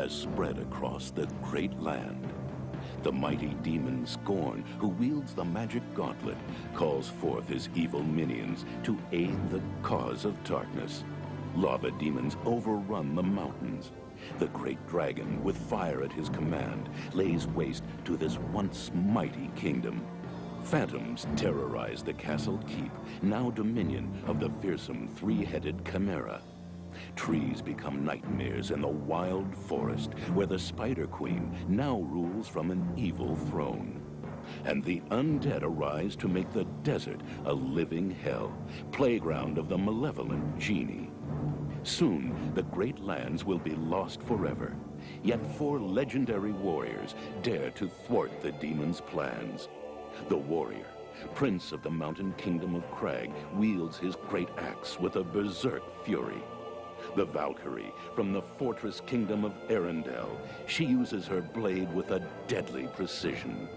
has spread across the great land. The mighty demon Scorn, who wields the magic gauntlet, calls forth his evil minions to aid the cause of darkness. Lava demons overrun the mountains. The great dragon, with fire at his command, lays waste to this once mighty kingdom. Phantoms terrorize the castle keep, now dominion of the fearsome three-headed chimera. Trees become nightmares in the wild forest, where the Spider Queen now rules from an evil throne. And the undead arise to make the desert a living hell, playground of the malevolent genie. Soon, the great lands will be lost forever. Yet 4 legendary warriors dare to thwart the demon's plans. The warrior, prince of the mountain kingdom of Crag, wields his great axe with a berserk fury. The Valkyrie, from the fortress kingdom of Arendelle, she uses her blade with a deadly precision.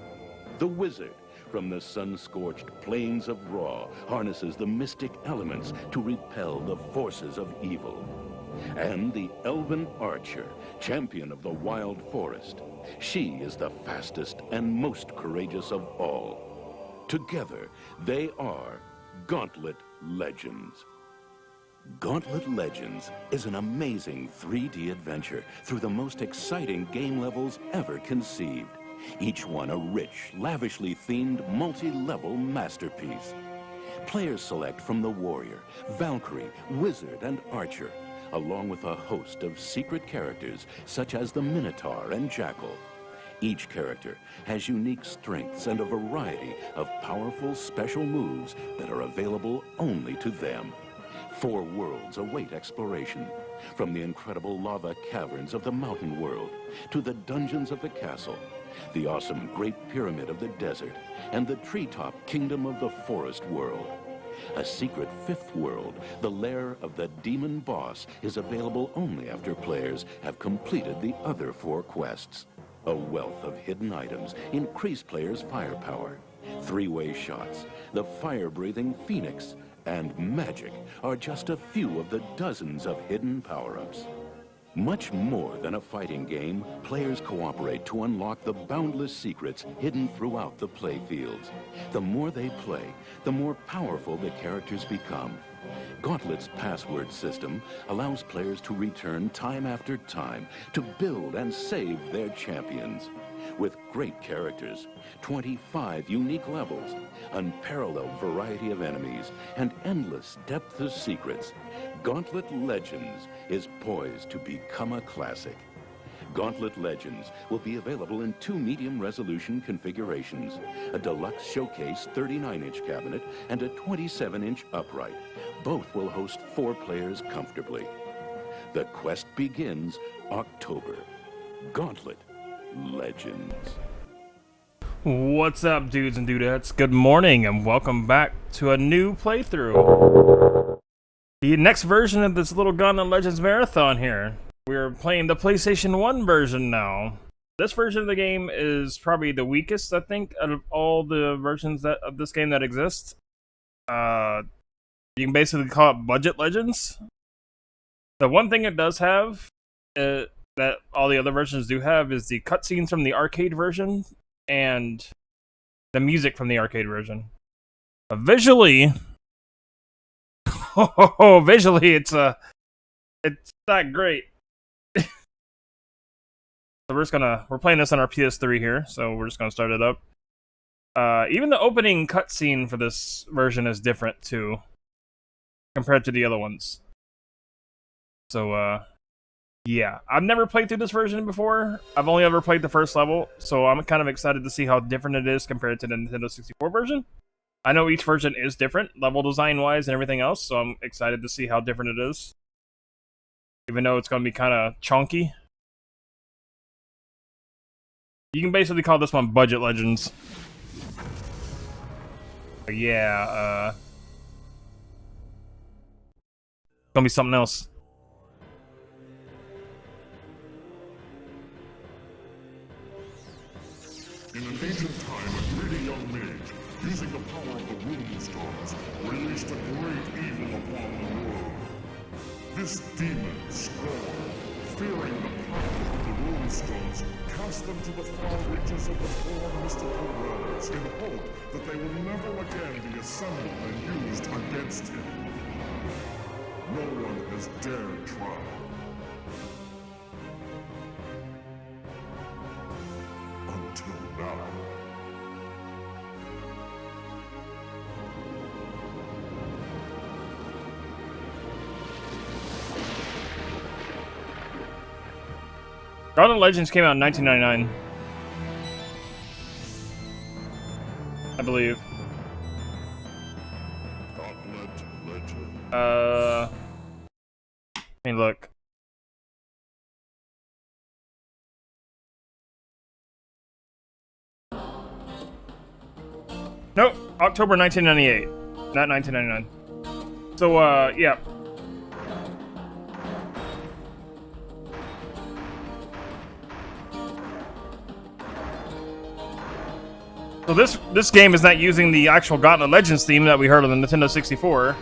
The wizard, from the sun-scorched plains of Ra, harnesses the mystic elements to repel the forces of evil. And the elven archer, champion of the wild forest, she is the fastest and most courageous of all. Together, they are Gauntlet Legends. Gauntlet Legends is an amazing 3D adventure through the most exciting game levels ever conceived. Each one a rich, lavishly themed, multi-level masterpiece. Players select from the warrior, Valkyrie, wizard, and archer, along with a host of secret characters such as the Minotaur and Jackal. Each character has unique strengths and a variety of powerful special moves that are available only to them. 4 worlds await exploration, from the incredible lava caverns of the mountain world to the dungeons of the castle, the awesome Great Pyramid of the desert, and the treetop kingdom of the forest world. A secret 5th world, the lair of the demon boss, is available only after players have completed the other 4 quests. A wealth of hidden items increase players' firepower. 3-way shots, the fire-breathing phoenix, and magic are just a few of the dozens of hidden power-ups. Much more than a fighting game, players cooperate to unlock the boundless secrets hidden throughout the playfields. The more they play, the more powerful the characters become. Gauntlet's password system allows players to return time after time to build and save their champions. With great characters, 25 unique levels, unparalleled variety of enemies, and endless depth of secrets, Gauntlet Legends is poised to become a classic. Gauntlet Legends will be available in 2 medium-resolution configurations, a deluxe showcase 39-inch cabinet and a 27-inch upright. Both will host 4 players comfortably. The quest begins October. Gauntlet Legends. What's up, dudes and dudettes? Good morning and welcome back to a new playthrough. The next version of this little Gauntlet Legends marathon here. We're playing the PlayStation 1 version now. This version of the game is probably the weakest, I think, out of all the versions of this game that exist. You can basically call it Budget Legends. The one thing it does have that all the other versions do have is the cutscenes from the arcade version and the music from the arcade version. But visually, visually it's not great. So we're playing this on our PS3 here, so we're just gonna start it up. Even the opening cutscene for this version is different too, compared to the other ones. So yeah, I've never played through this version before. I've only ever played the first level, so I'm kind of excited to see how different it is compared to the Nintendo 64 version. I know each version is different, level design-wise and everything else, so I'm excited to see how different it is. Even though it's going to be kind of chunky. You can basically call this one Budget Legends. But yeah, it's going to be something else. In an ancient time, a greedy young mage, using the power of the rune stones, released a great evil upon the world. This demon, Scorn, Fearing the power of the rune stones, cast them to the far reaches of the four mystical realms in hope that they will never again be assembled and used against him. No one has dared try. Until now. Gauntlet Legends came out in 1999. I believe. Gauntlet Legend. Let me look. Nope, October 1998, not 1999. So, yeah. So this game is not using the actual Gauntlet Legends theme that we heard on the Nintendo 64.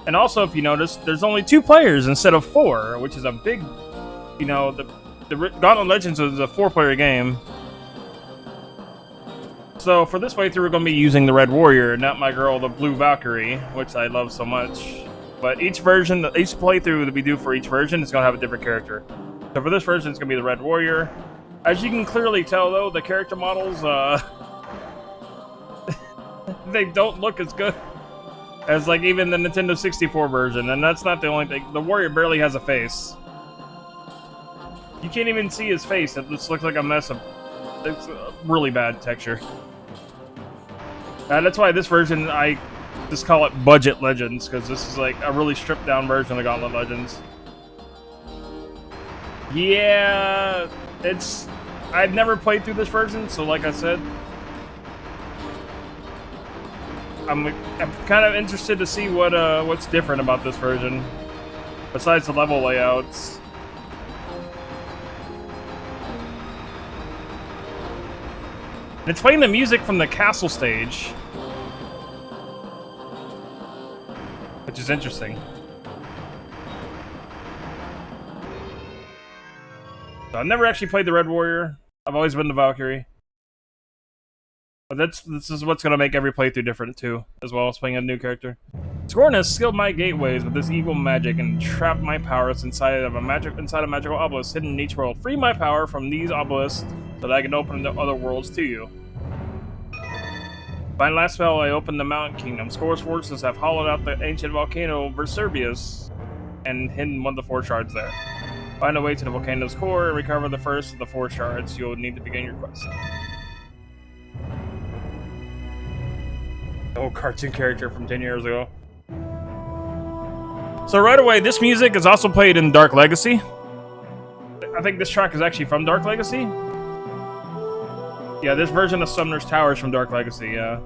And also, if you notice, there's only 2 players instead of 4, which is a big, you know, the Gauntlet Legends was a 4-player game. So for this playthrough, we're going to be using the Red Warrior, not my girl, the Blue Valkyrie, which I love so much. But each version, each playthrough that we do for each version is going to have a different character. So for this version, it's going to be the Red Warrior. As you can clearly tell, though, the character models, they don't look as good as, like, even the Nintendo 64 version. And that's not the only thing. The Warrior barely has a face. You can't even see his face. It just looks like a mess of... It's a really bad texture. That's why this version, I just call it Budget Legends, because this is like a really stripped down version of Gauntlet Legends. Yeah, it's... I've never played through this version, so like I said, I'm kind of interested to see what's different about this version, besides the level layouts. It's playing the music from the castle stage, which is interesting. So I've never actually played the Red Warrior. I've always been the Valkyrie. But this is what's going to make every playthrough different, too, as well as playing a new character. Scorn has skilled my gateways with this evil magic and trapped my powers inside a magical obelisk hidden in each world. Free my power from these obelisks so that I can open the other worlds to you. By last spell, I opened the Mountain Kingdom. Scor's forces have hollowed out the ancient volcano Vesuvius and hidden one of the 4 shards there. Find a way to the volcano's core and recover the first of the 4 shards. You'll need to begin your quest. Old cartoon character from 10 years ago. So right away, this music is also played in Dark Legacy. I think this track is actually from Dark Legacy. Yeah, this version of Summoner's Tower is from Dark Legacy, yeah.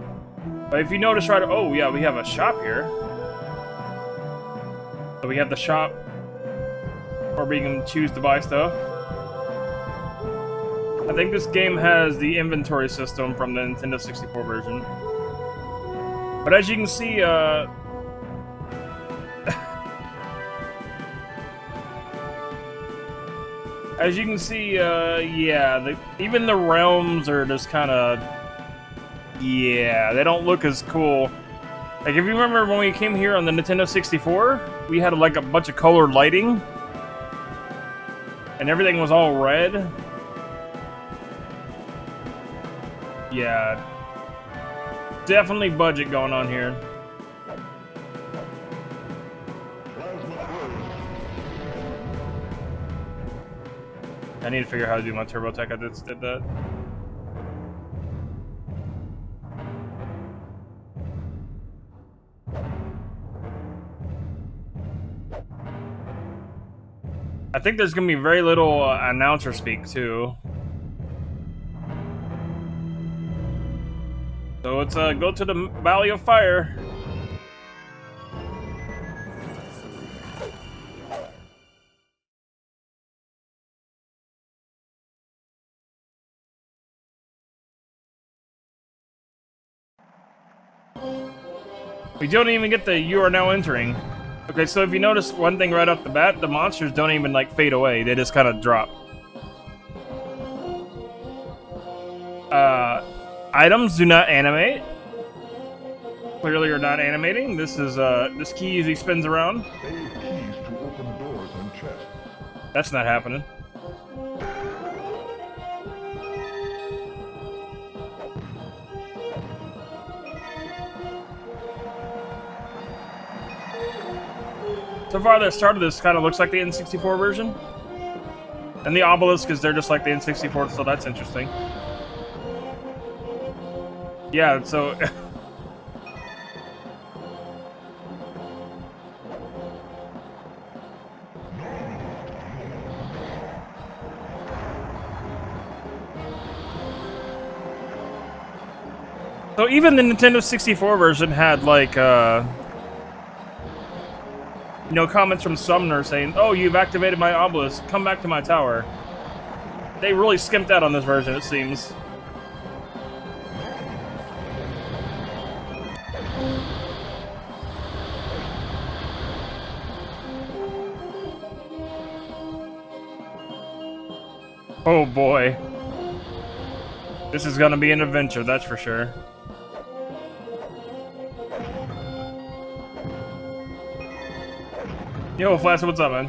But if you notice right... Oh, yeah, we have a shop here. So we have the shop where we can choose to buy stuff. I think this game has the inventory system from the Nintendo 64 version. But as you can see, yeah, even the realms are just kind of, yeah, they don't look as cool. Like, if you remember when we came here on the Nintendo 64, we had, like, a bunch of colored lighting. And everything was all red. Yeah. Definitely budget going on here. I need to figure out how to do my turbo tech. I just did that. I think there's gonna be very little announcer speak too. So let's go to the Valley of Fire. We don't even get the "you are now entering." Okay, so if you notice one thing right off the bat, the monsters don't even like fade away. They just kind of drop. Items do not animate. Clearly you're not animating. This is this key usually spins around. They keys to open doors and chests. That's not happening. So far, the start of this kind of looks like the N64 version. And the obelisk is there just like the N64, so that's interesting. Yeah, so... So even the Nintendo 64 version had like, you know, comments from Sumner saying, "Oh, you've activated my obelisk. Come back to my tower." They really skimped out on this version, it seems. Oh boy. This is gonna be an adventure, that's for sure. Yo, Flash, what's up, man?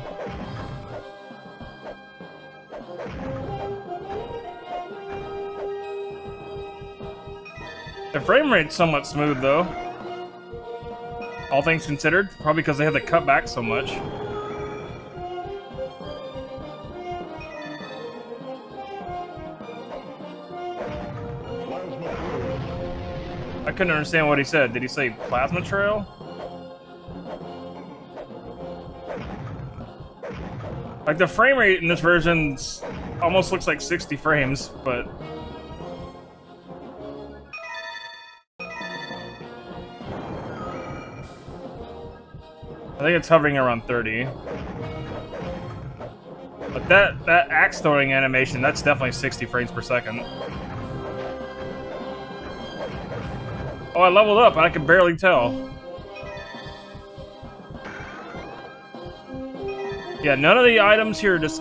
The frame rate's somewhat smooth, though. All things considered, probably because they had to cut back so much. I couldn't understand what he said. Did he say plasma trail? Like, the frame rate in this version almost looks like 60 frames, but... I think it's hovering around 30. But that axe throwing animation, that's definitely 60 frames per second. Oh, I leveled up, and I can barely tell. Yeah, none of the items here, there's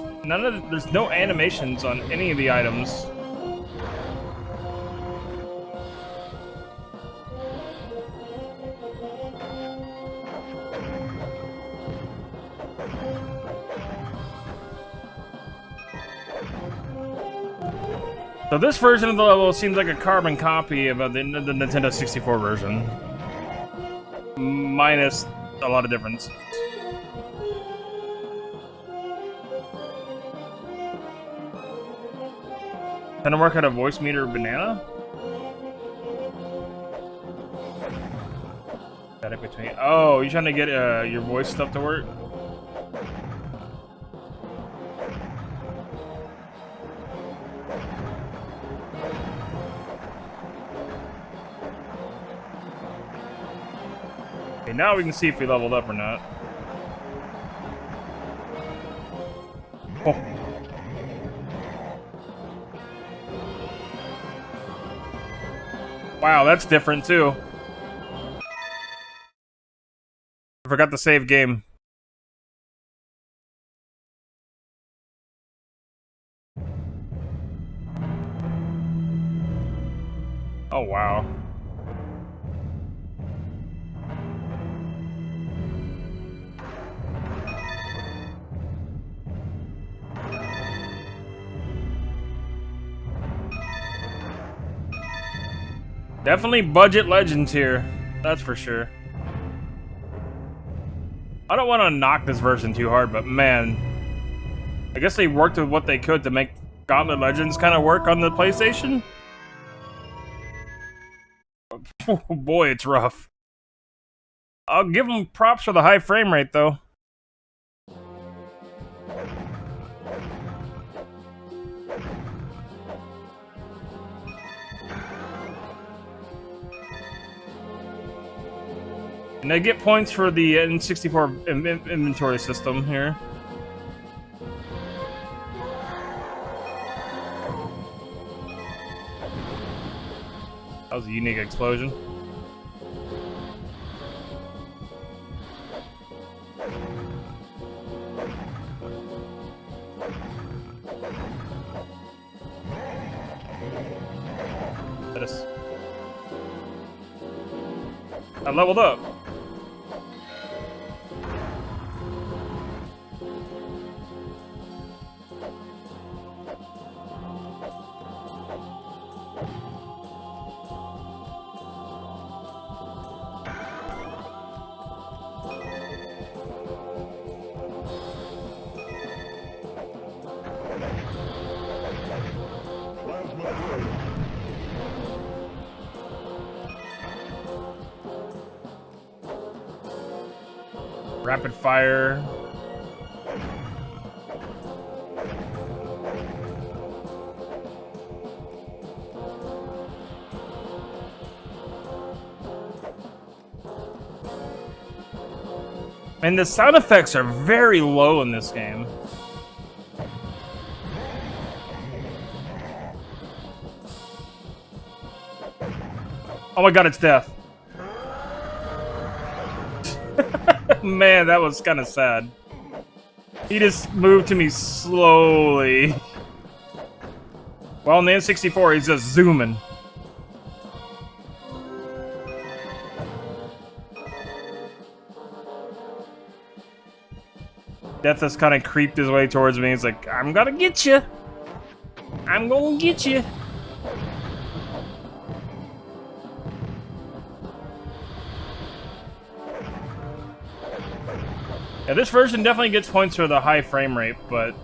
no animations on any of the items. So this version of the level seems like a carbon copy of the Nintendo 64 version. Minus a lot of difference. Trying to work out a voice meter banana? Static between. Oh, you trying to get your voice stuff to work? Okay, now we can see if we leveled up or not. Oh. Wow, that's different too. I forgot to save game. Oh wow. Definitely budget legends here, that's for sure. I don't want to knock this version too hard, but man, I guess they worked with what they could to make Gauntlet Legends kind of work on the PlayStation. Oh boy, it's rough. I'll give them props for the high frame rate, though. And I get points for the N64 inventory system here. That was a unique explosion. I leveled up. Rapid fire. And the sound effects are very low in this game. Oh my god, it's death. Man, that was kind of sad. He just moved to me slowly. While in the N64, he's just zooming. Death has kind of creeped his way towards me. He's like, I'm gonna get you. I'm gonna get you. Yeah, this version definitely gets points for the high frame rate, but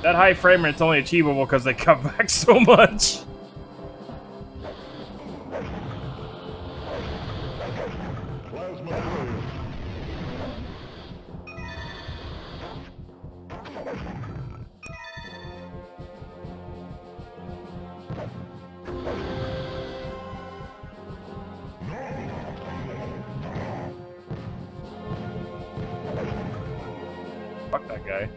that high frame rate's only achievable because they cut back so much. Fuck that guy.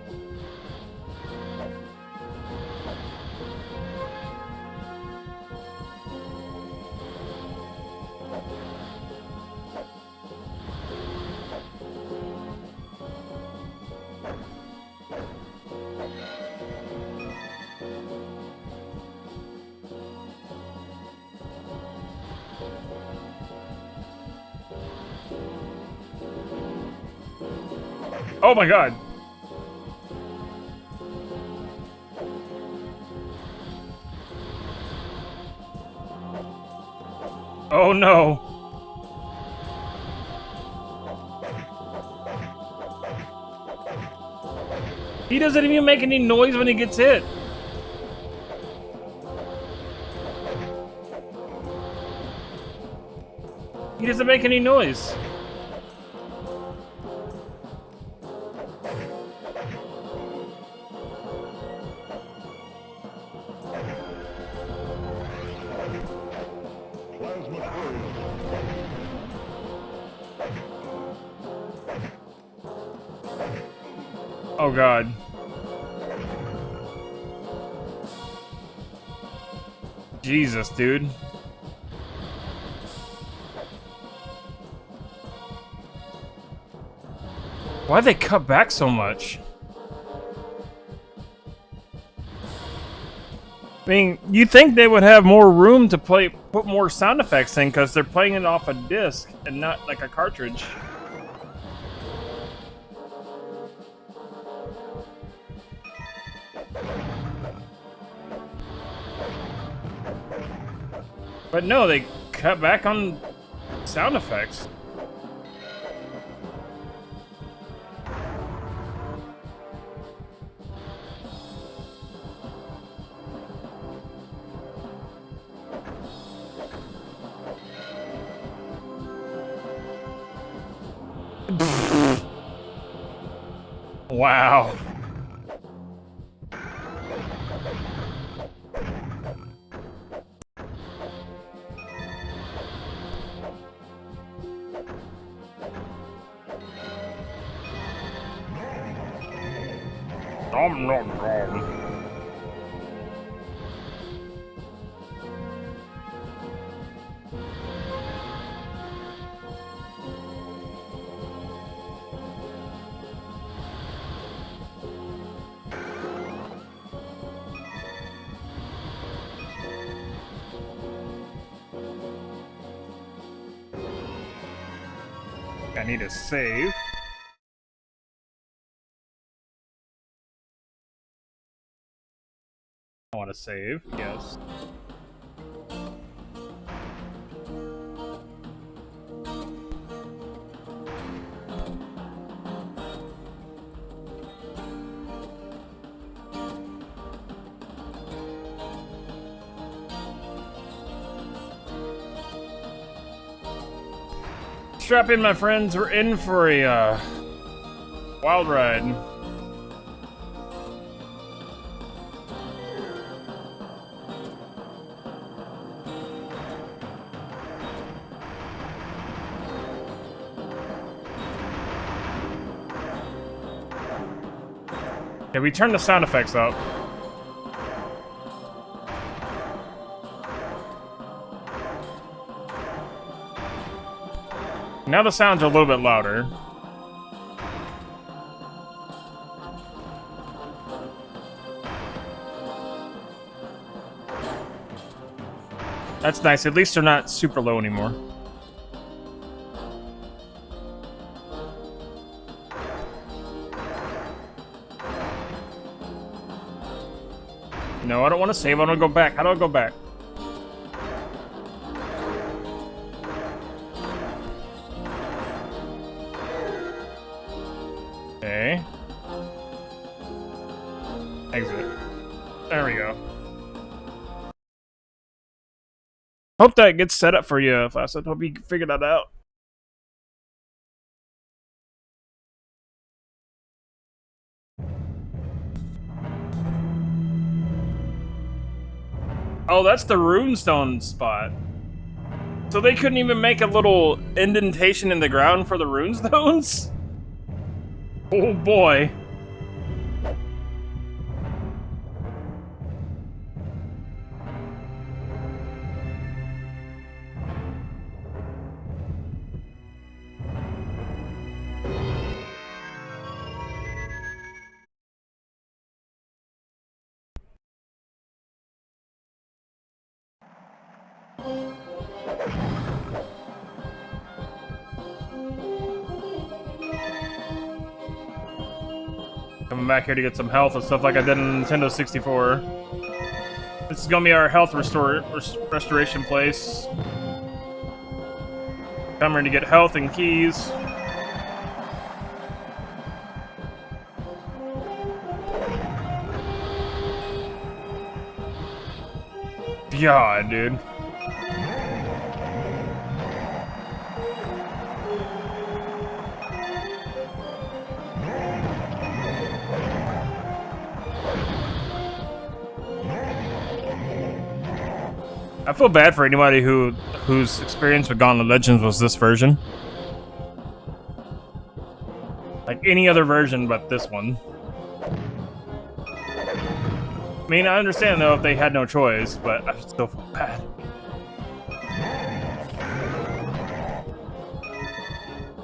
Oh my god. Oh no. He doesn't even make any noise when he gets hit. He doesn't make any noise. Oh god. Jesus, dude. Why'd they cut back so much? I mean, you'd think they would have more room to put more sound effects in because they're playing it off a disc and not like a cartridge. But no, they cut back on sound effects. Wow. Nom nom nom. I need a save. I want to save, yes. Strap in, my friends. We're in for a wild ride. Yeah, we turned the sound effects up. Now the sounds are a little bit louder. That's nice. At least they're not super low anymore. No, I don't want to save. I want to go back. How do I go back? Okay. Exit. There we go. Hope that gets set up for you, Flaccid. Hope you can figure that out. Oh, that's the runestone spot. So they couldn't even make a little indentation in the ground for the runestones? Oh boy. Coming back here to get some health and stuff like I did in Nintendo 64. This is gonna be our health restoration place. Come here to get health and keys. God, dude. I feel bad for anybody whose experience with Gauntlet Legends was this version. Like any other version but this one. I mean, I understand though if they had no choice, but I still feel bad.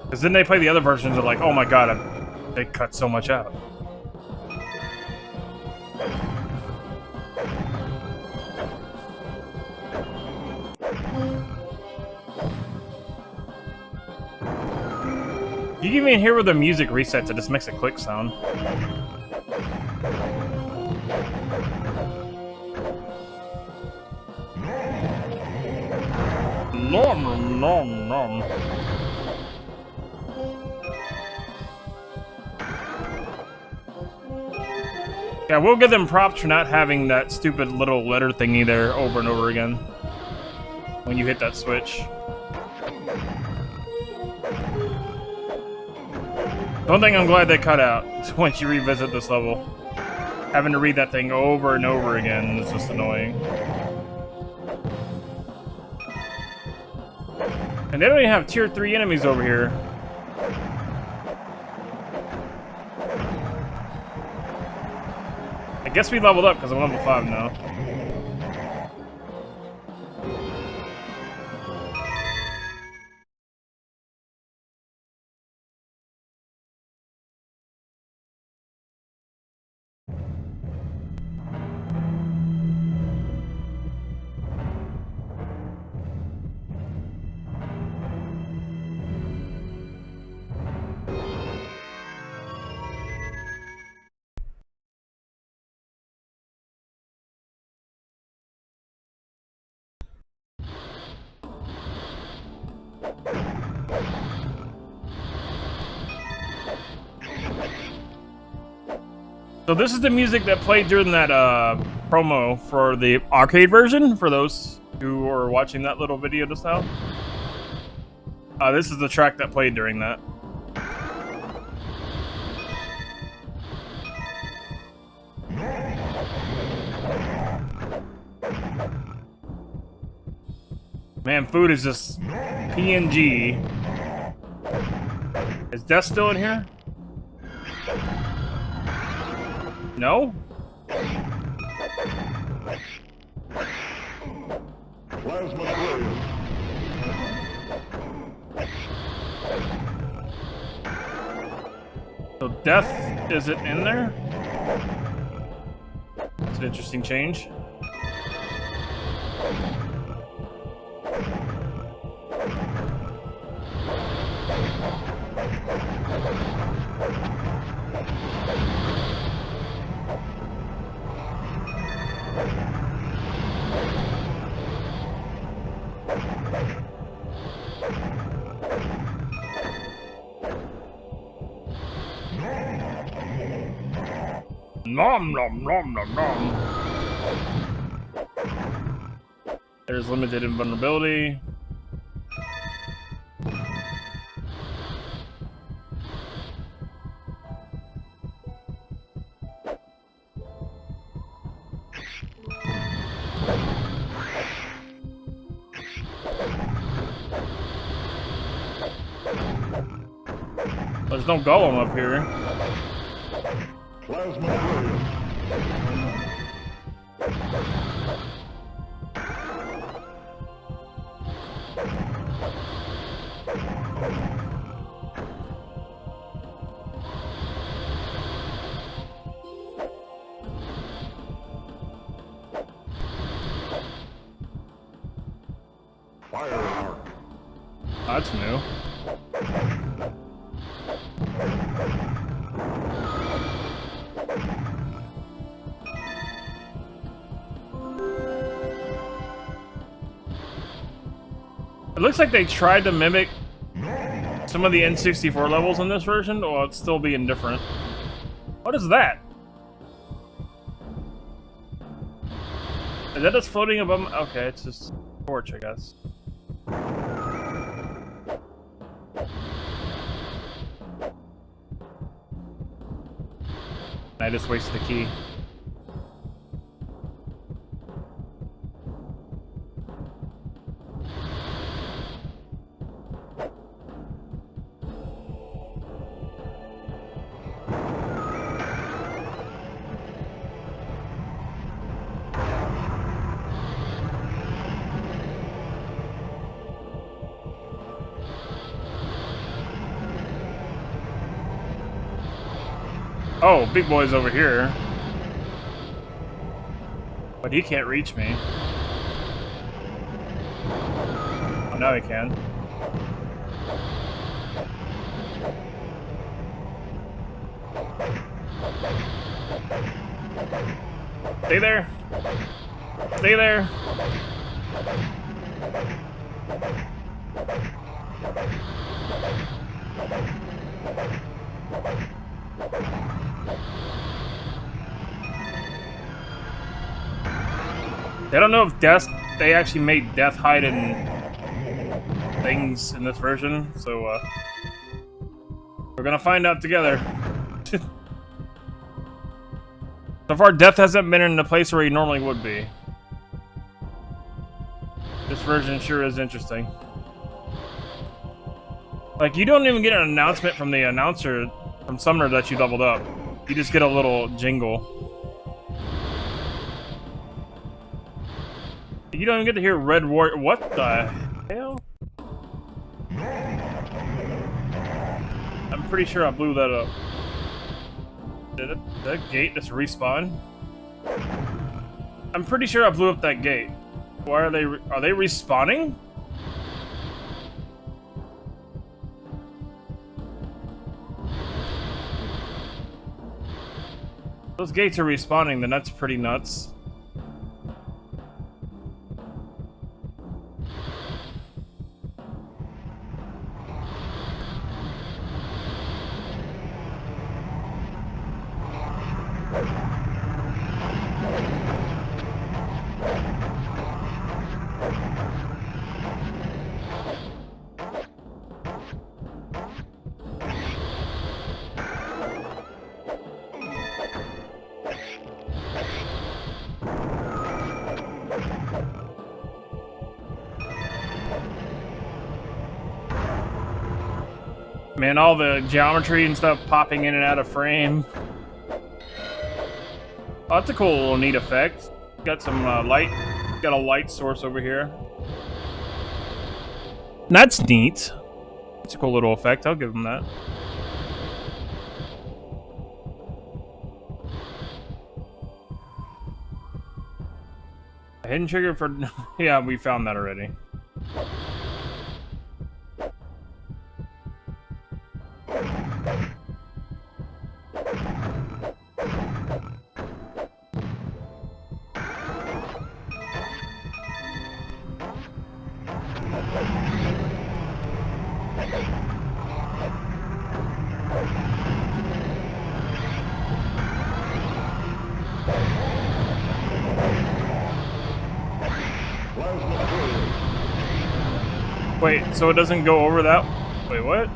Because then they play the other versions and like, oh my god, they cut so much out. You can even hear where the music resets, it just makes a click sound. Nom nom nom. Yeah, we'll give them props for not having that stupid little letter thingy there over and over again when you hit that switch. One thing I'm glad they cut out is once you revisit this level, having to read that thing over and over again is just annoying. And they don't even have tier 3 enemies over here. I guess we leveled up because I'm level 5 now. So this is the music that played during that promo for the arcade version, for those who were watching that little video just now. This is the track that played during that. Man, food is just PNG. Is Death still in here? No? Plasma barrier. So Death isn't in there? It's an interesting change. Nom nom nom nom nom. There's limited invulnerability. There's no golem up here. Plasma barrier. Fire arc. That's new. It looks like they tried to mimic some of the N64 levels in this version, or it's still being different. What is that? Is that just floating above? Okay, it's just a torch, I guess. I just wasted the key. Oh, big boy's over here. But he can't reach me. Oh, now he can. Stay there. Stay there. I don't know if they actually made Death hide in things in this version, so we're gonna find out together. So far, Death hasn't been in the place where he normally would be. This version sure is interesting. Like, you don't even get an announcement from the announcer from Summoner that you leveled up. You just get a little jingle. You don't even get to hear Red Warrior. What the hell? I'm pretty sure I blew that up. Did that gate just respawn? I'm pretty sure I blew up that gate. Why are they respawning? Those gates are respawning, then that's pretty nuts. Man, all the geometry and stuff popping in and out of frame. Oh, that's a cool little neat effect. Got some light. Got a light source over here. That's neat. It's a cool little effect. I'll give them that. A hidden trigger for... yeah, we found that already. Wait, so it doesn't go over that? Wait, what?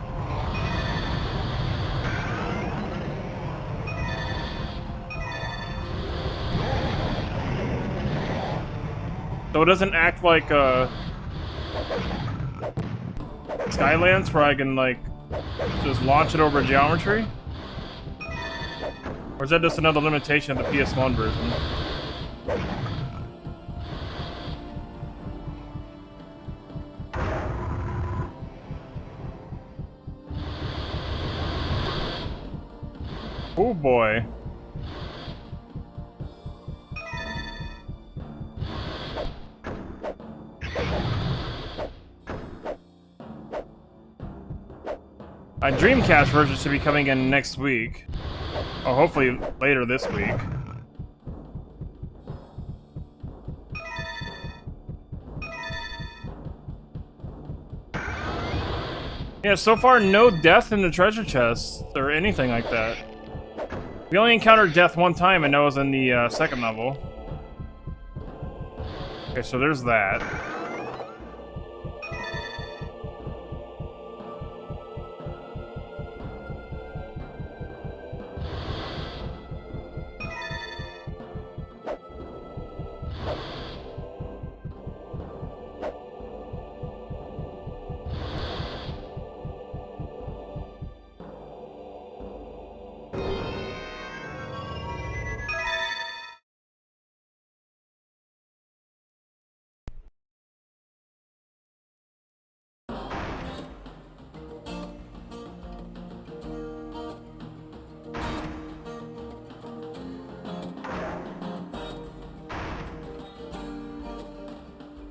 So it doesn't act like Skylands where I can like just launch it over geometry? Or is that just another limitation of the PS1 version? Oh boy. A Dreamcast version should be coming in next week. Or hopefully later this week. Yeah, so far no death in the treasure chest or anything like that. We only encountered death one time, and that was in the second level. Okay, so there's that.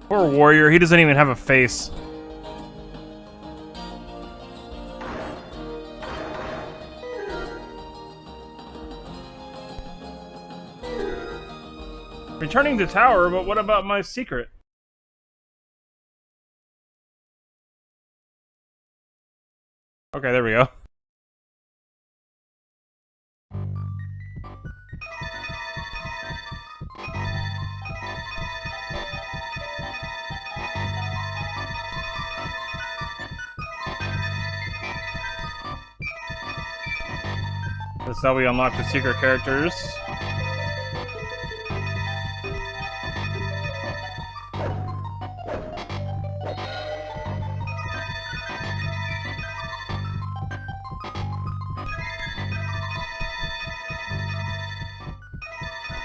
Poor warrior, he doesn't even have a face. Returning to tower, but what about my secret? Okay, there we go. That's how we unlock the secret characters.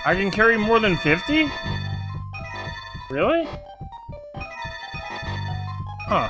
I can carry more than 50? Really? Huh.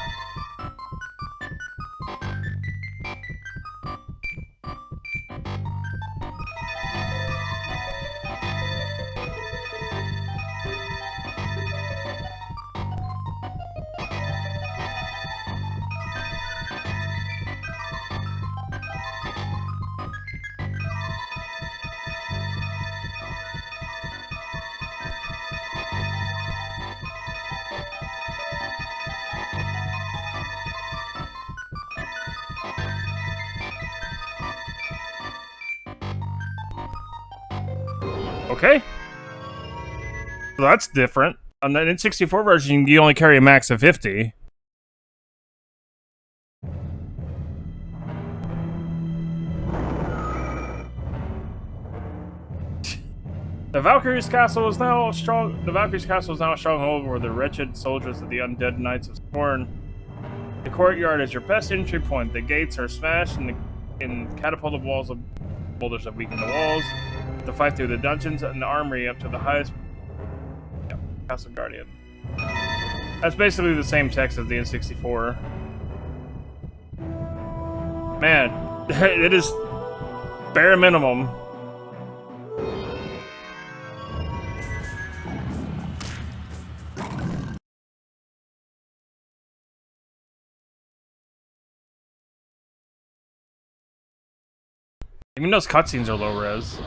Okay. So that's different. On the N64 version, you only carry a max of 50. The Valkyrie's castle is now strong. The Valkyrie's castle is now a stronghold where the wretched soldiers of the undead knights of Scorn The courtyard is your best entry point. The gates are smashed and catapulted walls of boulders have weakened the walls. To fight through the dungeons and the armory up to the highest Castle Guardian. That's basically the same text as the N64. Man, it is bare minimum. Even those cutscenes are low res.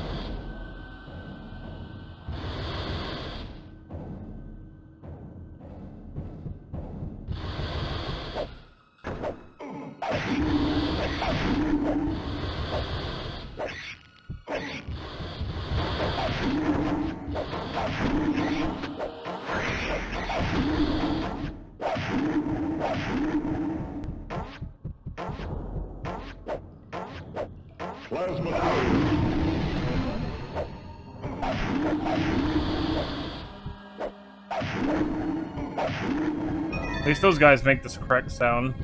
At least those guys make this correct sound.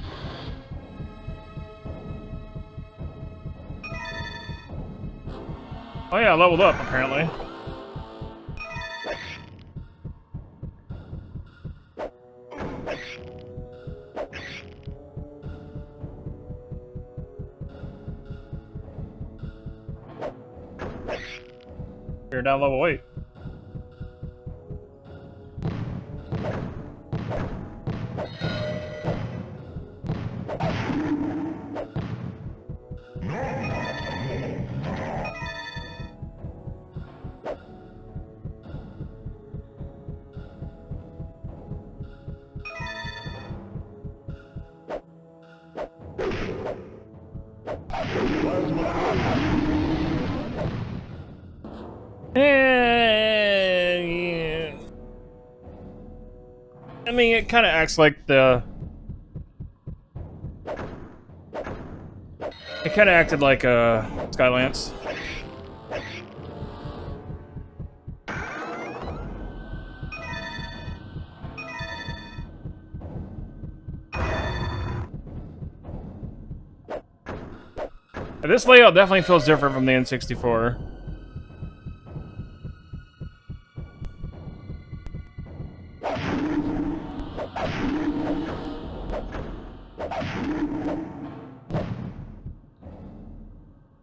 Oh yeah, I leveled up apparently. You're down level 8. I mean, it kind of acts like the... It kind of acted like Skylance. This layout definitely feels different from the N64.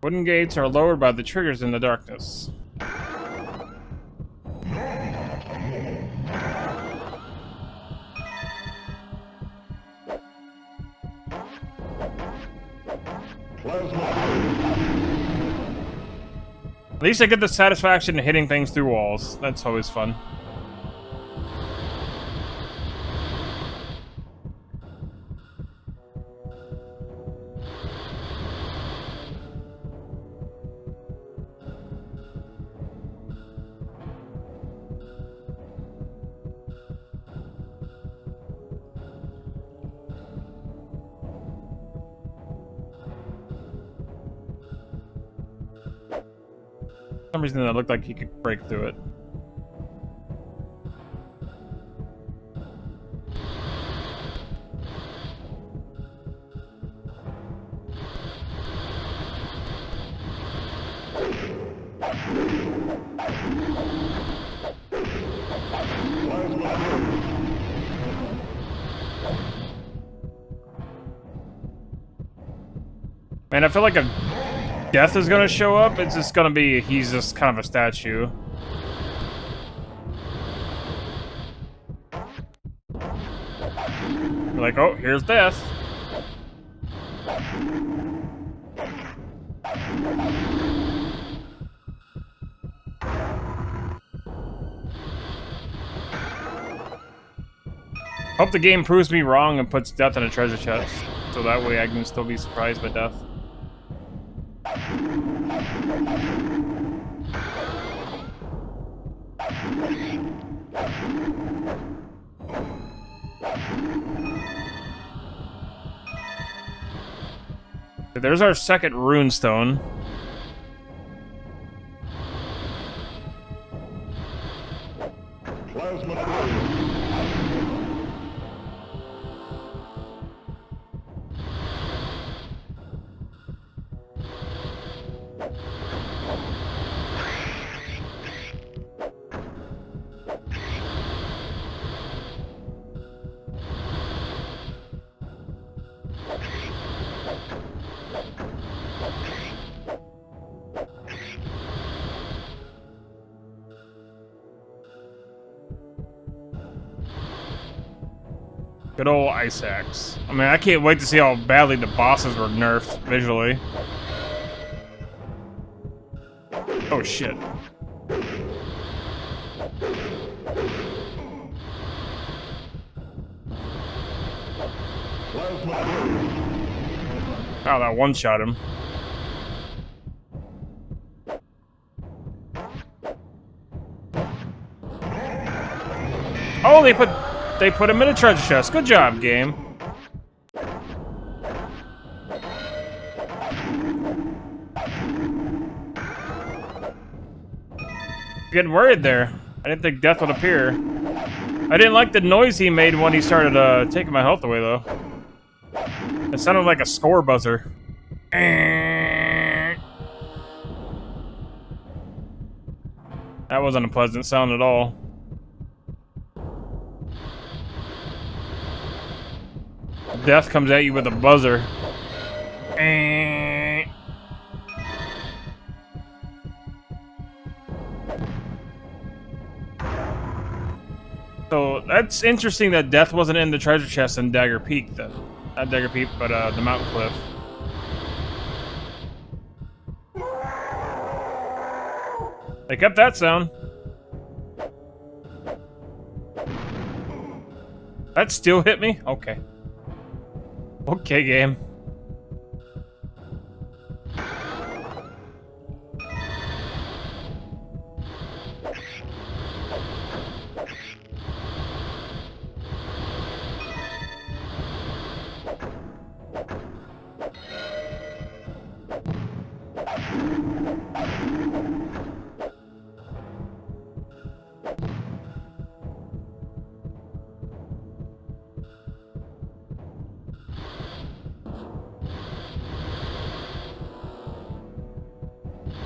Wooden gates are lowered by the triggers in the darkness. At least I get the satisfaction of hitting things through walls. That's always fun. For some reason, that looked like he could break through it. Man, I feel like a death is gonna show up. It's just gonna be, he's just kind of a statue. You're like, oh, here's death. Hope the game proves me wrong and puts death in a treasure chest, so that way I can still be surprised by death. There's our second rune stone. Good old ice axe. I mean, I can't wait to see how badly the bosses were nerfed visually. Oh shit. Oh, that one shot him. Oh, they put him in a treasure chest. Good job, game. Getting worried there. I didn't think death would appear. I didn't like the noise he made when he started taking my health away, though. It sounded like a score buzzer. That wasn't a pleasant sound at all. Death comes at you with a buzzer. So that's interesting that Death wasn't in the treasure chest in Dagger Peak, then. Not Dagger Peak, but the mountain cliff. They kept that sound. That still hit me? Okay. Okay, game.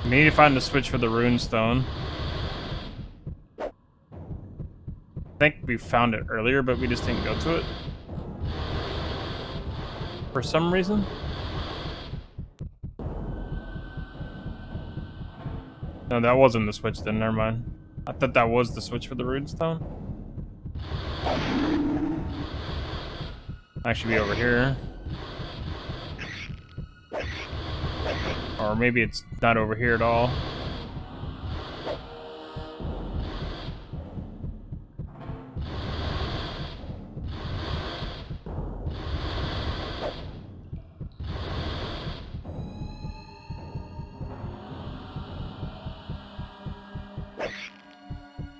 We need to find the switch for the rune stone. I think we found it earlier, but we just didn't go to it. For some reason. No, that wasn't the switch then, never mind. I thought that was the switch for the rune stone. Might should be over here. Or maybe it's not over here at all.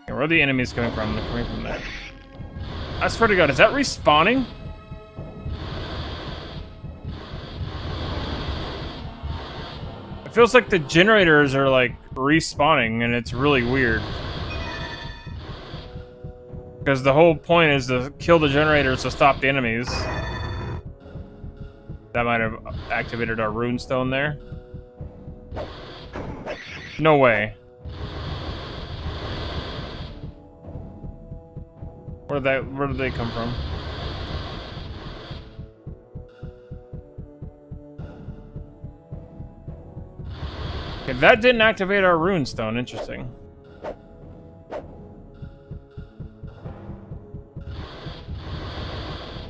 Okay, where are the enemies coming from? They're coming from there. I swear to God, is that respawning? It feels like the generators are like respawning, and it's really weird. Because the whole point is to kill the generators to stop the enemies. That might have activated our rune stone there. No way. Where did they come from? Okay, that didn't activate our rune stone. Interesting.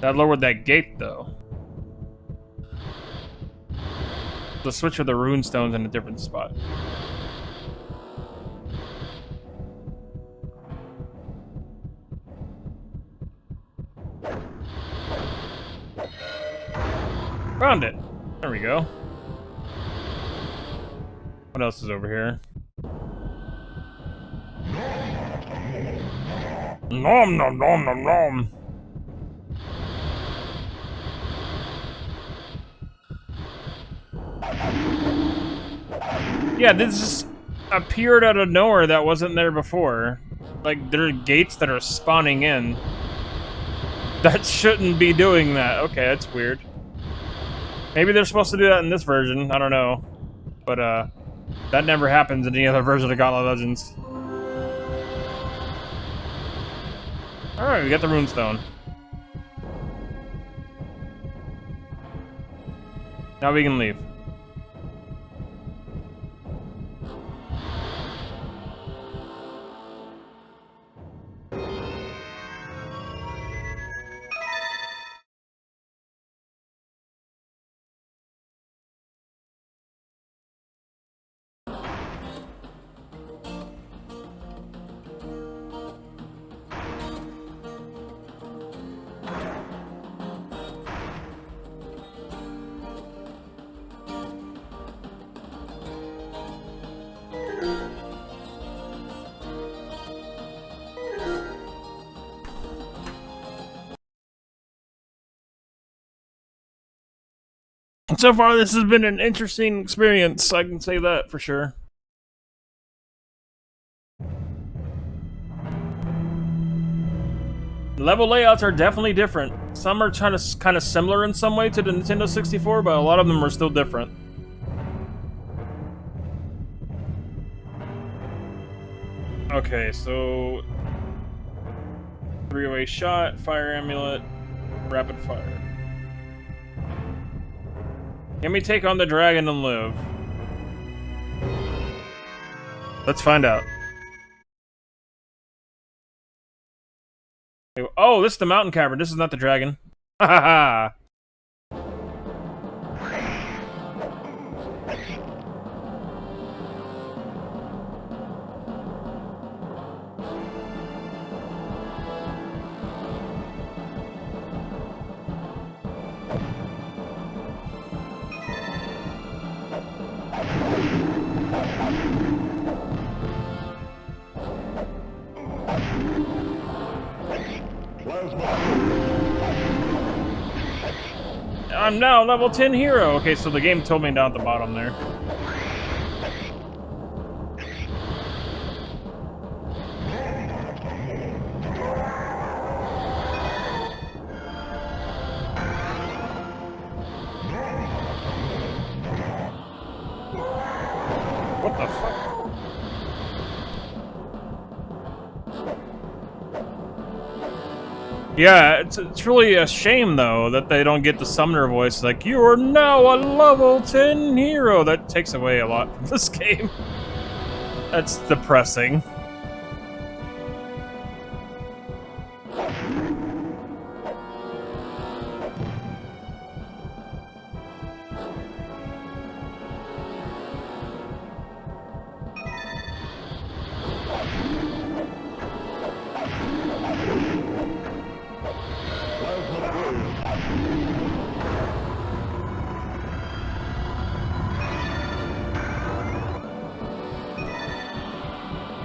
That lowered that gate, though. The switch of the rune stone's in a different spot. Found it. There we go. What else is over here? Nom nom nom nom nom. Yeah, this just appeared out of nowhere that wasn't there before. Like, there are gates that are spawning in. That shouldn't be doing that. Okay, that's weird. Maybe they're supposed to do that in this version. I don't know. But, that never happens in any other version of Gauntlet Legends. Alright, we got the runestone. Now we can leave. So far, this has been an interesting experience. I can say that for sure. Level layouts are definitely different. Some are kind of similar in some way to the Nintendo 64, but a lot of them are still different. Okay, so 3-way shot, fire amulet, rapid fire. Let me take on the dragon and live. Let's find out. Oh, this is the mountain cavern. This is not the dragon. Ha ha ha. I'm now level 10 hero. Okay, so the game told me down at the bottom there. What the fuck? Yeah, it's really a shame, though, that they don't get the summoner voice, like, you are now a level 10 hero! That takes away a lot from this game. That's depressing.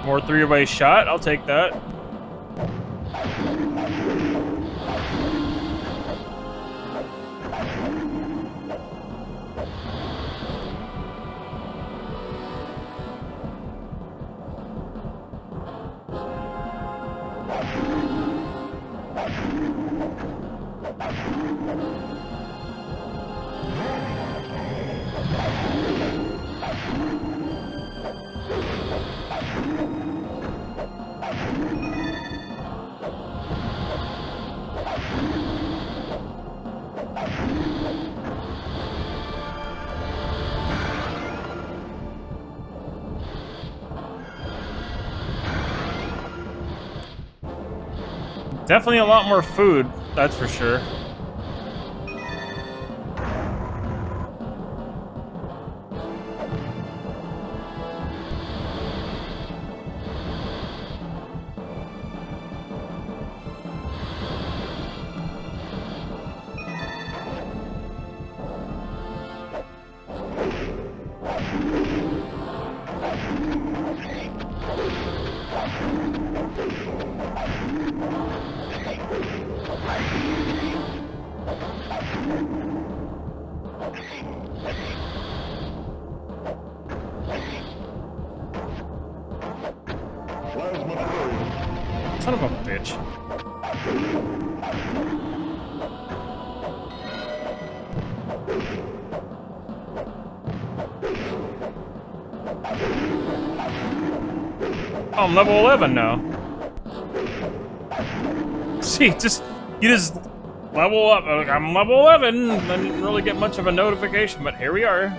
More 3-way shot, I'll take that. Definitely a lot more food, that's for sure. Son of a bitch. Oh, I'm level 11 now. See, you just level up. I'm level 11. I didn't really get much of a notification, but here we are.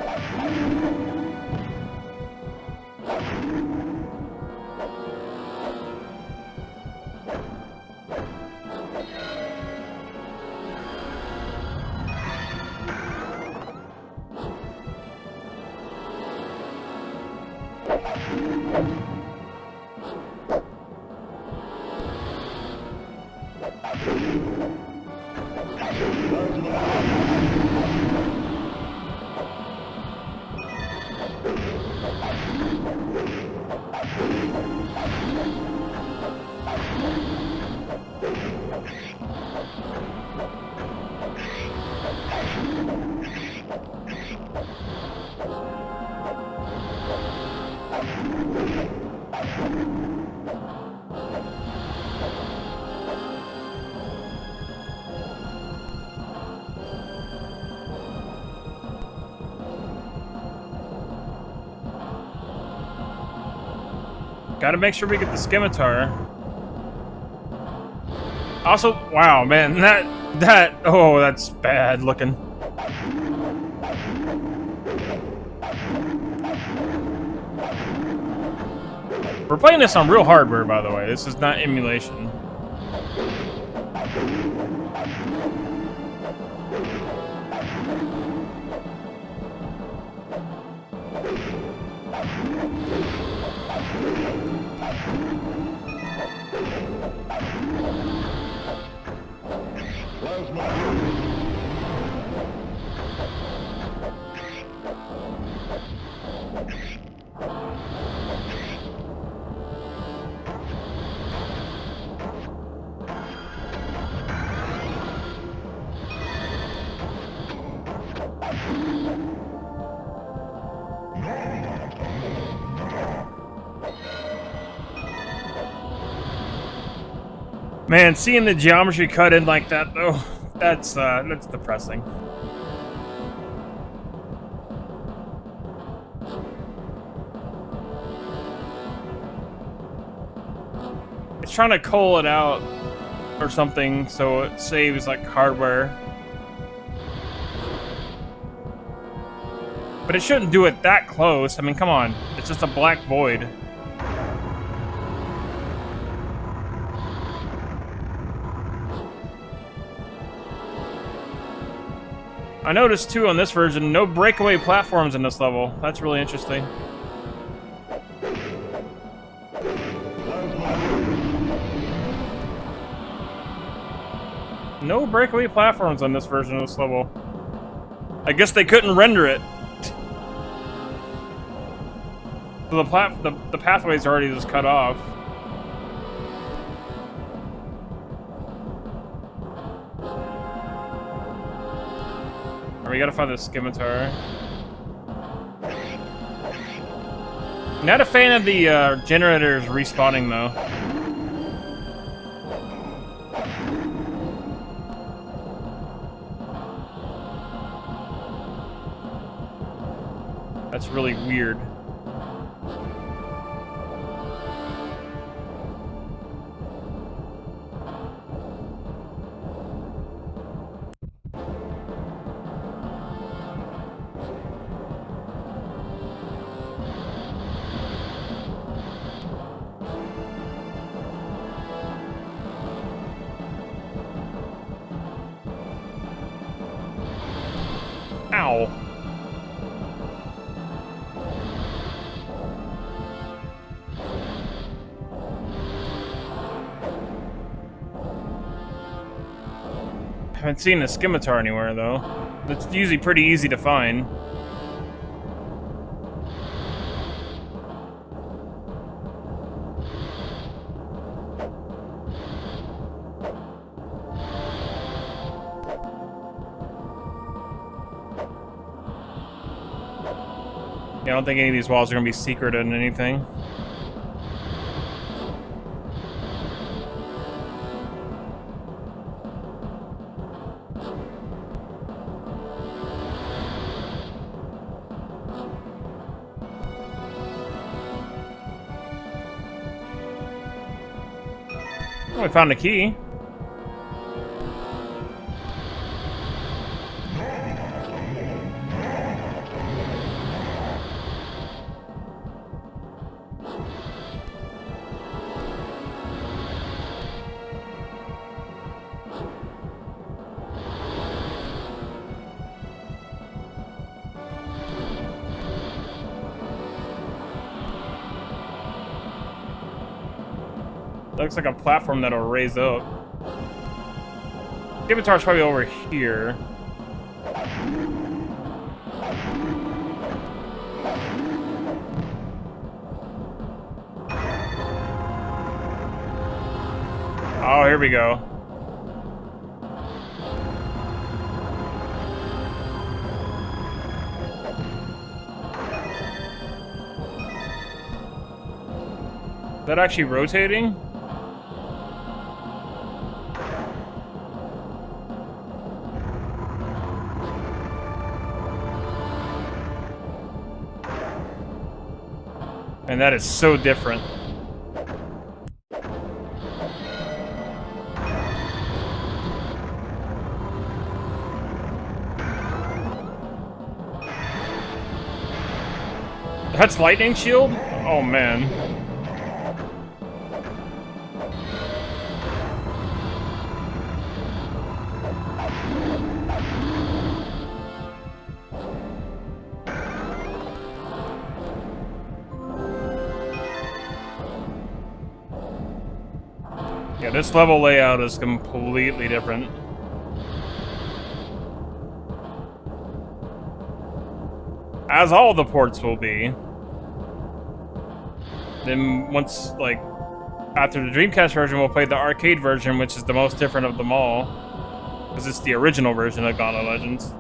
Gotta make sure we get the scimitar. Also, wow, man, oh, that's bad looking. We're playing this on real hardware, by the way. This is not emulation. Man, seeing the geometry cut in like that, though, that's depressing. It's trying to cull it out or something so it saves like hardware. But it shouldn't do it that close. I mean, come on. It's just a black void. I noticed too on this version, no breakaway platforms in this level. That's really interesting. No breakaway platforms on this version of this level. I guess they couldn't render it. So the pathway's already just cut off. We gotta find the scimitar. Not a fan of the generators respawning though. That's really weird. Ow. Haven't seen a scimitar anywhere though. It's usually pretty easy to find. I don't think any of these walls are going to be secret in anything. Oh, we found a key. Looks like a platform that'll raise up. Scimitar's probably over here. Oh, here we go. Is that actually rotating? And that is so different. That's lightning shield? Oh man. Yeah, this level layout is completely different. As all the ports will be. Then once, like, after the Dreamcast version, we'll play the arcade version, which is the most different of them all. Because it's the original version of Gauntlet Legends.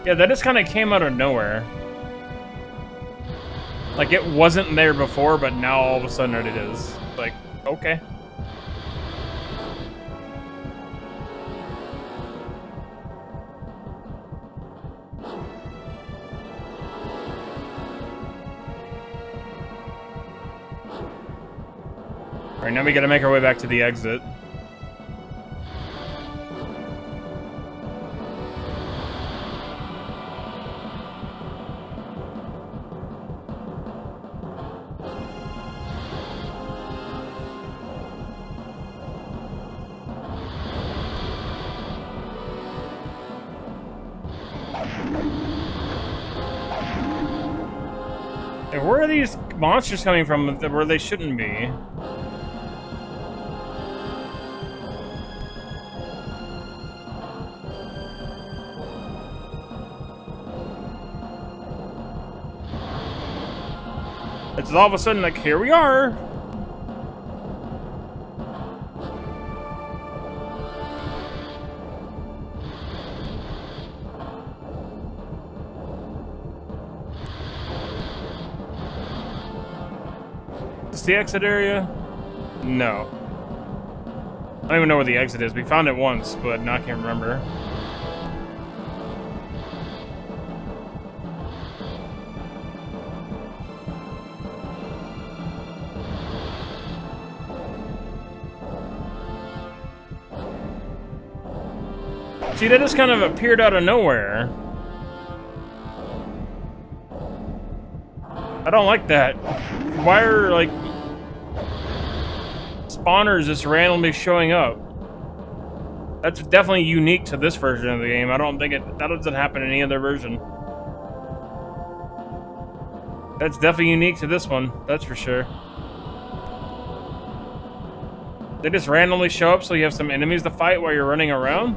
Yeah, that just kind of came out of nowhere. Like, it wasn't there before, but now all of a sudden it is. Like, okay. Alright, now we gotta make our way back to the exit. Where are these monsters coming from where they shouldn't be? It's all of a sudden like, here we are! Is this the exit area? No. I don't even know where the exit is. We found it once, but now I can't remember. See, that just kind of appeared out of nowhere. I don't like that. Why are, like, spawners just randomly showing up? That's definitely unique to this version of the game. I don't think that doesn't happen in any other version. That's definitely unique to this one, that's for sure. They just randomly show up so you have some enemies to fight while you're running around?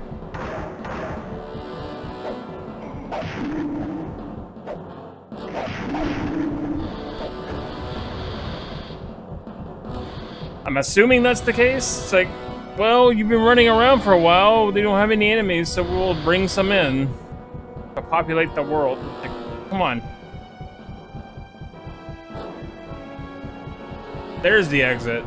I'm assuming that's the case. It's like, well, you've been running around for a while. They don't have any enemies, so we'll bring some in to populate the world. Like, come on. There's the exit.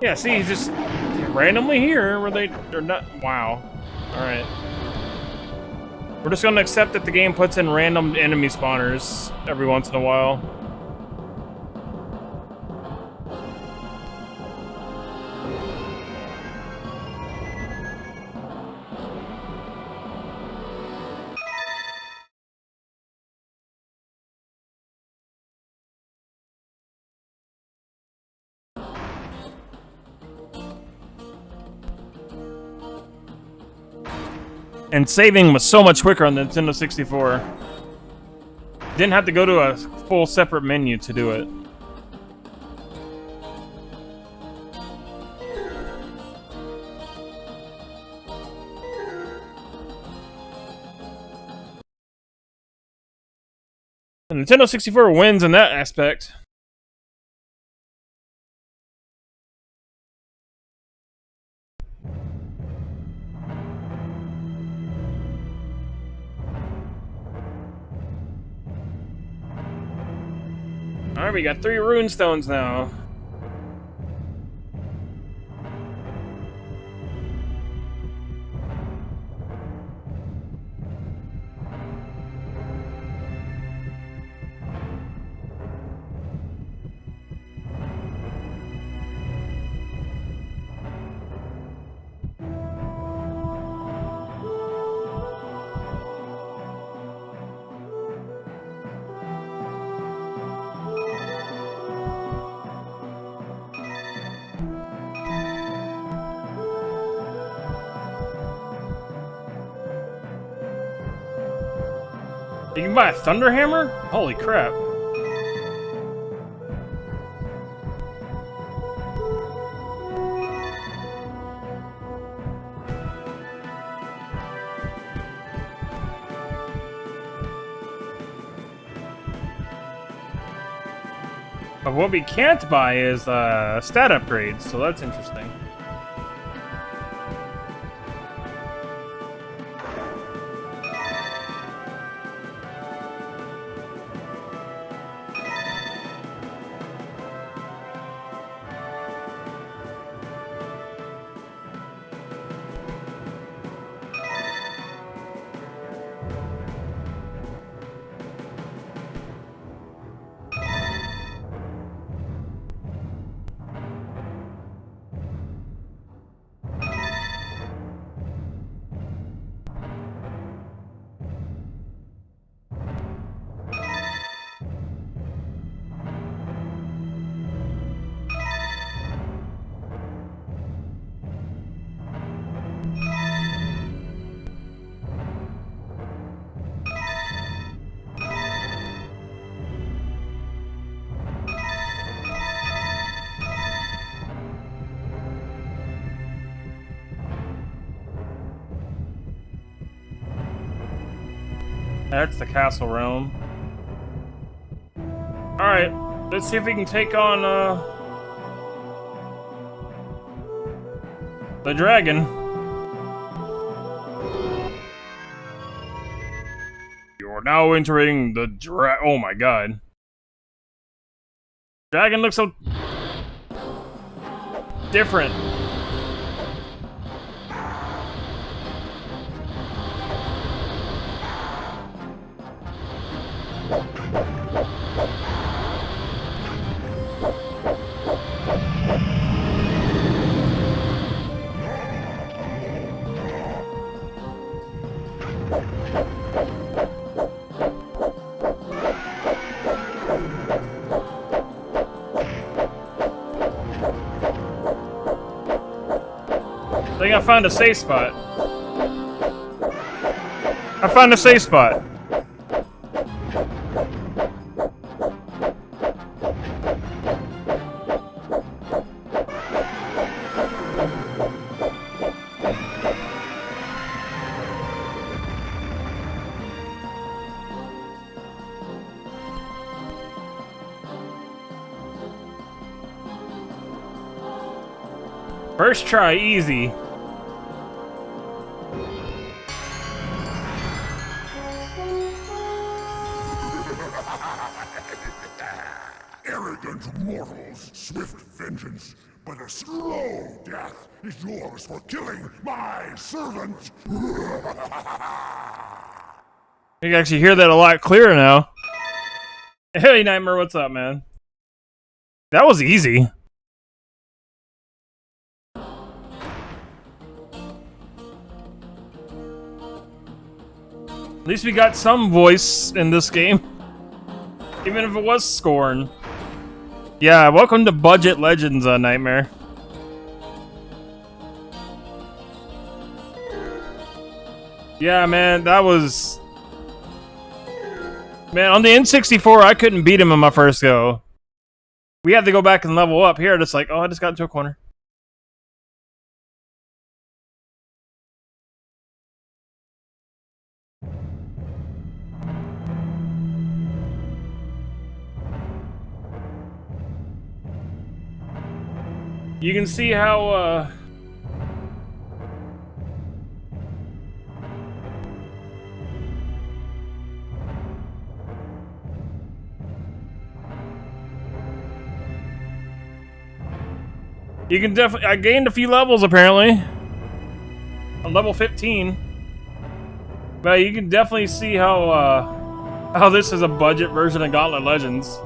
Yeah, see, he's just randomly here where they're not. Wow. All right. We're just gonna accept that the game puts in random enemy spawners every once in a while. And saving was so much quicker on the Nintendo 64. Didn't have to go to a full separate menu to do it. The Nintendo 64 wins in that aspect. Alright, we got 3 rune stones now. You can buy a thunder hammer? Holy crap. But what we can't buy is stat upgrades, so that's interesting. That's the castle realm. Alright, let's see if we can take on the dragon. You're now entering the oh my god. Dragon looks so different. I think I found a safe spot. I found a safe spot. First try, easy. Arrogant mortals, swift vengeance, but a slow death is yours for killing my servant. You can actually hear that a lot clearer now. Hey, Nightmare, what's up, man? That was easy. At least we got some voice in this game. Even if it was Scorn. Yeah, welcome to Budget Legends, Nightmare. Yeah, man, that was... Man, on the N64, I couldn't beat him in my first go. We had to go back and level up. Here, it's like, oh, I just got into a corner. You can see how, you can definitely... I gained a few levels, apparently. I'm level 15. But you can definitely see how this is a budget version of Gauntlet Legends.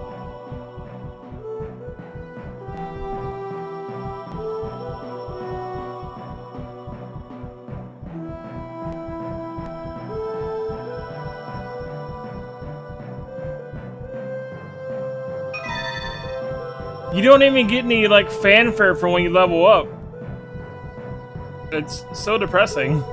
You don't even get any, like, fanfare for when you level up. It's so depressing.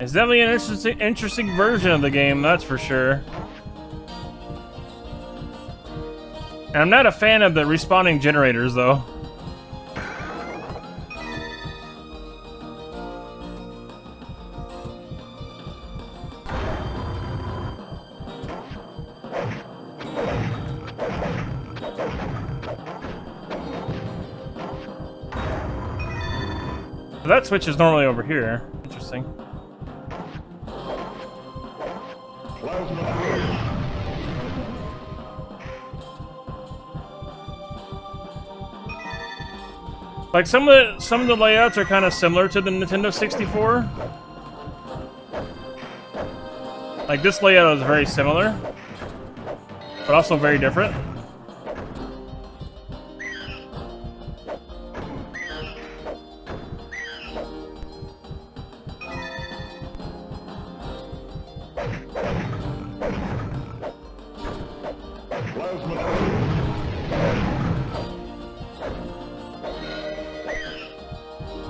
It's definitely an interesting version of the game, that's for sure. And I'm not a fan of the respawning generators, though. That switch is normally over here. Interesting. Like some of the layouts are kind of similar to the Nintendo 64. Like this layout is very similar, but also very different.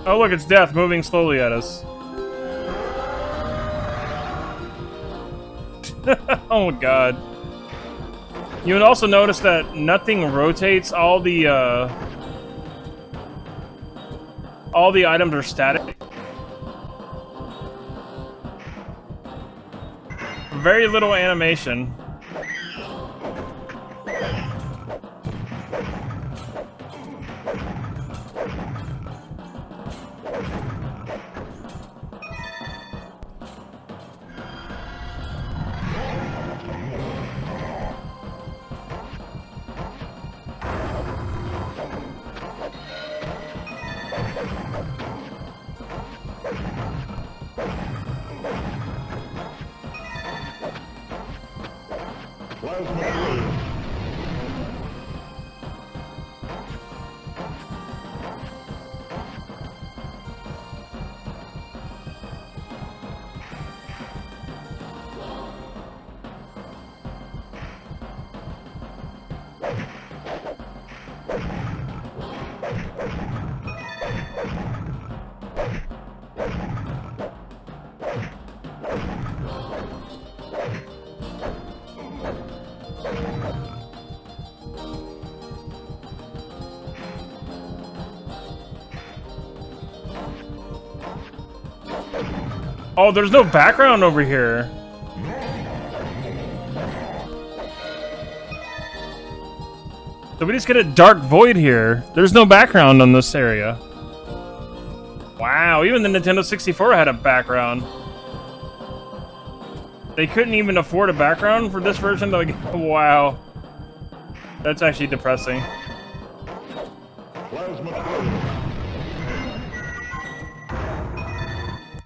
Oh look, it's Death moving slowly at us. Oh my god. You would also notice that nothing rotates, all the items are static. Very little animation. Oh, there's no background over here. So we just get a dark void here. There's no background on this area. Wow, even the Nintendo 64 had a background. They couldn't even afford a background for this version? Like, wow. That's actually depressing.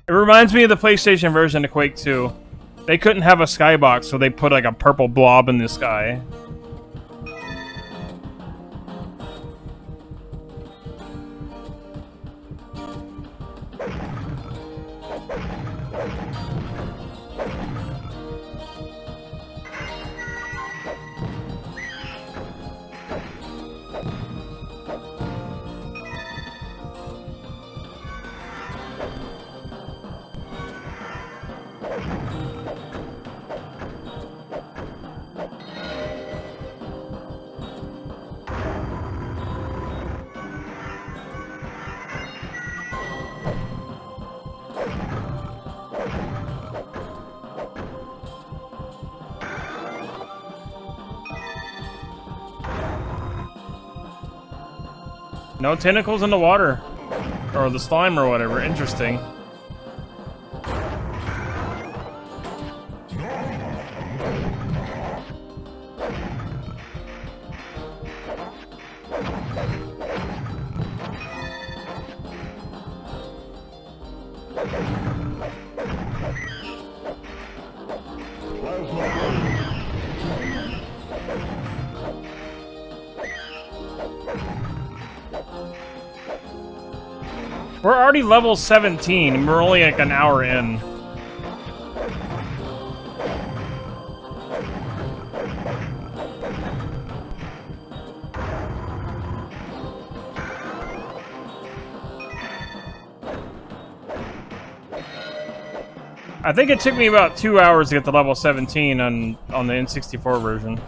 It reminds me of the PlayStation version of Quake 2. They couldn't have a skybox, so they put like a purple blob in the sky. No tentacles in the water. Or the slime or whatever. Interesting. We're already level 17, and we're only like an hour in. I think it took me about 2 hours to get to level 17 on the N64 version.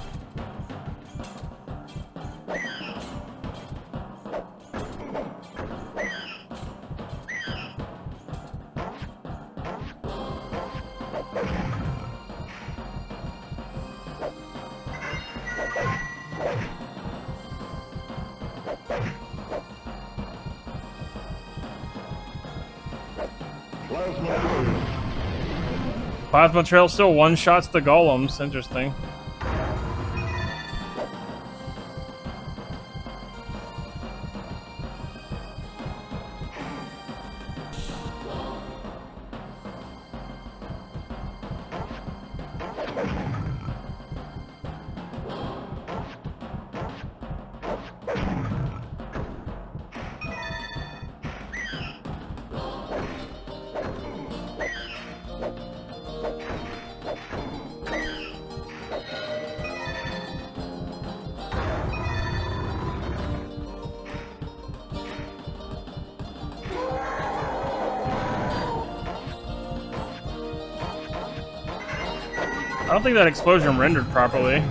Plasma Trail still one-shots the golems. Interesting. I don't think that explosion rendered properly.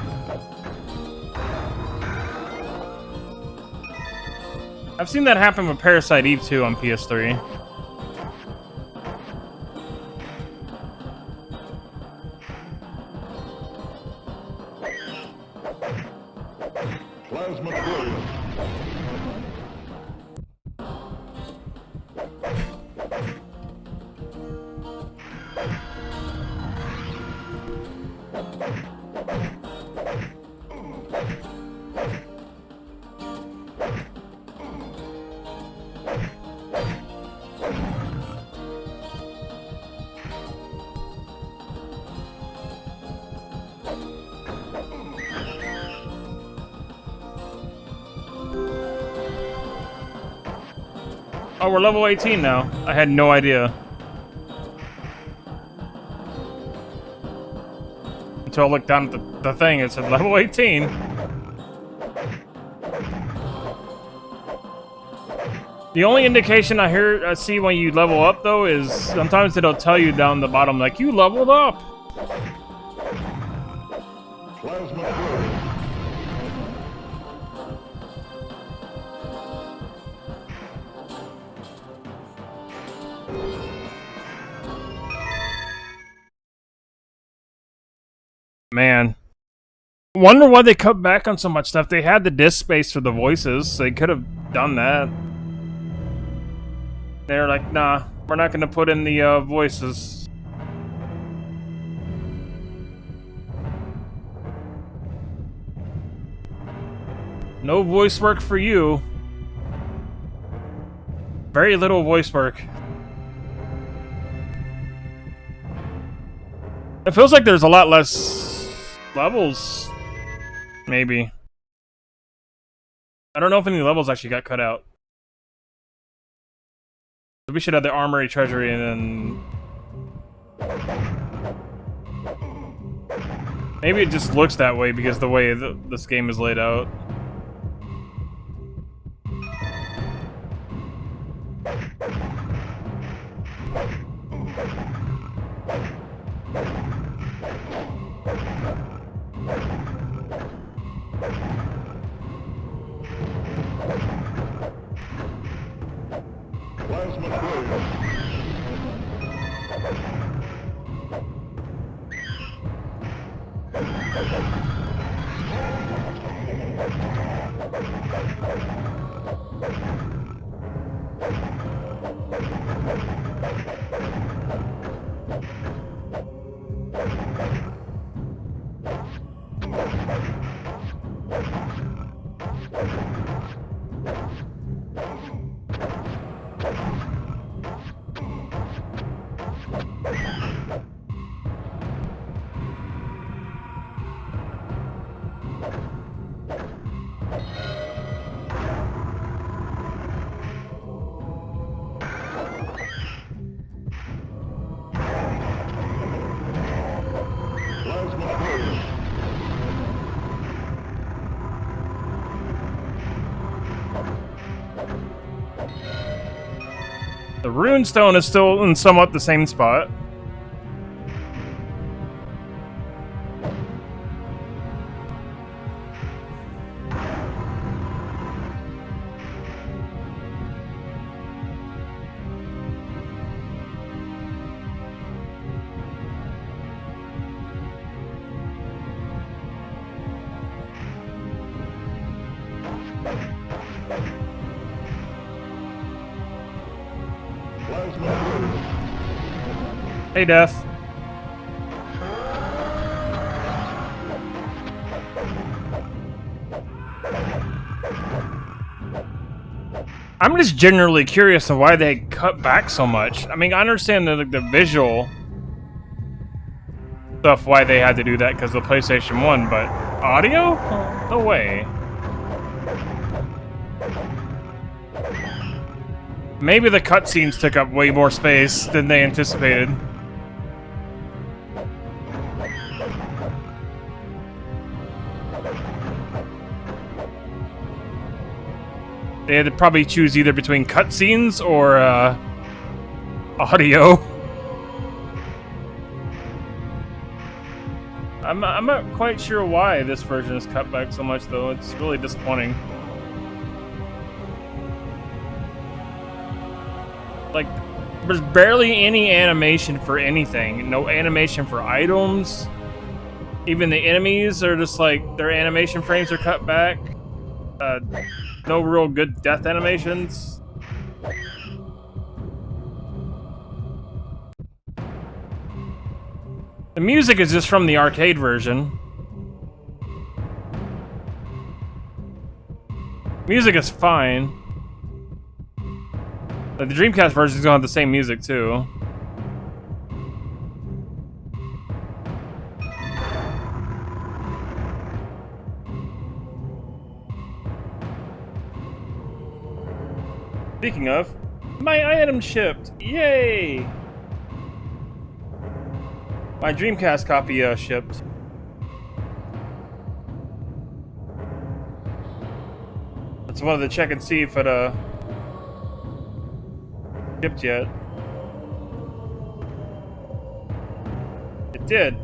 I've seen that happen with Parasite Eve 2 on PS3. Plasma brilliant. Oh, we're level 18 now. I had no idea. Until I looked down at the thing, it said level 18. The only indication I see when you level up, though, is sometimes it'll tell you down the bottom, like, you leveled up. Plasma brilliant. Man. Wonder why they cut back on so much stuff. They had the disk space for the voices, so they could have done that. They're like, nah, we're not gonna put in the voices. No voice work for you. Very little voice work. It feels like there's a lot less levels, maybe. I don't know if any levels actually got cut out. We should have the Armory Treasury and then... Maybe it just looks that way because the way this game is laid out. Plasma brilliant. The runestone is still in somewhat the same spot. Hey, Death. I'm just generally curious of why they cut back so much. I mean, I understand the visual stuff, why they had to do that because of the PlayStation 1, but audio? No way. Maybe the cutscenes took up way more space than they anticipated. They had to probably choose either between cutscenes or audio. I'm not quite sure why this version is cut back so much, though. It's really disappointing. Like, there's barely any animation for anything. No animation for items. Even the enemies are just like, their animation frames are cut back. No real good death animations. The music is just from the arcade version. Music is fine. The Dreamcast version is gonna have the same music too. Speaking of, my item shipped! Yay! My Dreamcast copy shipped. That's wanted to check and see if it shipped yet. It did.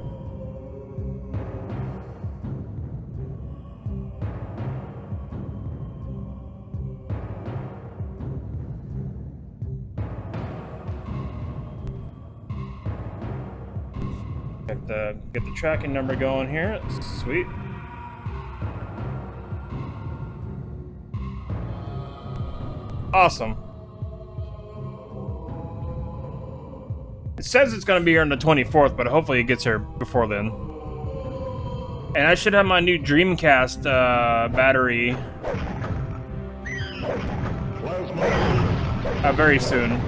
Get the tracking number going here. Sweet. Awesome. It says it's going to be here on the 24th, but hopefully it gets here before then. And I should have my new Dreamcast battery very soon.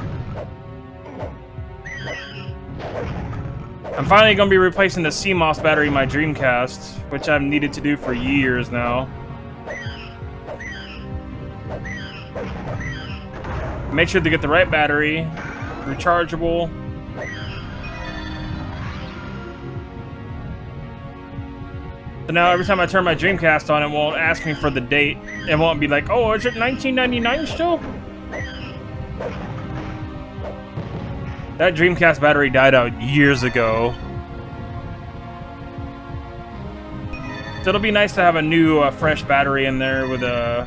I'm finally going to be replacing the CMOS battery in my Dreamcast, which I've needed to do for years now. Make sure to get the right battery, rechargeable. So now every time I turn my Dreamcast on, it won't ask me for the date. It won't be like, oh, is it 1999 still? That Dreamcast battery died out years ago. So it'll be nice to have a new, fresh battery in there with a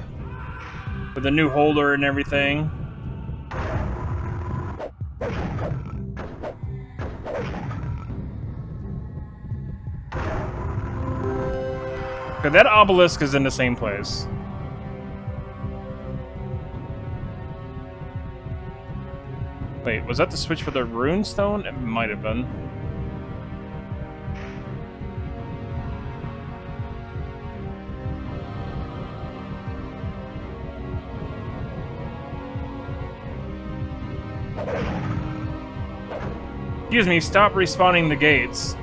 new holder and everything. But that obelisk is in the same place. Wait, was that the switch for the rune stone? It might have been. Excuse me, stop respawning the gates.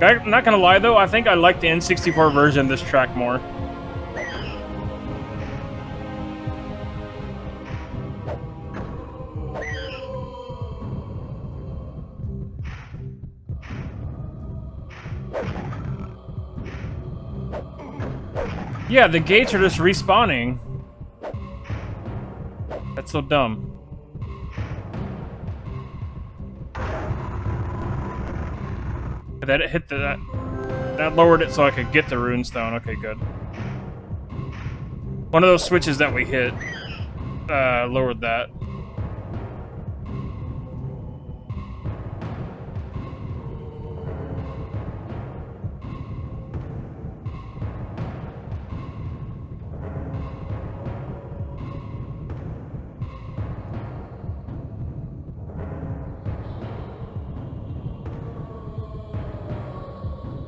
I'm not gonna lie though, I think I like the N64 version of this track more. Yeah, the gates are just respawning. That's so dumb. That hit that lowered it so I could get the runestone. Okay, good. One of those switches that we hit lowered that.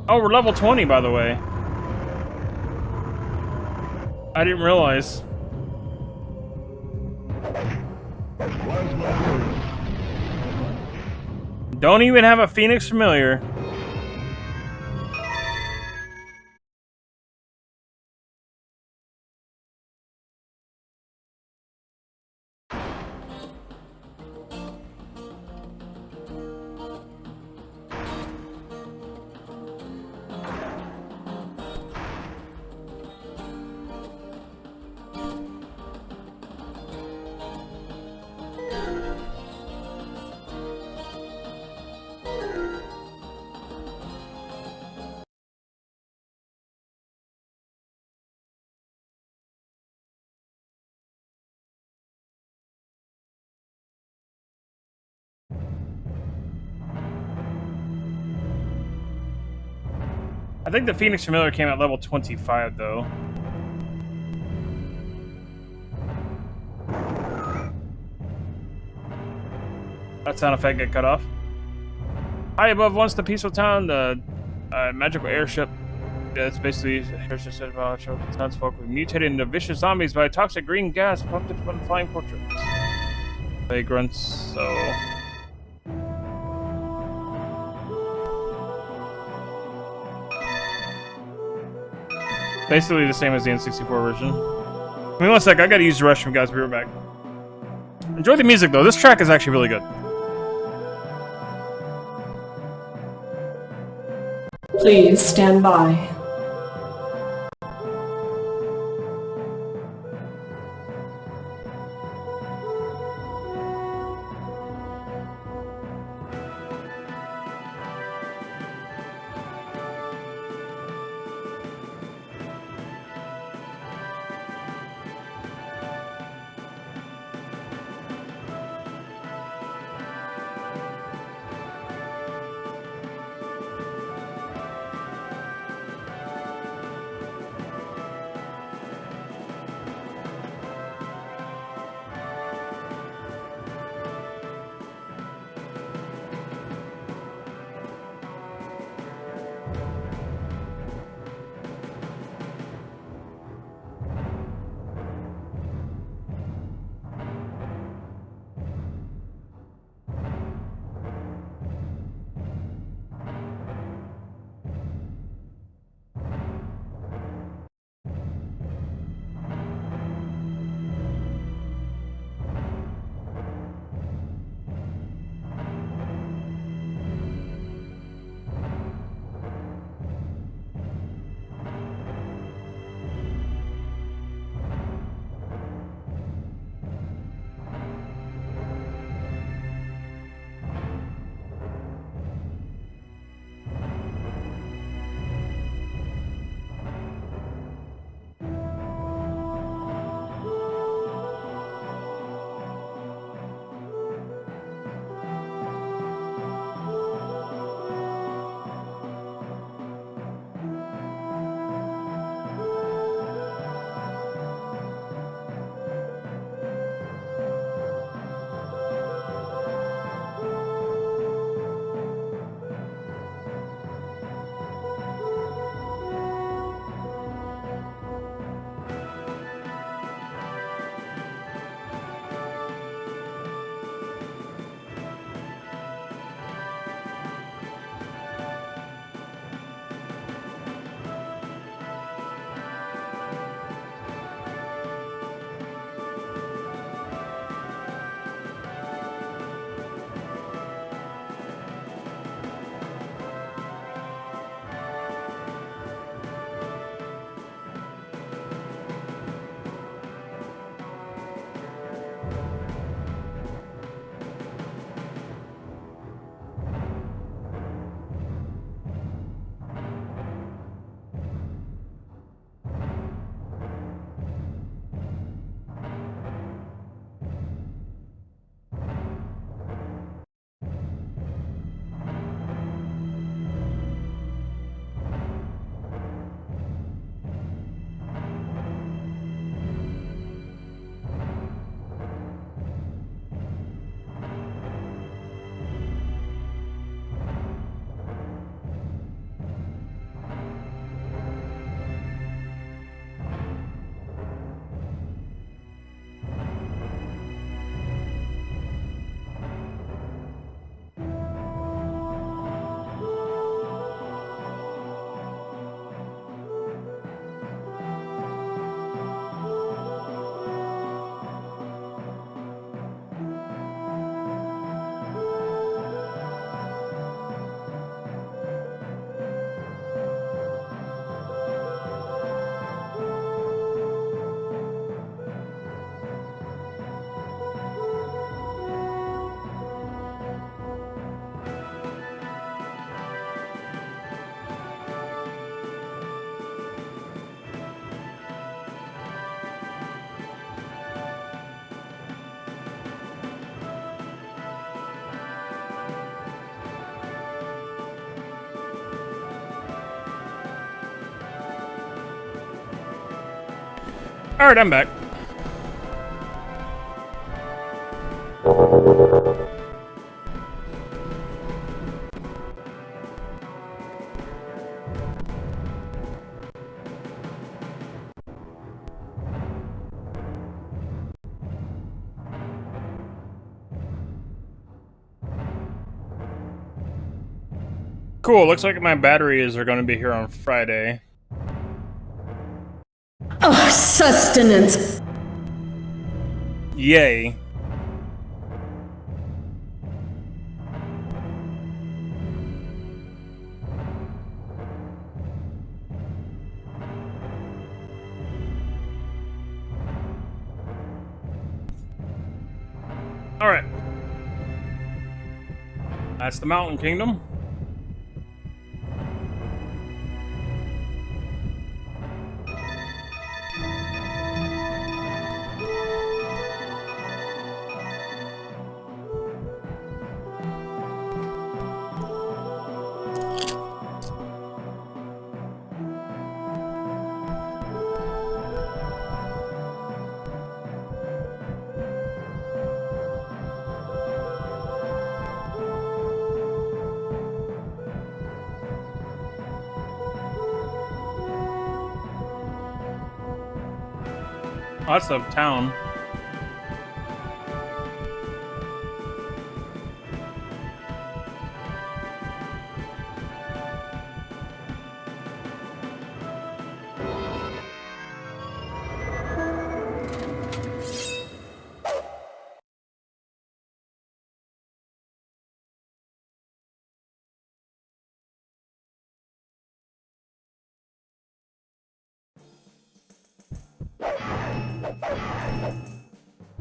Oh, we're level 20, by the way. I didn't realize. Don't even have a Phoenix Familiar. I think the Phoenix Familiar came at level 25, though. That sound effect get cut off. High above once the peaceful town, the magical airship. It's basically airship set about townsfolk mutated into vicious zombies by toxic green gas pumped from flying portraits. They grunts, so. Basically the same as the N64 version. Give me one sec, I gotta use the restroom, guys. Be right back. Enjoy the music, though. This track is actually really good. Please stand by. Alright, I'm back. Cool, looks like my batteries are going to be here on Friday. Oh, sustenance! Yay. Alright. That's the Mountain Kingdom. Oh, that's the town.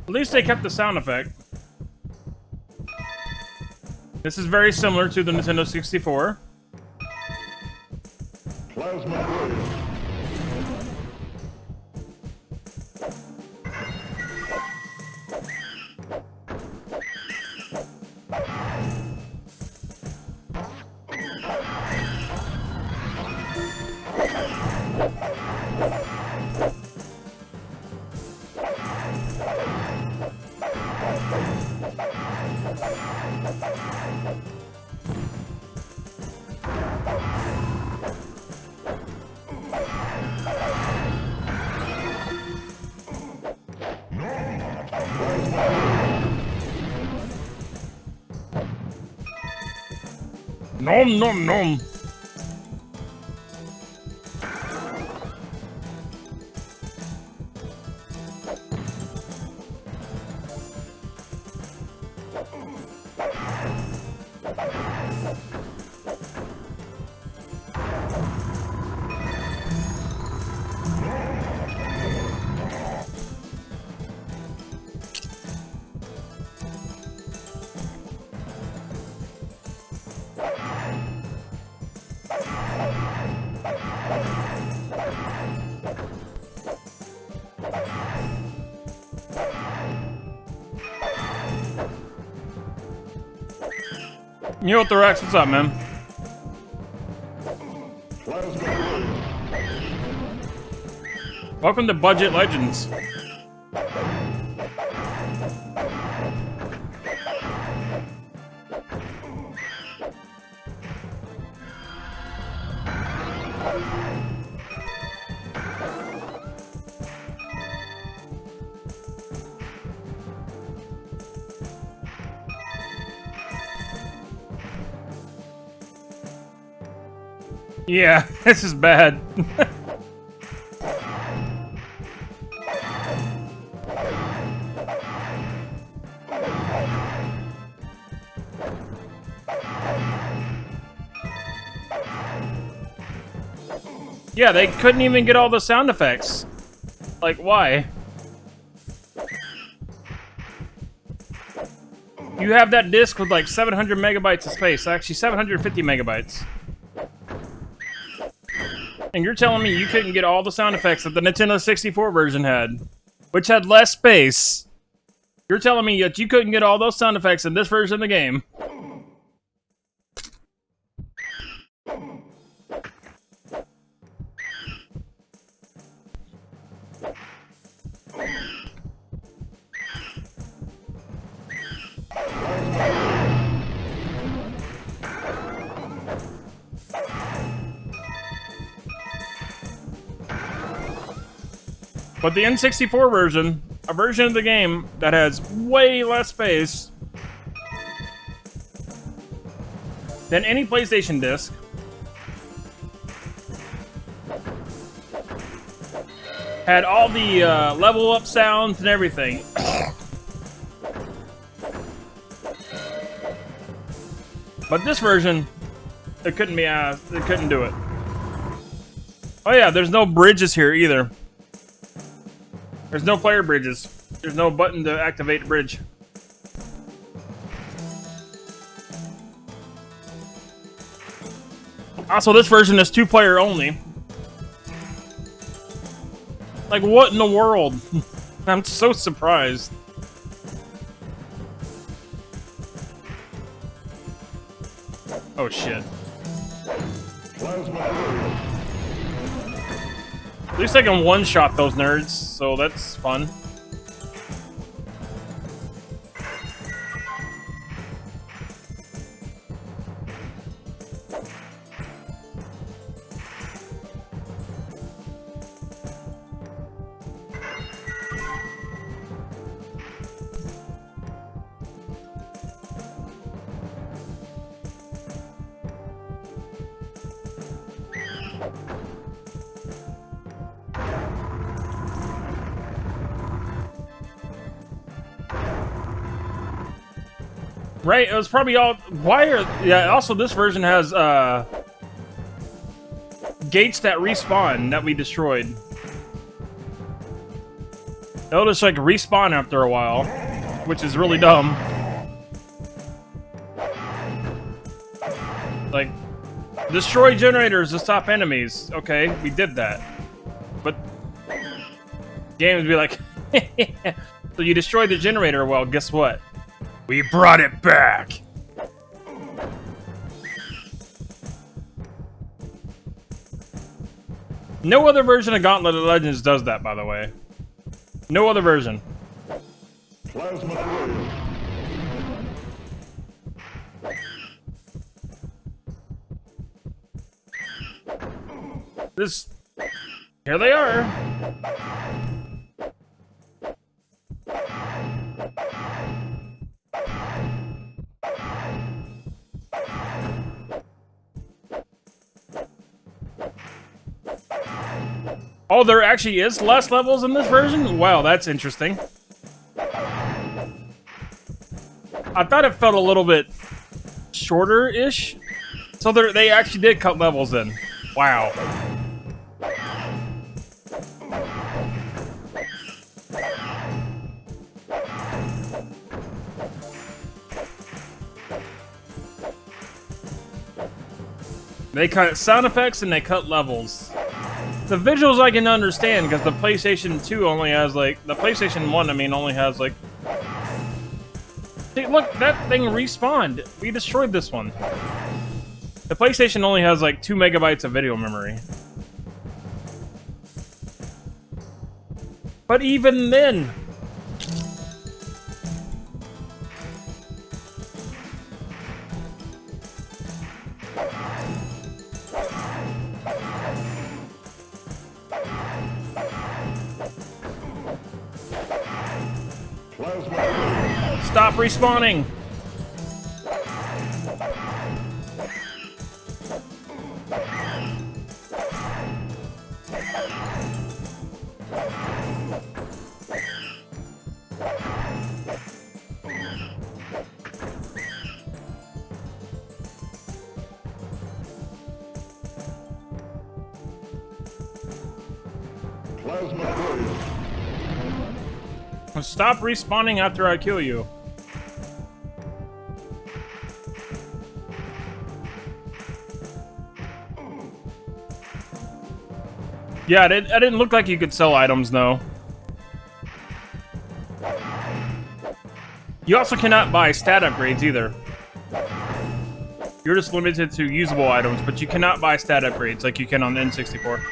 At least they kept the sound effect. This is very similar to the Nintendo 64. Plasma wave. Nom nom nom. Yo, what the Rex? What's up, man? Welcome to Budget Legends. Yeah, this is bad. Yeah, they couldn't even get all the sound effects. Like, why? You have that disc with like 700 megabytes of space, actually 750 megabytes. And you're telling me you couldn't get all the sound effects that the Nintendo 64 version had, which had less space. You're telling me that you couldn't get all those sound effects in this version of the game. But the N64 version, a version of the game that has way less space than any PlayStation disc, had all the level up sounds and everything. But this version, it couldn't do it. Oh yeah, there's no bridges here either. There's no player bridges. There's no button to activate the bridge. Also, this version is 2-player only. Like, what in the world? I'm so surprised. Oh shit. At least I can one-shot those nerds, so that's fun. Right, it was probably all... Why are... Yeah, also this version has, gates that respawn that we destroyed. They'll just, like, respawn after a while, which is really dumb. Like, destroy generators to stop enemies. Okay, we did that. But... Games would be like... So you destroyed the generator, well, guess what? We brought it back! No other version of Gauntlet of Legends does that, by the way. No other version. Plasma This... Here they are. Oh, there actually is less levels in this version? Wow, that's interesting. I thought it felt a little bit shorter-ish. So they actually did cut levels in. Wow. They cut sound effects and they cut levels. The visuals I can understand because the PlayStation 2 only has like... The PlayStation 1, I mean, only has like... See, look, that thing respawned. We destroyed this one. The PlayStation only has like 2 megabytes of video memory. But even then... Stop respawning! Stop respawning after I kill you. Yeah, it didn't look like you could sell items, though. You also cannot buy stat upgrades, either. You're just limited to usable items, but you cannot buy stat upgrades like you can on the N64.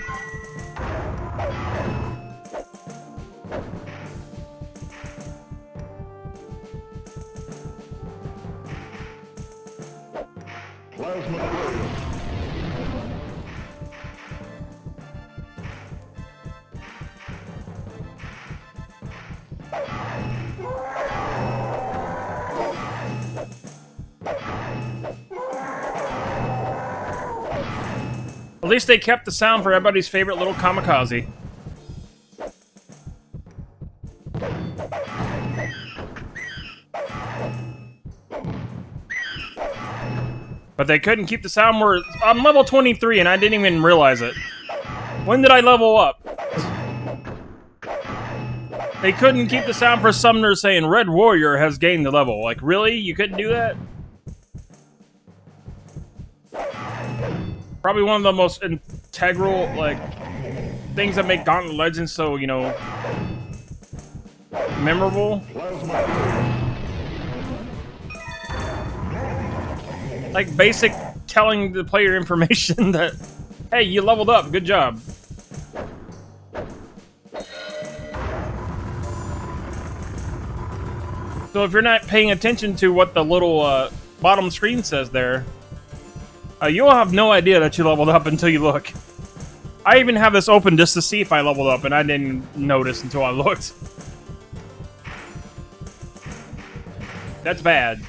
At least they kept the sound for everybody's favorite little kamikaze. But they couldn't keep the sound where I'm level 23 and I didn't even realize it. When did I level up? They couldn't keep the sound for Summoner saying Red Warrior has gained the level. Like, really? You couldn't do that? Probably one of the most integral, like, things that make Gauntlet Legends so, you know, memorable. Like, basic telling the player information that, hey, you leveled up, good job. So if you're not paying attention to what the little bottom screen says there, you'll have no idea that you leveled up until you look. I even have this open just to see if I leveled up, and I didn't notice until I looked. That's bad.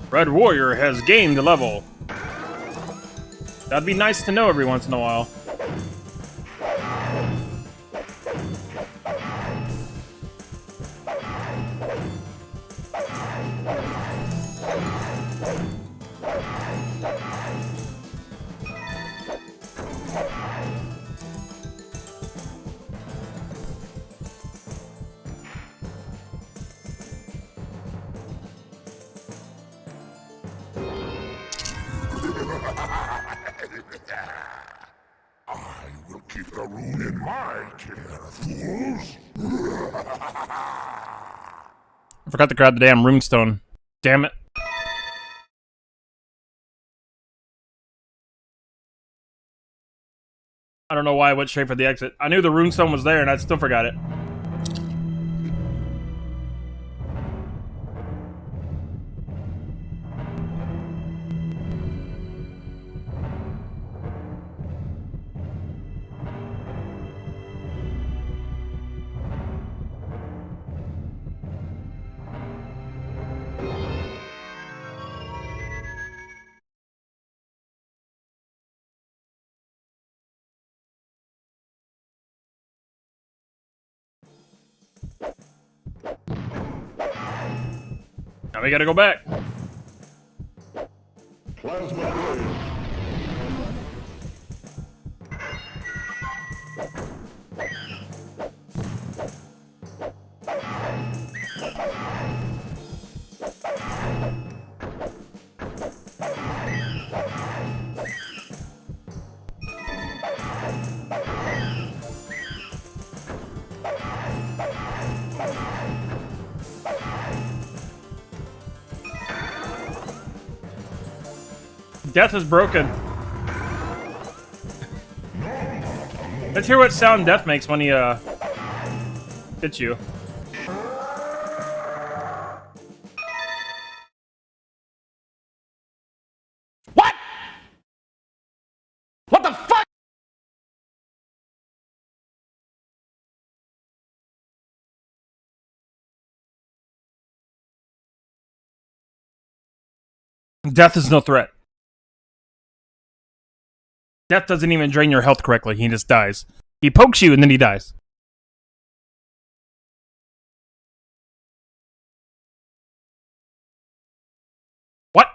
Red Warrior has gained a level. That'd be nice to know every once in a while. I will keep the rune in my care, fools. I forgot to grab the damn runestone. Damn it. I don't know why I went straight for the exit. I knew the runestone was there and I still forgot it. Now we gotta go back. Plasma blade. Death is broken. Let's hear what sound Death makes when he hits you. What? What the fuck? Death is no threat. Death doesn't even drain your health correctly, he just dies. He pokes you and then he dies. What?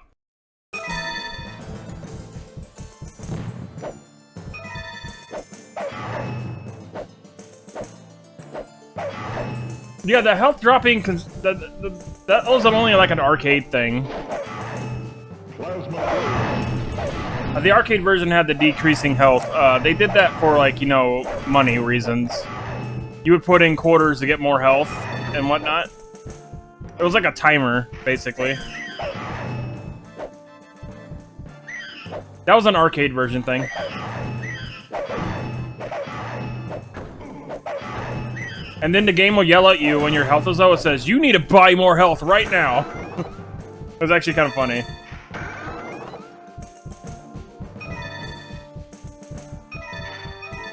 Yeah, the health dropping, that was only like an arcade thing. The arcade version had the decreasing health. They did that for, like, you know, money reasons. You would put in quarters to get more health and whatnot. It was like a timer, basically. That was an arcade version thing. And then the game will yell at you when your health is low. It says, you need to buy more health right now. It was actually kind of funny.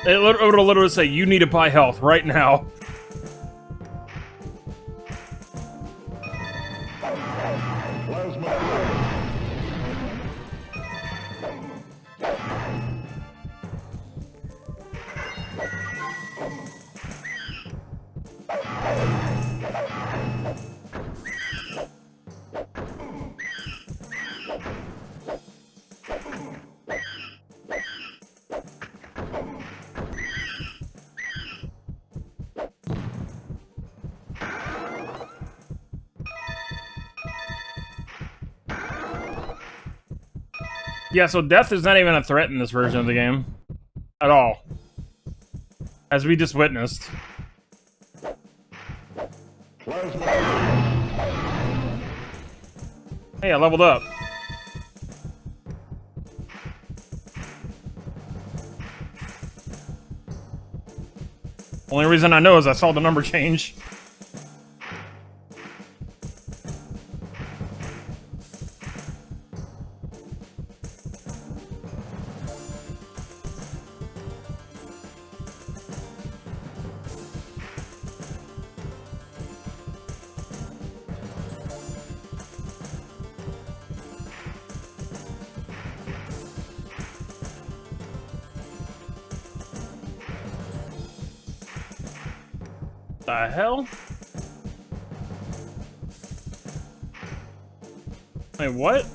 It would literally say, you need to buy health right now. Yeah, so death is not even a threat in this version of the game. At all. As we just witnessed. Hey, I leveled up. Only reason I know is I saw the number change. The hell? Wait, what?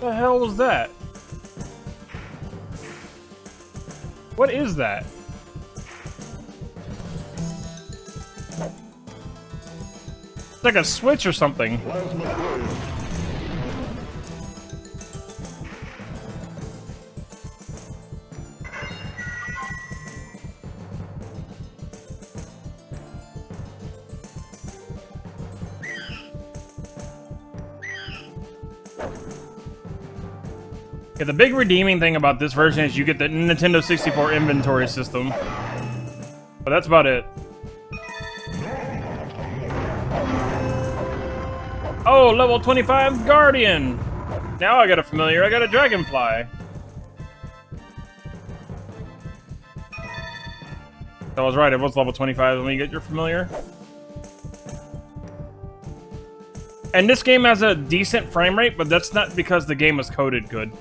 The hell was that? What is that? It's like a switch or something. Yeah, the big redeeming thing about this version is you get the Nintendo 64 inventory system. But that's about it. Oh, level 25 Guardian! Now I got a familiar, I got a Dragonfly. I was right, it was level 25 when you get your familiar. And this game has a decent frame rate, but that's not because the game is coded good.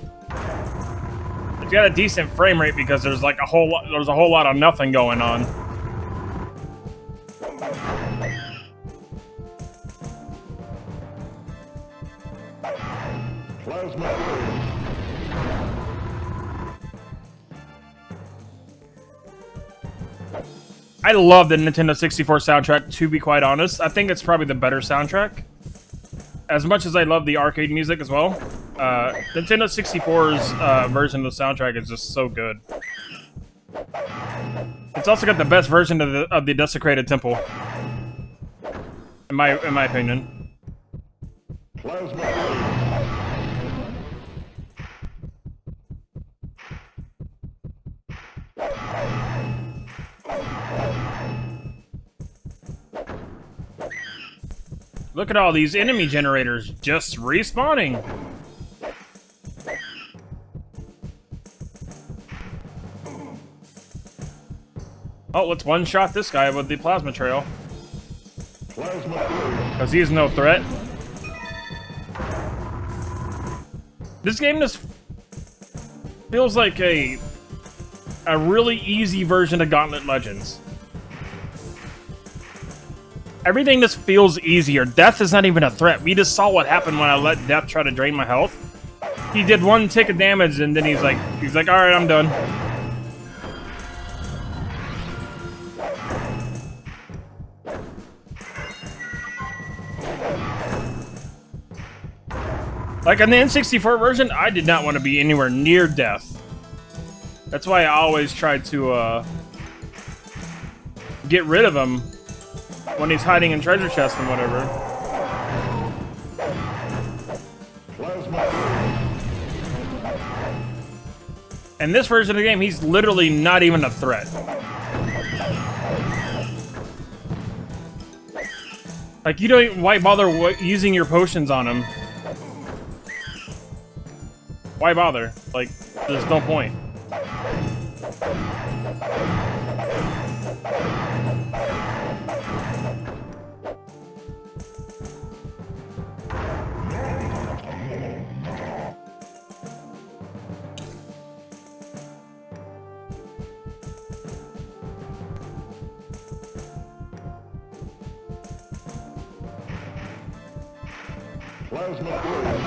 It's got a decent frame rate because there's like a whole lot of nothing going on. I love the Nintendo 64 soundtrack, to be quite honest. I think it's probably the better soundtrack. As much as I love the arcade music as well, Nintendo 64's version of the soundtrack is just so good. It's also got the best version of the Desecrated Temple, in my opinion. Look at all these enemy generators just respawning. Oh, let's one-shot this guy with the plasma trail. Because he's no threat. This game just feels like a really easy version of Gauntlet Legends. Everything just feels easier. Death is not even a threat. We just saw what happened when I let Death try to drain my health. He did one tick of damage and then he's like, all right, I'm done. Like in the N64 version, I did not want to be anywhere near Death. That's why I always tried to get rid of him when he's hiding in treasure chests and whatever. In this version of the game, he's literally not even a threat. Like, you don't why bother using your potions on him? Why bother? Like, there's no point. Plasma blade.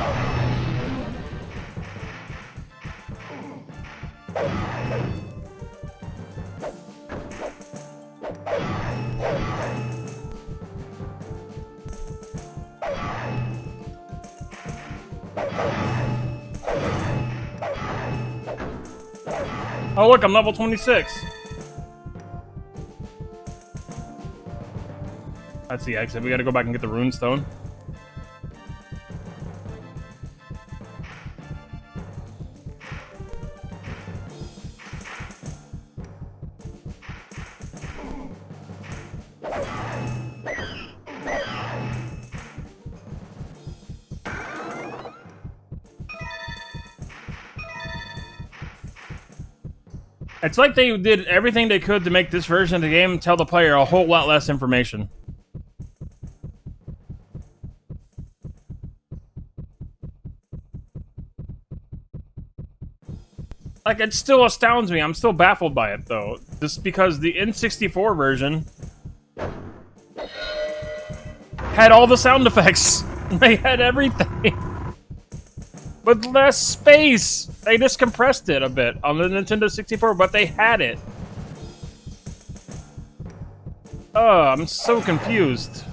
Oh look, I'm level 26. That's the exit. We gotta go back and get the rune stone. It's like they did everything they could to make this version of the game tell the player a whole lot less information. Like, it still astounds me. I'm still baffled by it, though. Just because the N64 version had all the sound effects. They had everything. With less space! They just compressed it a bit on the Nintendo 64, but they had it. Oh, I'm so confused.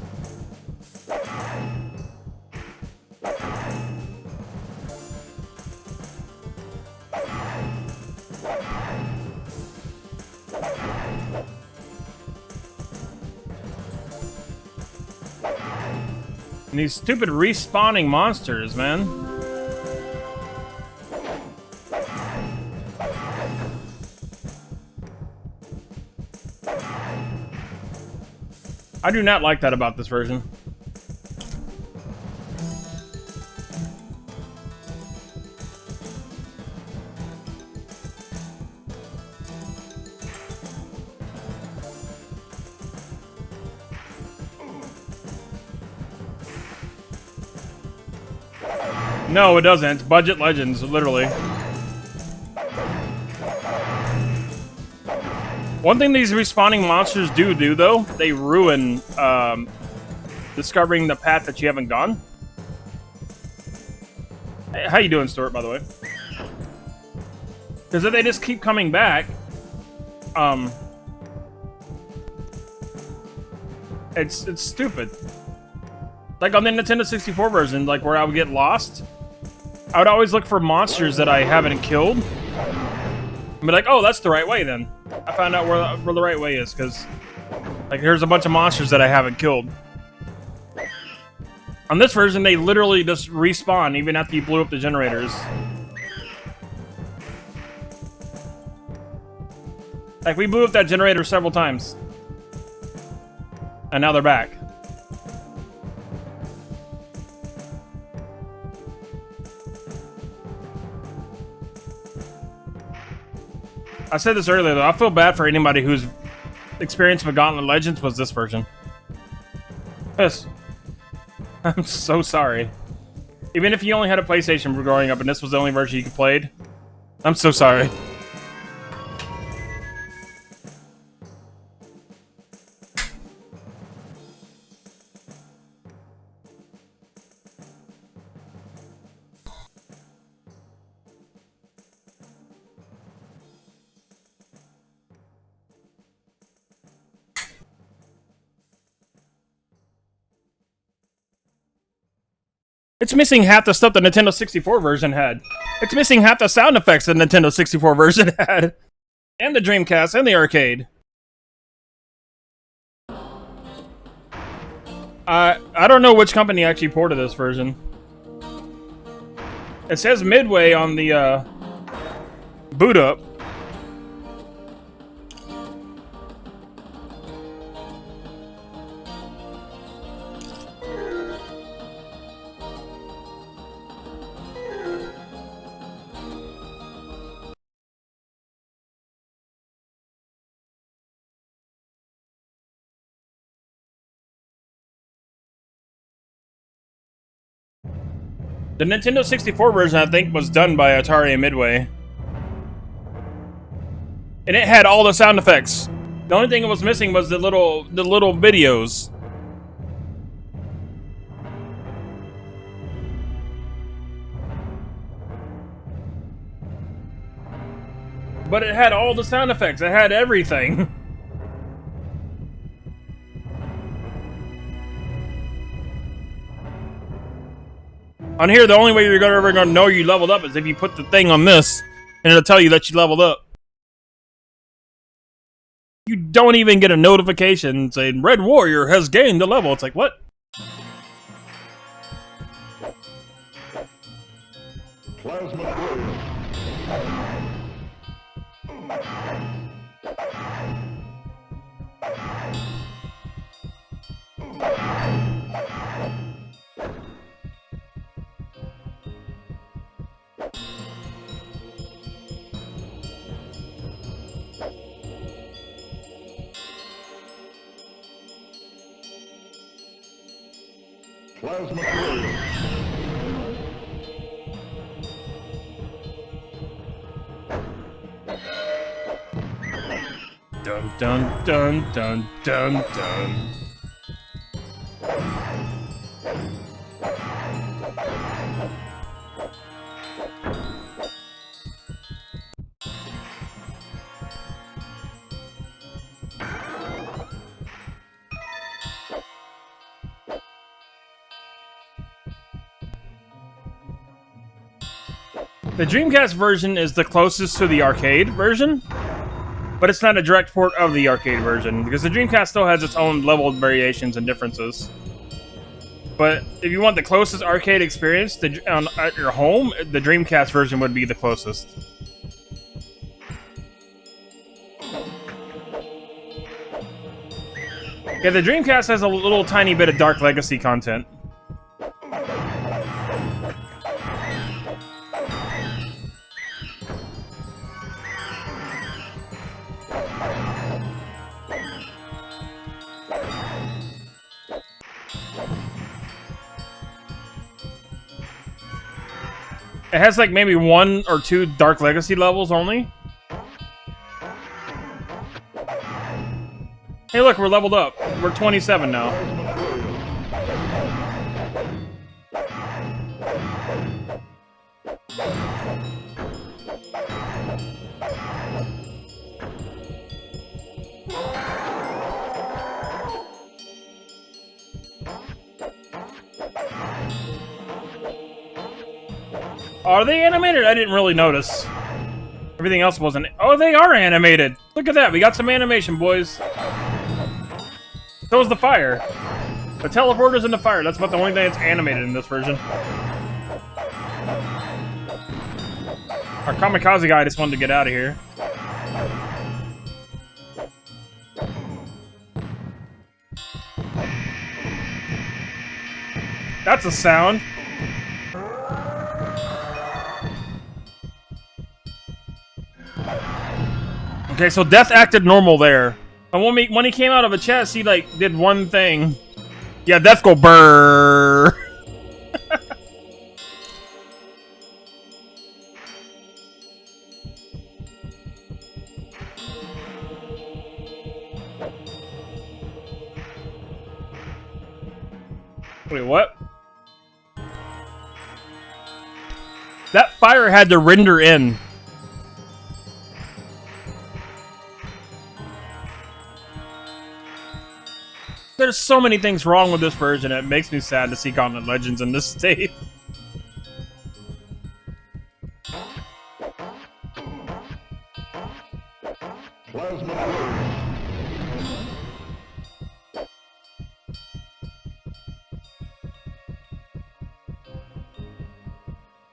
And these stupid respawning monsters, man. I do not like that about this version. No, it doesn't. Budget Legends, literally. One thing these respawning monsters do, though, they ruin discovering the path that you haven't gone. Hey, how you doing, Stuart, by the way? Because if they just keep coming back, it's stupid. Like on the Nintendo 64 version, like where I would get lost, I would always look for monsters that I haven't killed. And be like, oh, that's the right way then. I found out where the right way is, because like here's a bunch of monsters that I haven't killed. On this version, they literally just respawn even after you blew up the generators. Like, we blew up that generator several times. And now they're back. I said this earlier, though. I feel bad for anybody whose experience with Gauntlet Legends was this version. Yes. I'm so sorry. Even if you only had a PlayStation growing up and this was the only version you played, I'm so sorry. It's missing half the stuff the Nintendo 64 version had. It's missing half the sound effects the Nintendo 64 version had. And the Dreamcast and the arcade. I don't know which company actually ported this version. It says Midway on the boot up. The Nintendo 64 version, I think, was done by Atari and Midway. And it had all the sound effects. The only thing it was missing was the little videos. But it had all the sound effects. It had everything. On here, the only way you're ever going to know you leveled up is if you put the thing on this, and it'll tell you that you leveled up. You don't even get a notification saying, Red Warrior has gained a level. It's like, what? Plasma Warrior. Plasma Warrior. Dun dun dun dun dun dun. The Dreamcast version is the closest to the arcade version, but it's not a direct port of the arcade version, because the Dreamcast still has its own level variations and differences. But if you want the closest arcade experience at your home, the Dreamcast version would be the closest. Yeah, the Dreamcast has a little tiny bit of Dark Legacy content. It has like maybe 1 or 2 Dark Legacy levels only. Hey look, we're leveled up. We're 27 now. Are they animated? I didn't really notice. Everything else wasn't. Oh, they are animated. Look at that. We got some animation, boys. So is the fire. The teleporters and the fire. That's about the only thing that's animated in this version. Our kamikaze guy just wanted to get out of here. That's a sound. Okay, so Death acted normal there. And when he came out of a chest, he like did one thing. Yeah, Death go brrrr. Wait, what? That fire had to render in. There's so many things wrong with this version, it makes me sad to see Gauntlet Legends in this state.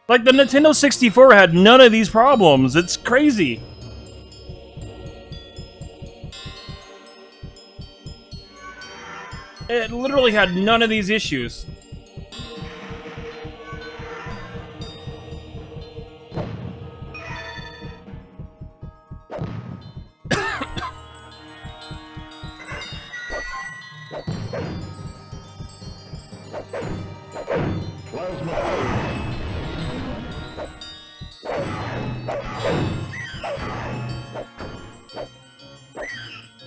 Like, the Nintendo 64 had none of these problems. It's crazy. It literally had none of these issues.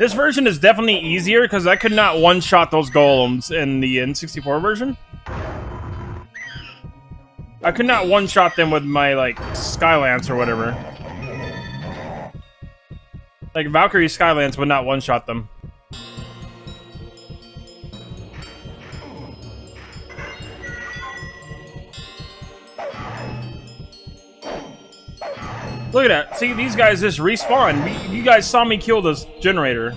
This version is definitely easier because I could not one-shot those golems in the N64 version. I could not one-shot them with my, like, Skylance or whatever. Like, Valkyrie Skylance would not one-shot them. Look at that. See, these guys just respawn. You guys saw me kill this generator.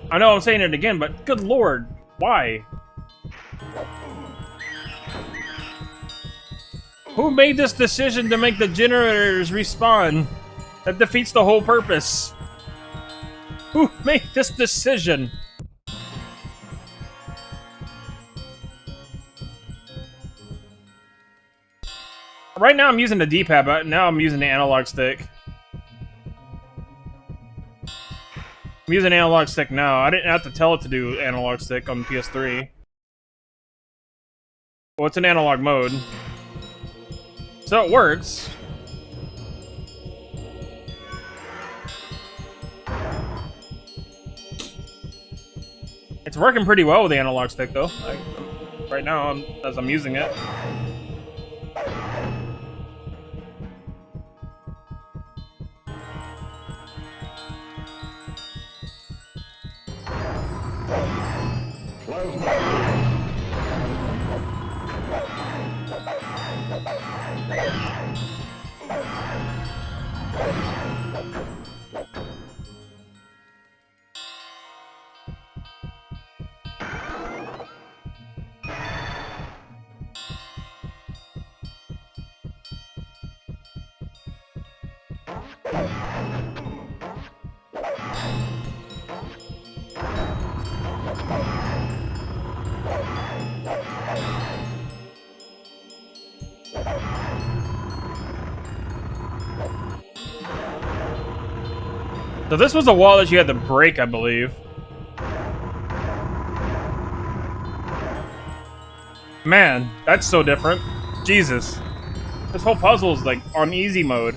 I know I'm saying it again, but good lord. Why? Who made this decision to make the generators respawn? That defeats the whole purpose. Who made this decision? Right now I'm using the D-pad, but now I'm using the analog stick. I'm using analog stick now. I didn't have to tell it to do analog stick on the PS3. Well, it's an analog mode. So it works. It's working pretty well with the analog stick, though. Right now, as I'm using it. So this was a wall that you had to break, I believe. Man, that's so different. Jesus. This whole puzzle is like on easy mode.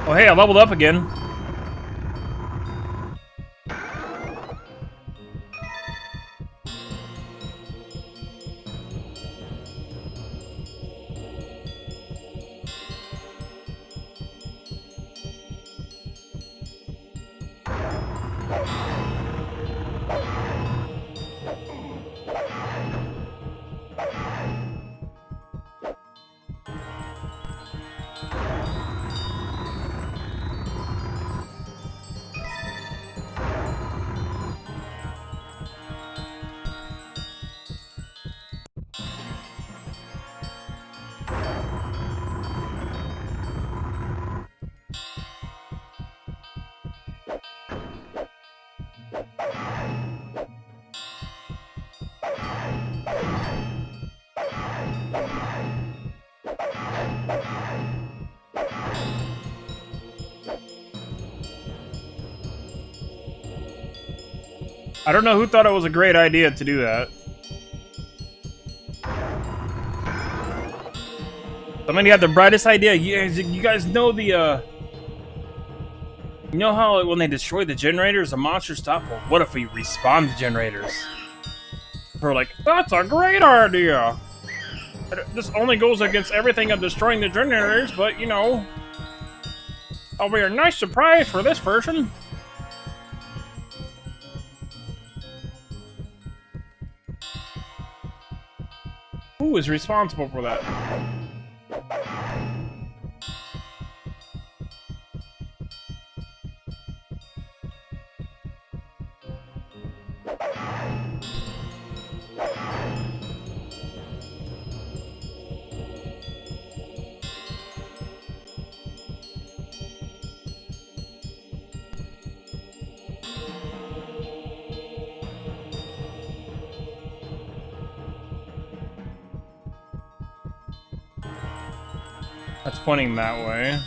Oh hey, I leveled up again. I don't know who thought it was a great idea to do that. Somebody had the brightest idea. You guys know the, you know how when they destroy the generators, the monsters stop? Well, what if we respawn the generators? We're like, that's a great idea! This only goes against everything of destroying the generators, but, you know, it'll be a nice surprise for this version. Who is responsible for that? That's pointing that way.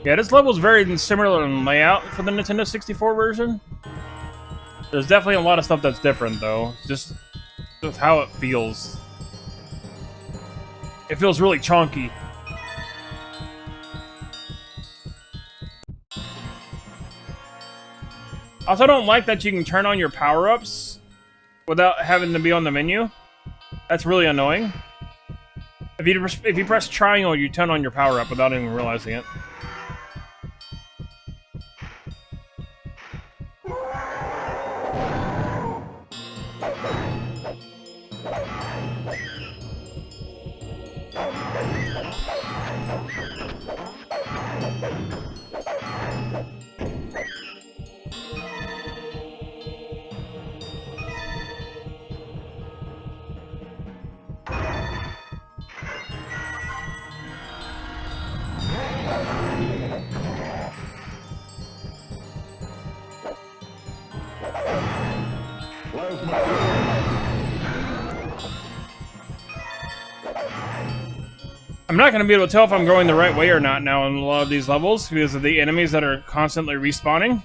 Yeah, this level's very similar in layout for the Nintendo 64 version. There's definitely a lot of stuff that's different, though. Just how it feels. It feels really chunky. Also, I don't like that you can turn on your power-ups without having to be on the menu. That's really annoying. If you press triangle, you turn on your power-up without even realizing it. I'm not going to be able to tell if I'm going the right way or not now in a lot of these levels because of the enemies that are constantly respawning.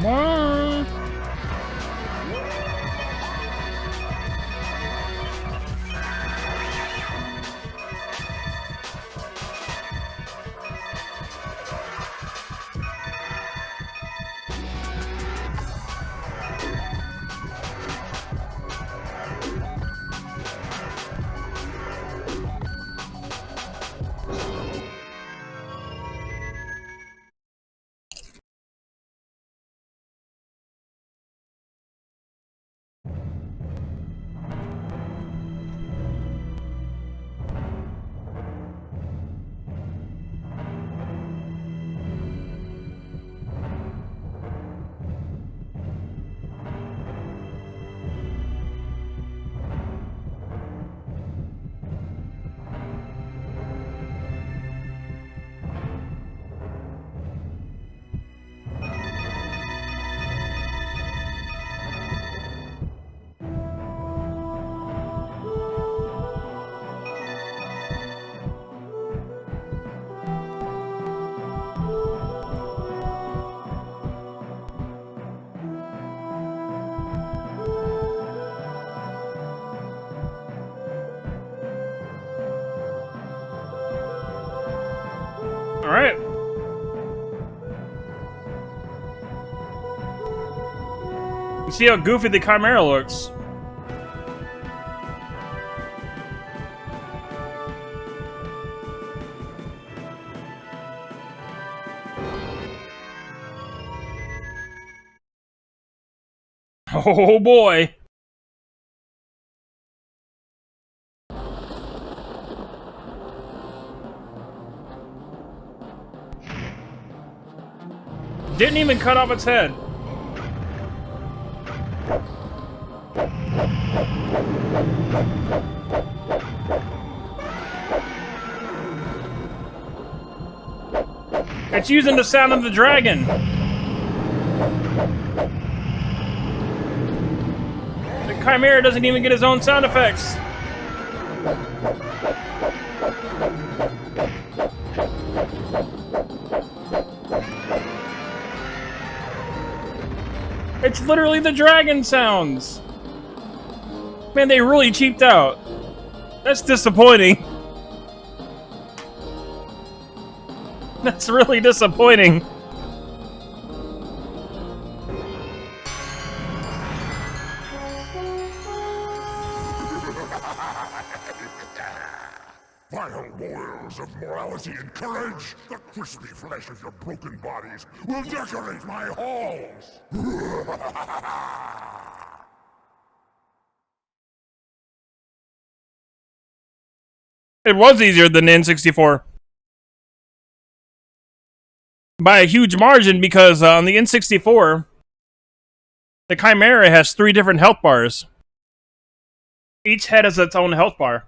What? Alright. You see how goofy the Chimera looks. Oh boy. Didn't even cut off its head. It's using the sound of the dragon. The Chimera doesn't even get his own sound effects. It's literally the dragon sounds. Man, they really cheaped out. That's disappointing. That's really disappointing. Vile warriors of morality and courage, the crispy flesh of your broken bodies will decorate my halls! It was easier than the N64. By a huge margin, because on the N64, the Chimera has 3 different health bars. Each head has its own health bar.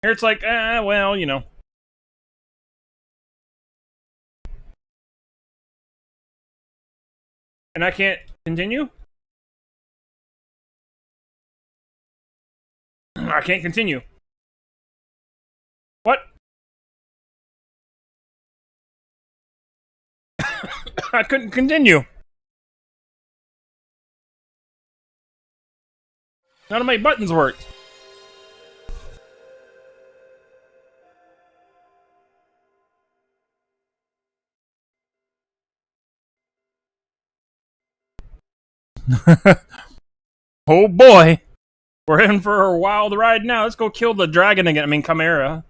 Here it's like, well, you know. And I can't continue? I can't continue. What? I couldn't continue. None of my buttons worked. Oh boy. We're in for a wild ride now. Let's go kill the dragon again. I mean, Chimera.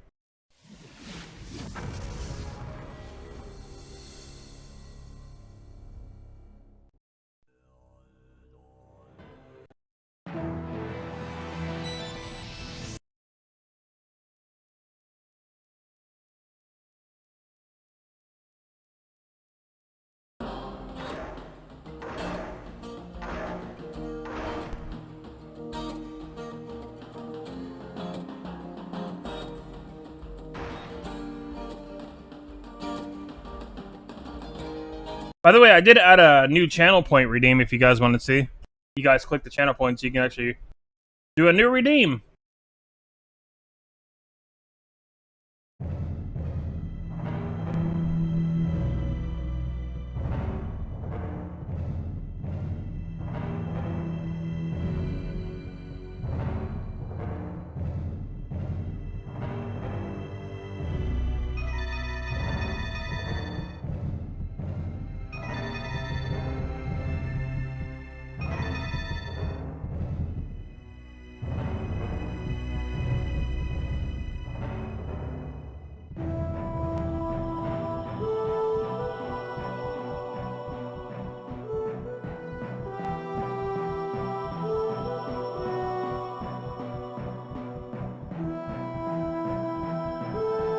By the way, I did add a new channel point redeem if you guys want to see. You guys click the channel points, you can actually do a new redeem.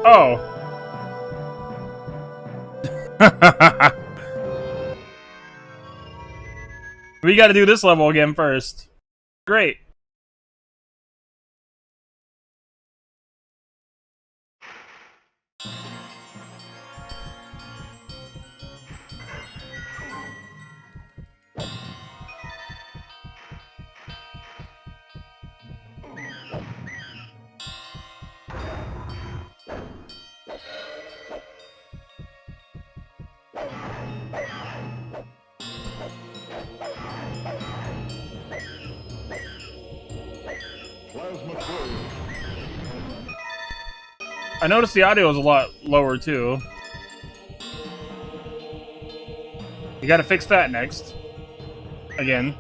Oh. We gotta do this level again first. Great. I noticed the audio is a lot lower too. You gotta fix that next. Again.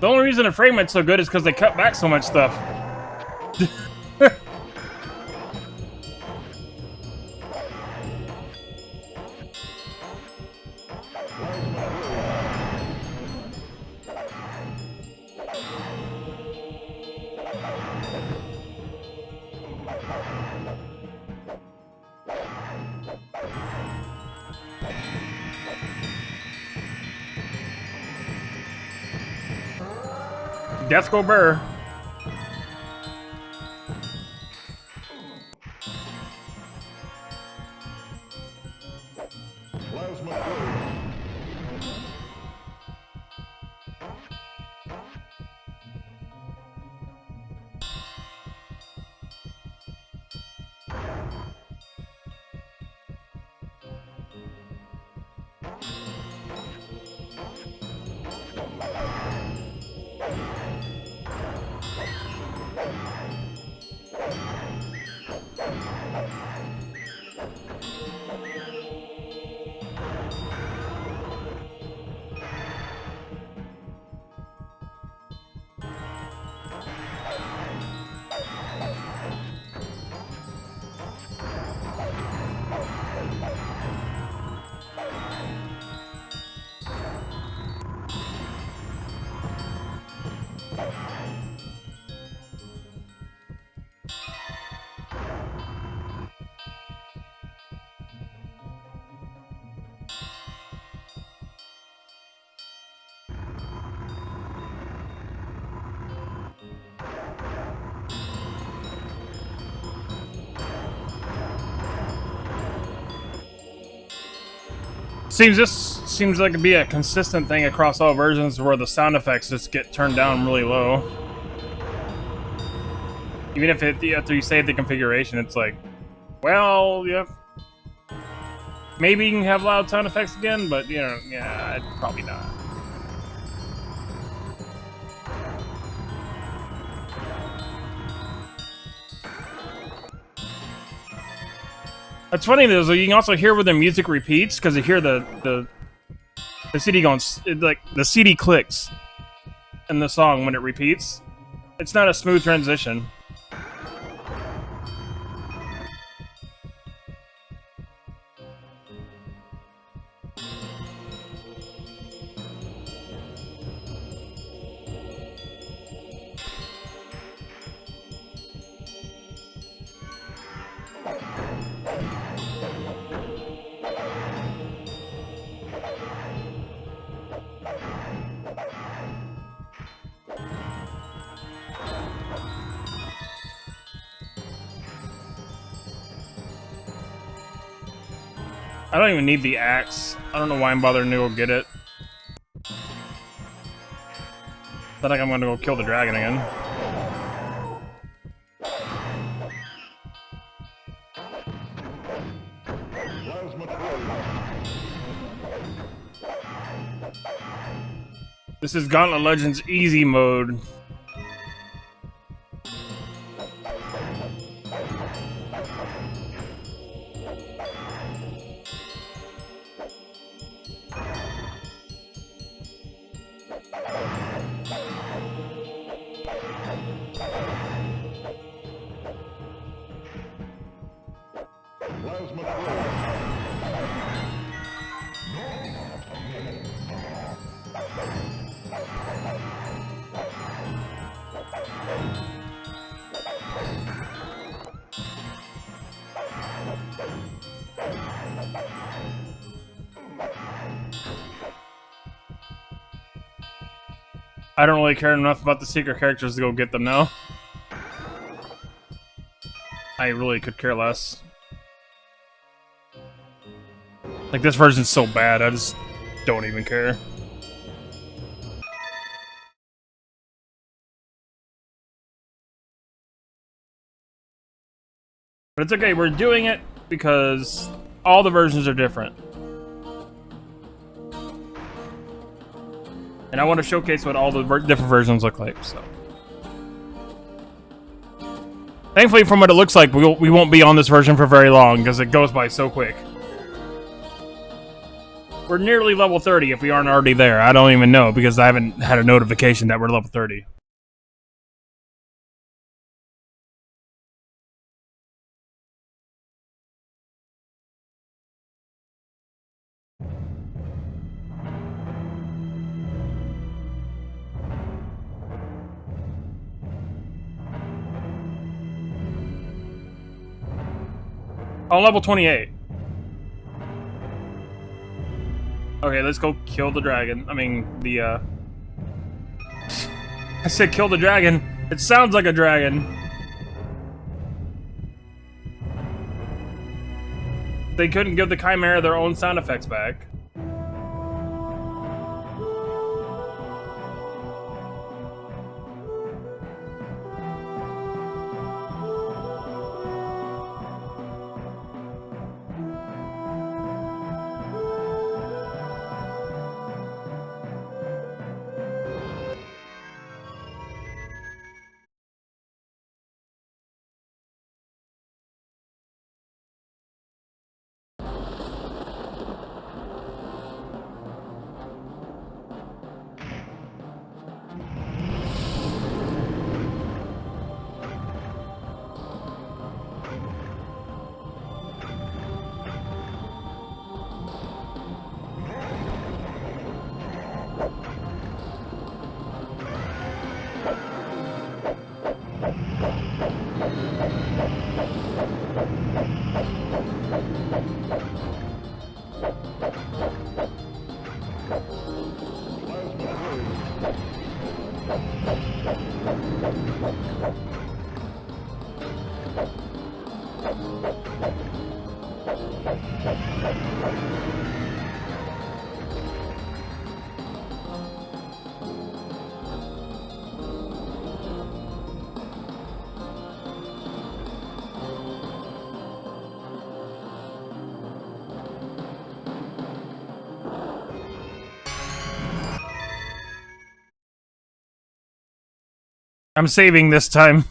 The only reason the frame rate's so good is because they cut back so much stuff. Death go burr. This seems like it'd be a consistent thing across all versions where the sound effects just get turned down really low. Even if after you save the configuration, it's like, well, yeah, maybe you can have loud sound effects again, but you know, yeah, probably not. That's funny though, so you can also hear where the music repeats because you hear the CD going, like the CD clicks in the song when it repeats. It's not a smooth transition. I don't even need the axe. I don't know why I'm bothering to go get it. I think I'm gonna go kill the dragon again. This is Gauntlet Legends easy mode. I don't really care enough about the secret characters to go get them now. I really could care less. Like, this version's so bad, I just don't even care. But it's okay, we're doing it because all the versions are different. And I want to showcase what all the different versions look like, so. Thankfully, from what it looks like, we won't be on this version for very long, because it goes by so quick. We're nearly level 30 if we aren't already there. I don't even know because I haven't had a notification that we're level 30. Oh, level 28. Okay, let's go kill the dragon. I mean, I said kill the dragon. It sounds like a dragon. They couldn't give the Chimera their own sound effects back. I'm saving this time.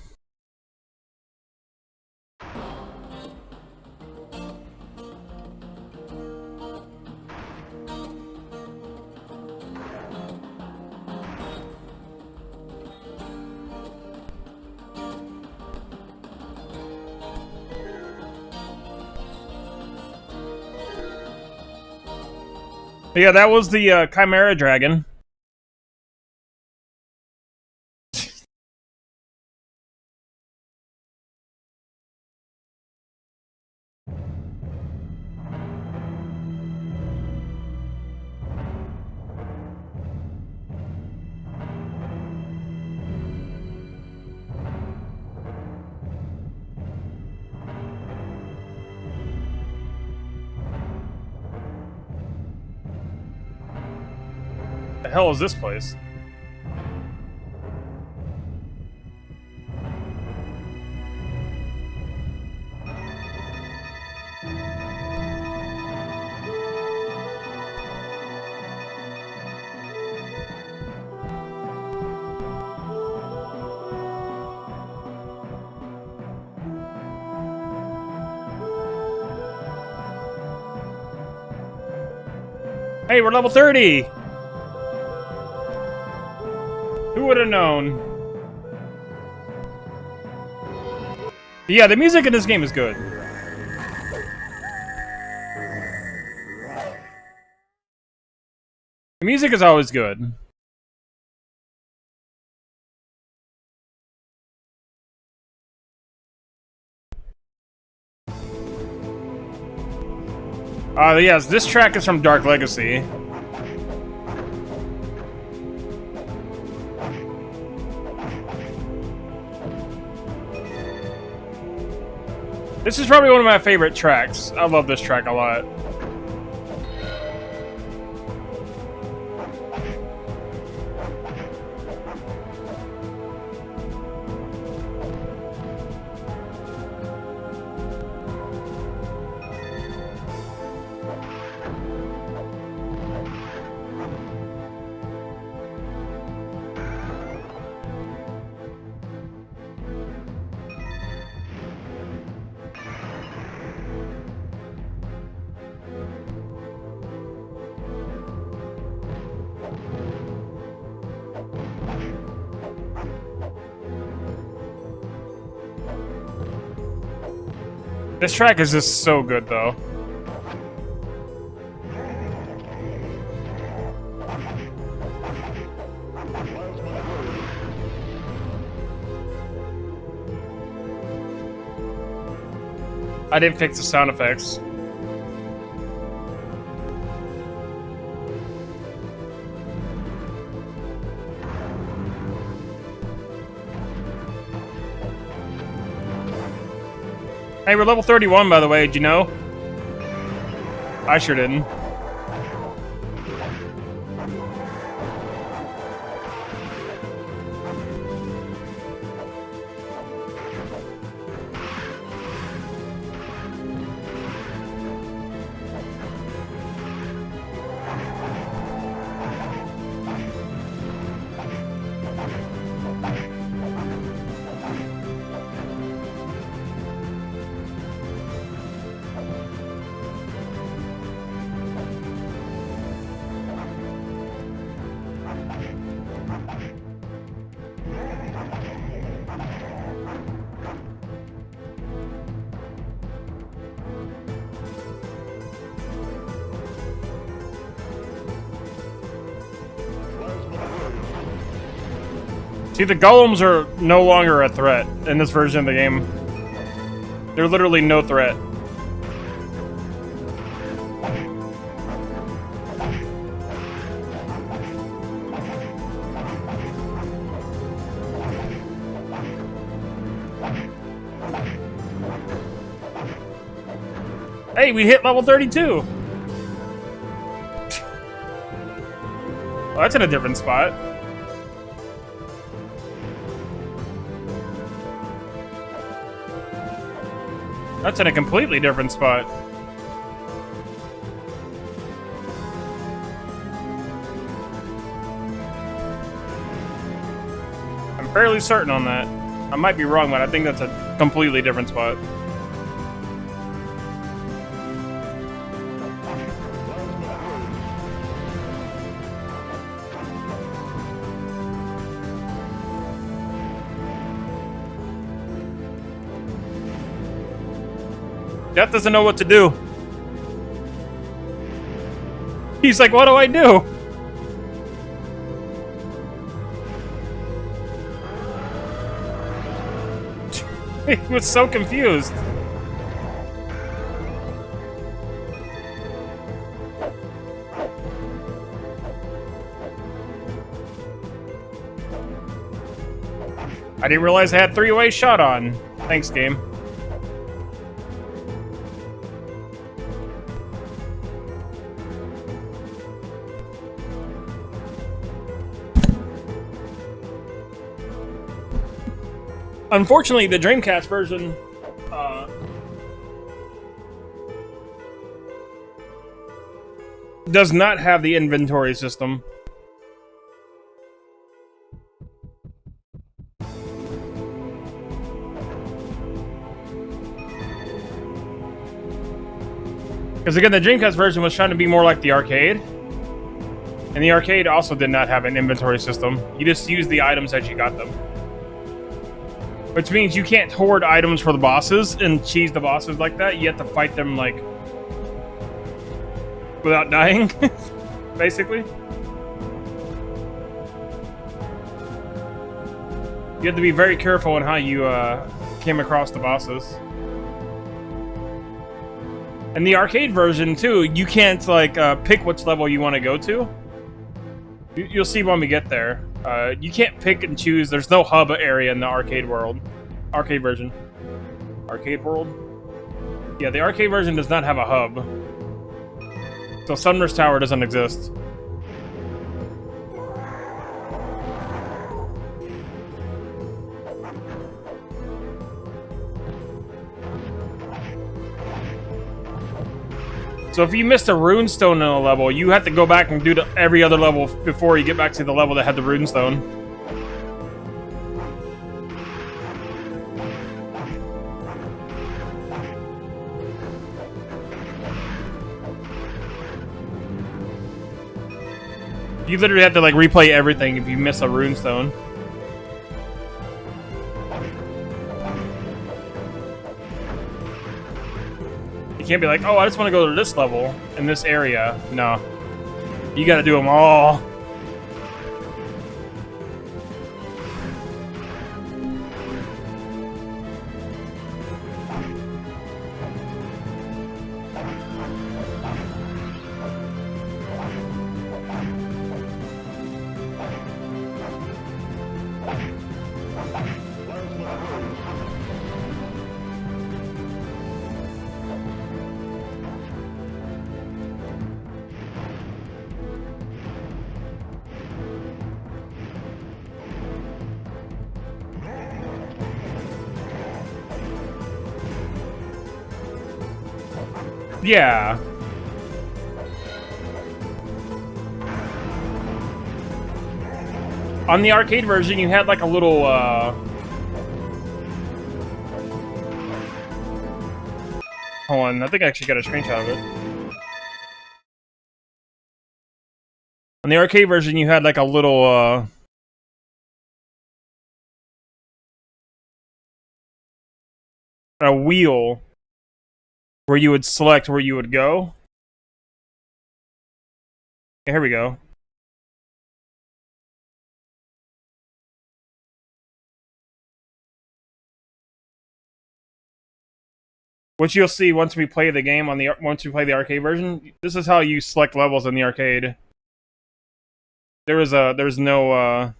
Yeah, that was the Chimera Dragon. The hell is this place? Hey, we're level 30! Who would have known? Yeah, the music in this game is good. The music is always good. Yes, this track is from Dark Legacy. This is probably one of my favorite tracks. I love this track a lot. This track is just so good, though. I didn't fix the sound effects. Hey, we're level 31, by the way. Did you know? I sure didn't. See, the golems are no longer a threat in this version of the game. They're literally no threat. Hey, we hit level 32! Oh, that's in a different spot. That's in a completely different spot. I'm fairly certain on that. I might be wrong, but I think that's a completely different spot. Death doesn't know what to do. He's like, what do I do? He was so confused. I didn't realize I had three-way shot on. Thanks, game. Unfortunately, the Dreamcast version does not have the inventory system. Because again, the Dreamcast version was trying to be more like the arcade. And the arcade also did not have an inventory system. You just used the items as you got them. Which means you can't hoard items for the bosses and cheese the bosses like that. You have to fight them, like, without dying, basically. You have to be very careful in how you came across the bosses. And the arcade version, too, you can't, like, pick which level you want to go to. You'll see when we get there. You can't pick and choose. There's no hub area in the arcade world. Arcade version. Arcade world? Yeah, the arcade version does not have a hub. So Sumner's Tower doesn't exist. So if you missed a runestone in a level, you have to go back and do every other level before you get back to the level that had the runestone. You literally have to, like, replay everything if you miss a runestone. can't be like, oh, I just want to go to this level in this area. No. You gotta do them all. Yeah. On the arcade version, you had like a little, hold on, I think I actually got a screenshot of it. On the arcade version, you had like a little, a wheel where you would select where you would go. Okay, here we go. Which you'll see once we play the game once we play the arcade version. This is how you select levels in the arcade. There's no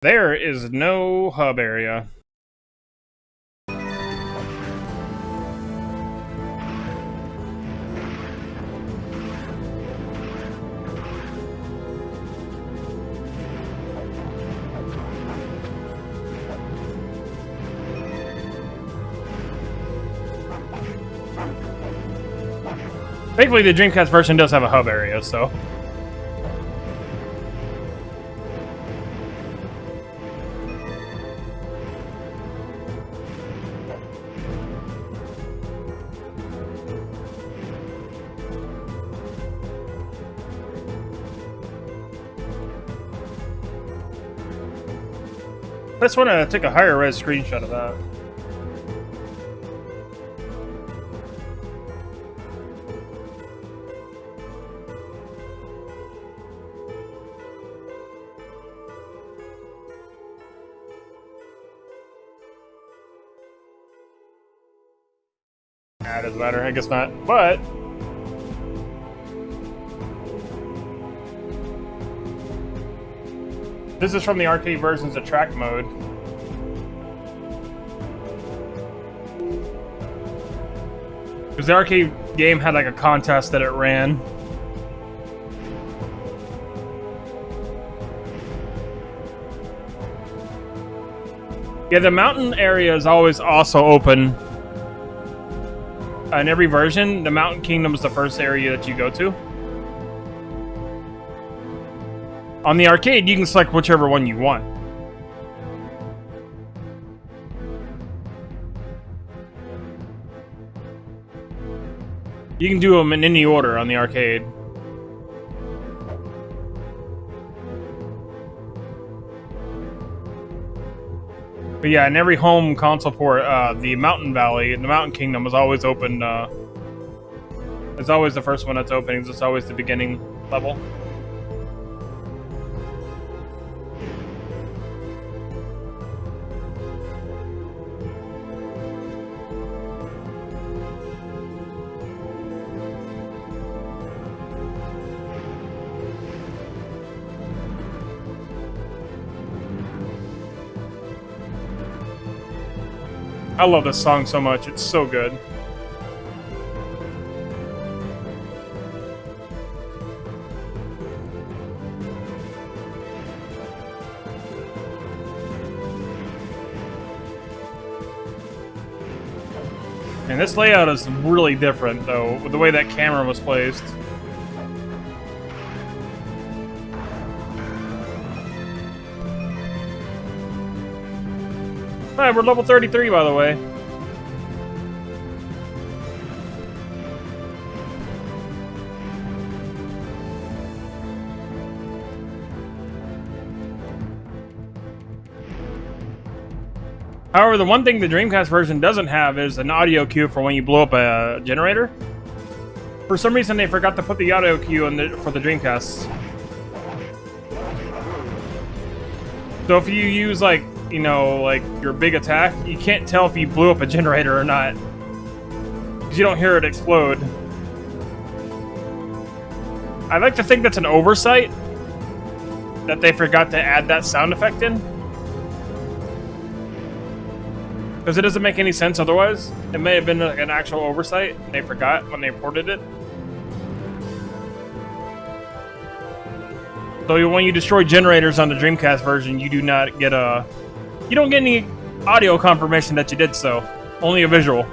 there is no hub area. Thankfully, the Dreamcast version does have a hub area, so. I just want to take a higher res screenshot of that. Nah, it doesn't matter. I guess not. But this is from the arcade version's attract mode. Because the arcade game had like a contest that it ran. Yeah, the mountain area is always also open. In every version, the Mountain Kingdom is the first area that you go to. On the arcade, you can select whichever one you want. You can do them in any order on the arcade. But yeah, in every home console port, the Mountain Valley, the Mountain Kingdom is always open. It's always the first one that's opening. It's always the beginning level. I love this song so much. It's so good. And this layout is really different, though, with the way that camera was placed. Alright, we're level 33, by the way. However, the one thing the Dreamcast version doesn't have is an audio cue for when you blow up a generator. For some reason, they forgot to put the audio cue for the Dreamcast. So if you use, like, you know, like your big attack, you can't tell if you blew up a generator or not. Because you don't hear it explode. I like to think that's an oversight, that they forgot to add that sound effect in. Because it doesn't make any sense otherwise. It may have been like an actual oversight, and they forgot when they ported it. So when you destroy generators on the Dreamcast version, you do not get you don't get any audio confirmation that you did so. Only a visual.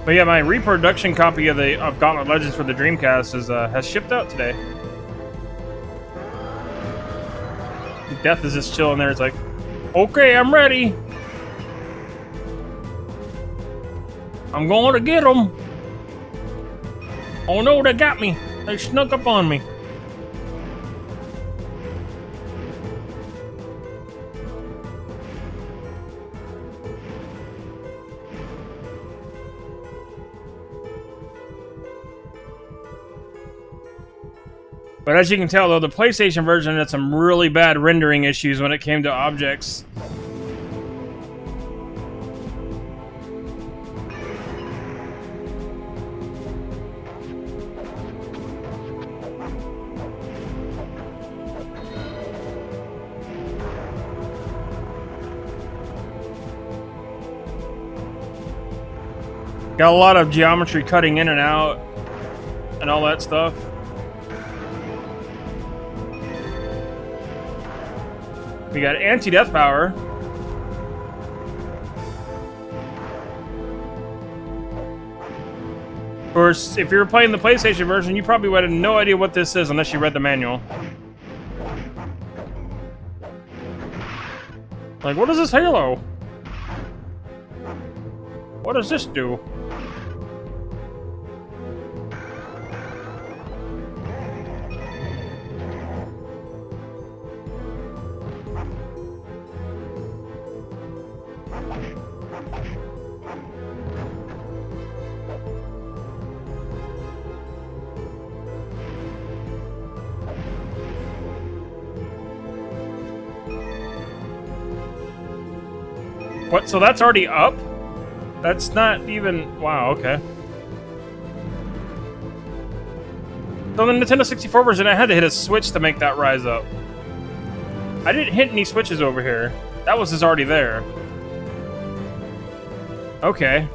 But yeah, my reproduction copy of Gauntlet Legends for the Dreamcast has shipped out today. Death is just chilling there. It's like, okay, I'm ready. I'm going to get them. Oh no, they got me. They snuck up on me. But as you can tell, though, the PlayStation version had some really bad rendering issues when it came to objects. Got a lot of geometry cutting in and out and all that stuff. We got anti-death power. Of course, if you're playing the PlayStation version, you probably would have no idea what this is unless you read the manual. Like, what is this Halo? What does this do? What? So that's already up? That's not even... Wow, okay. So the Nintendo 64 version, I had to hit a switch to make that rise up. I didn't hit any switches over here. That was just already there. Okay.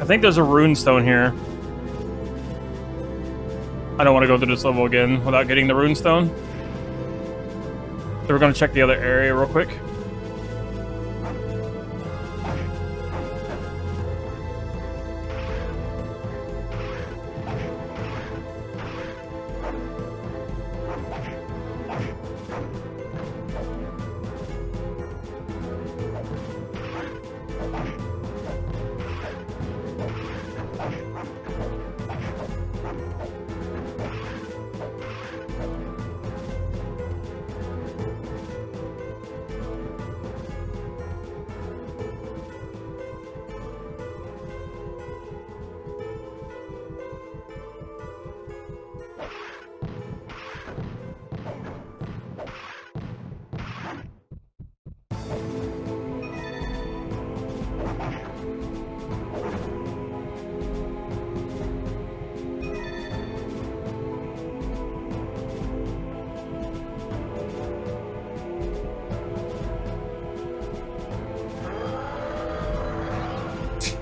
I think there's a rune stone here. I don't want to go through this level again without getting the rune stone. So we're going to check the other area real quick.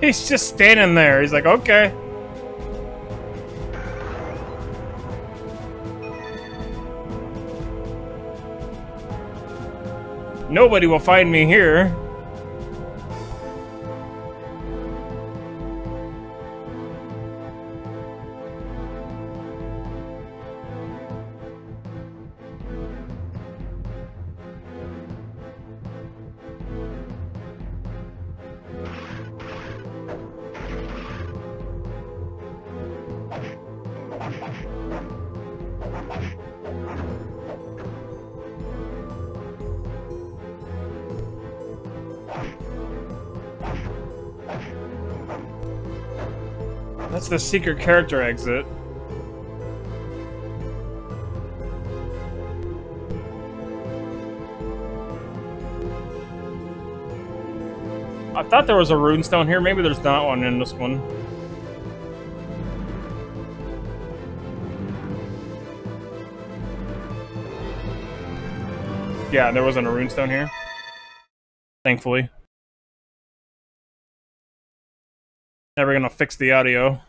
He's just standing there. He's like, okay. Nobody will find me here. That's the secret character exit. I thought there was a runestone here. Maybe there's not one in this one. Yeah, there wasn't a runestone here. Thankfully. Never gonna fix the audio.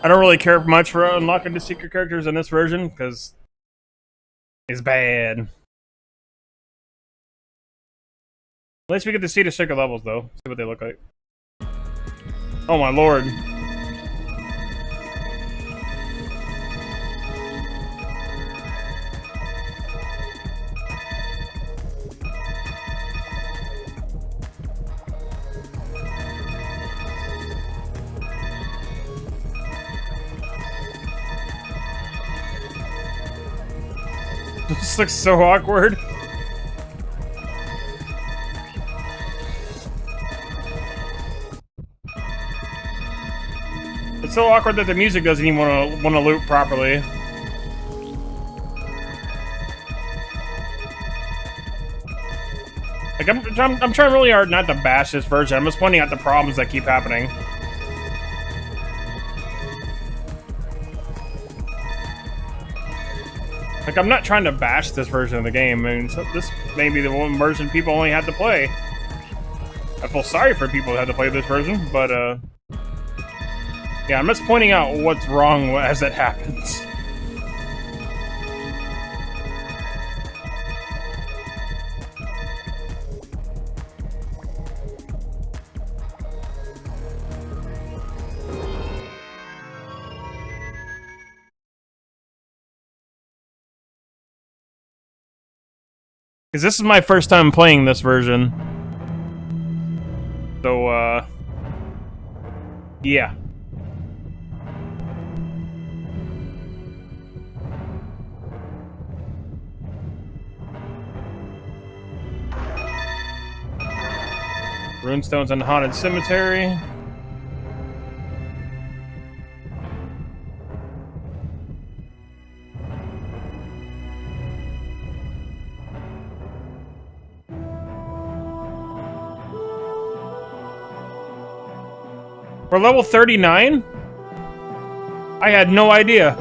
I don't really care much for unlocking the secret characters in this version, because it's bad. At least we get to see the secret levels, though. See what they look like. Oh my lord. This looks so awkward. It's so awkward that the music doesn't even want to loop properly. Like I'm trying really hard not to bash this version. I'm just pointing out the problems that keep happening. Like, I'm not trying to bash this version of the game. I mean, so this may be the one version people only had to play. I feel sorry for people who had to play this version, but, yeah, I'm just pointing out what's wrong as it happens. Because this is my first time playing this version. So, yeah. Runestones in the Haunted Cemetery. We're level 39? I had no idea.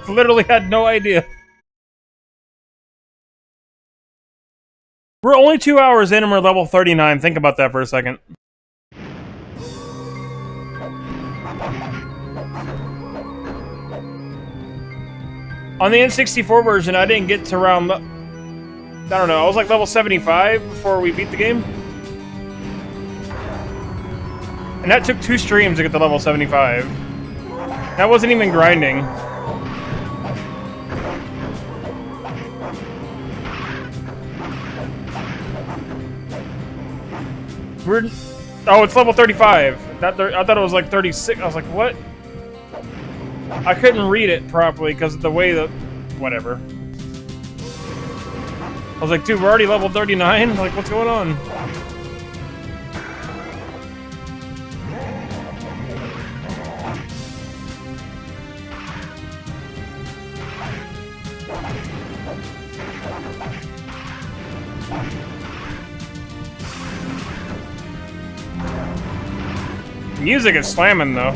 Literally had no idea. We're only 2 hours in and we're level 39. Think about that for a second. On the N64 version, I didn't get to around... I don't know, I was like level 75 before we beat the game. And that took 2 streams to get to level 75. That wasn't even grinding. Oh, it's level 35. I thought it was like 36. I was like, what? I couldn't read it properly because of the way that... Whatever. I was like, dude, we're already level 39? Like, what's going on? Music is slamming, though.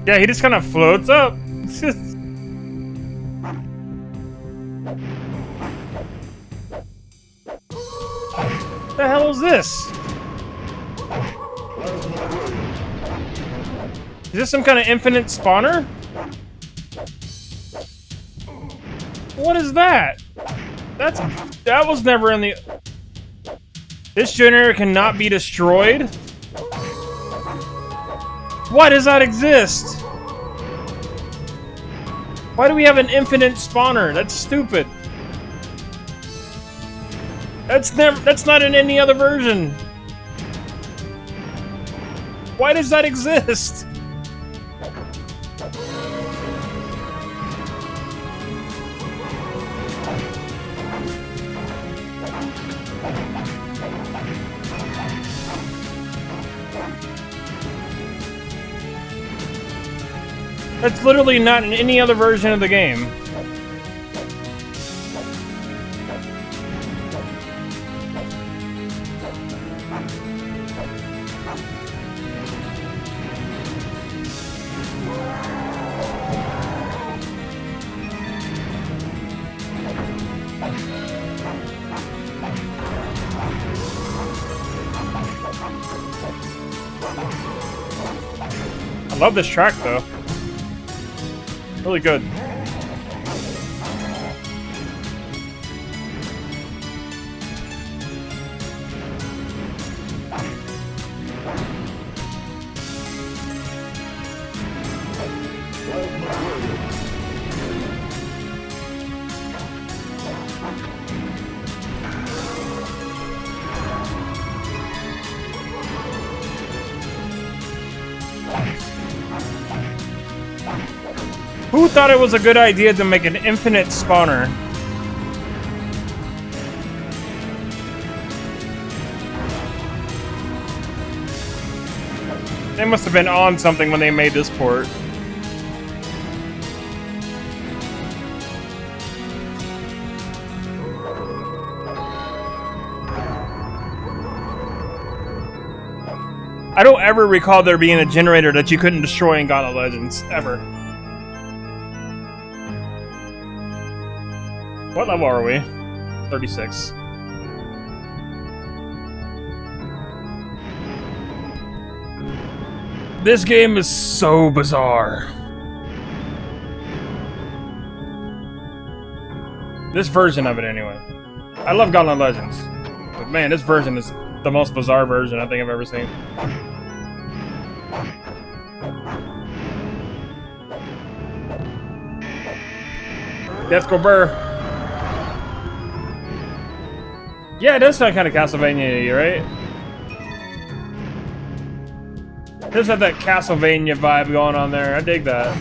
Yeah, he just kind of floats up. What the hell is this? Is this some kind of infinite spawner? What is that? That was never in the... This generator cannot be destroyed? Why does that exist? Why do we have an infinite spawner? That's stupid. That's not in any other version. Why does that exist? That's literally not in any other version of the game. I love this track though. Really good. Who thought it was a good idea to make an infinite spawner? They must have been on something when they made this port. I don't ever recall there being a generator that you couldn't destroy in Gauntlet Legends, ever. What level are we? 36. This game is so bizarre. This version of it, anyway. I love Gauntlet Legends. But man, this version is the most bizarre version I think I've ever seen. Let's go, Burr. Yeah, it does sound kind of Castlevania-y, right? It does have that Castlevania vibe going on there. I dig that.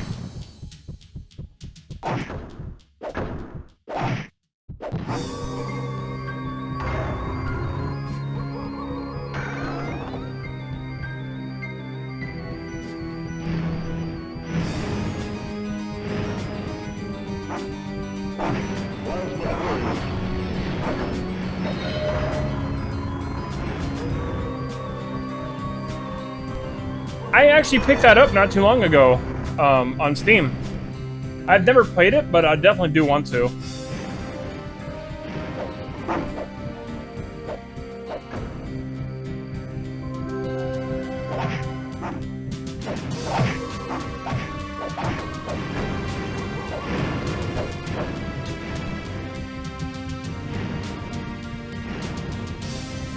I actually picked that up not too long ago on Steam. I've never played it, but I definitely do want to.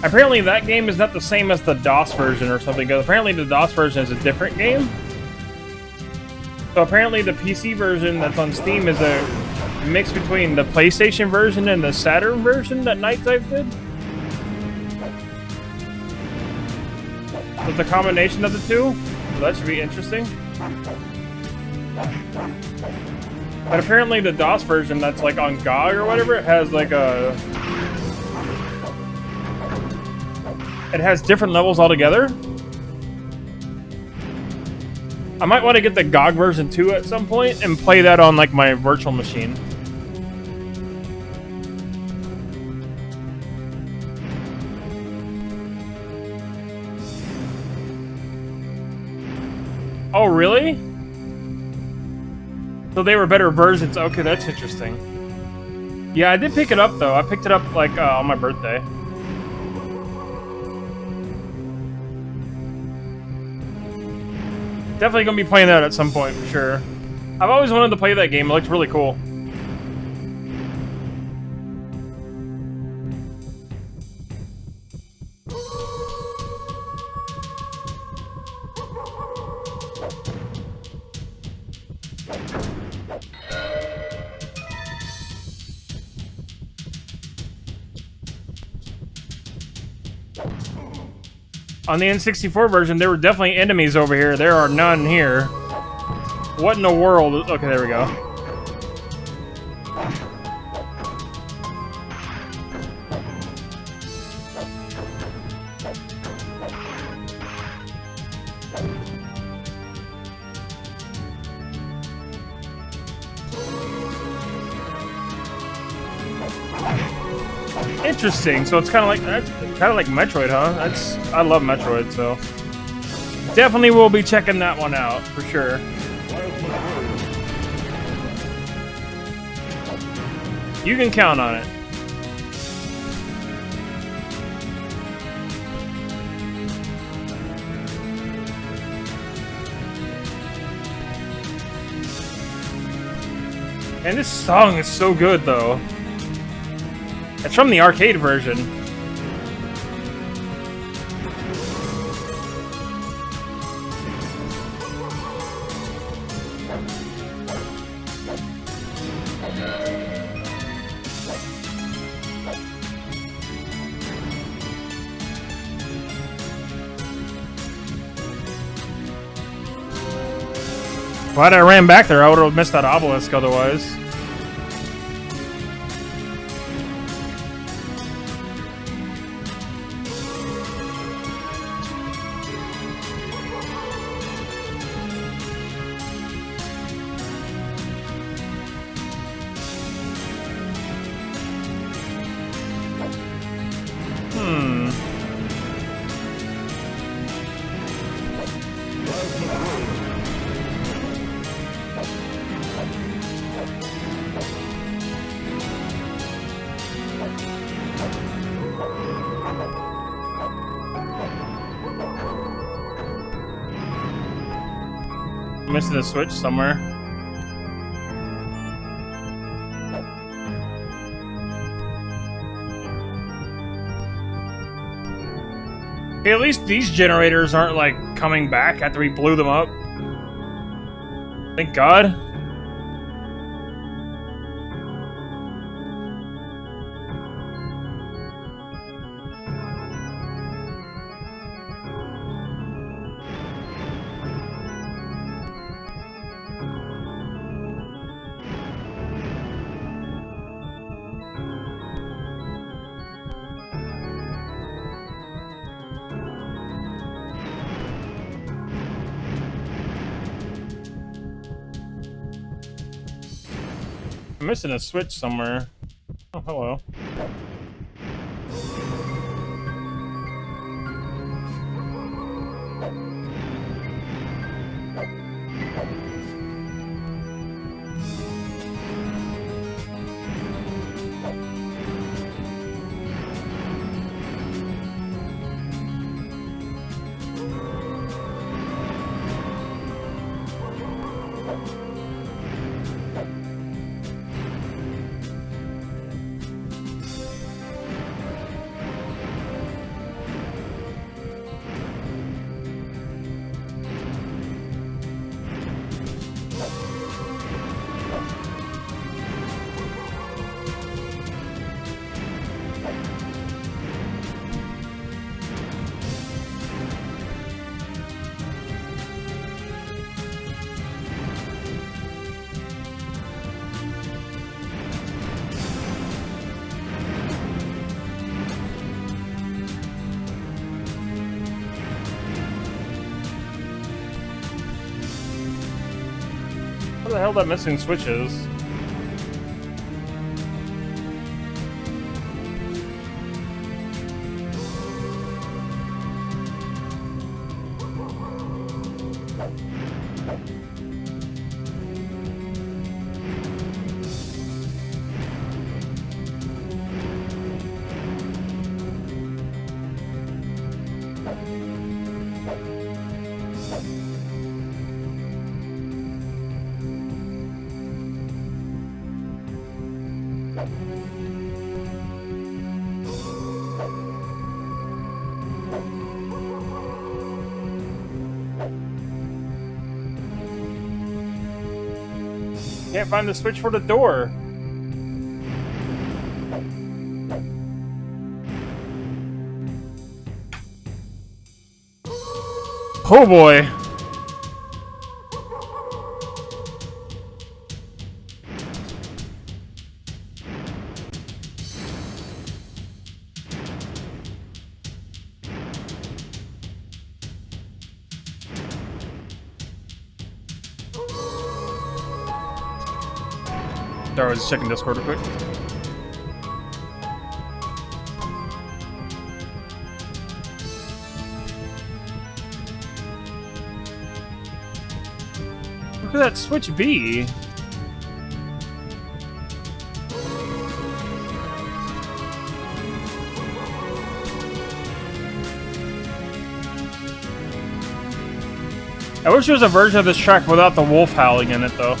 Apparently that game is not the same as the DOS version or something, because apparently the DOS version is a different game. So apparently the PC version that's on Steam is a mix between the PlayStation version and the Saturn version that Night Dive did. So it's a combination of the two, so that should be interesting. But apparently the DOS version that's like on GOG or whatever, it has like a... It has different levels altogether. I might want to get the GOG version too at some point and play that on like my virtual machine. Oh, really? So they were better versions. Okay, that's interesting. Yeah, I did pick it up though. I picked it up like on my birthday. Definitely gonna be playing that at some point for sure. I've always wanted to play that game. It looks really cool. On the N64 version, there were definitely enemies over here. There are none here. What in the world? Okay, there we go. Interesting. So it's kind of like Metroid, huh? I love Metroid, so definitely will be checking that one out for sure. You can count on it. And this song is so good, though. It's from the arcade version. Glad I ran back there. I would have missed that obelisk otherwise. Missing a switch somewhere. Hey, at least these generators aren't, like, coming back after we blew them up. Thank God. I'm missing a switch somewhere. Oh, hello. Where the hell that missing switch is? Can't find the switch for the door. Oh boy. Sorry, I was just checking Discord real quick. Where could that switch be? I wish there was a version of this track without the wolf howling in it, though.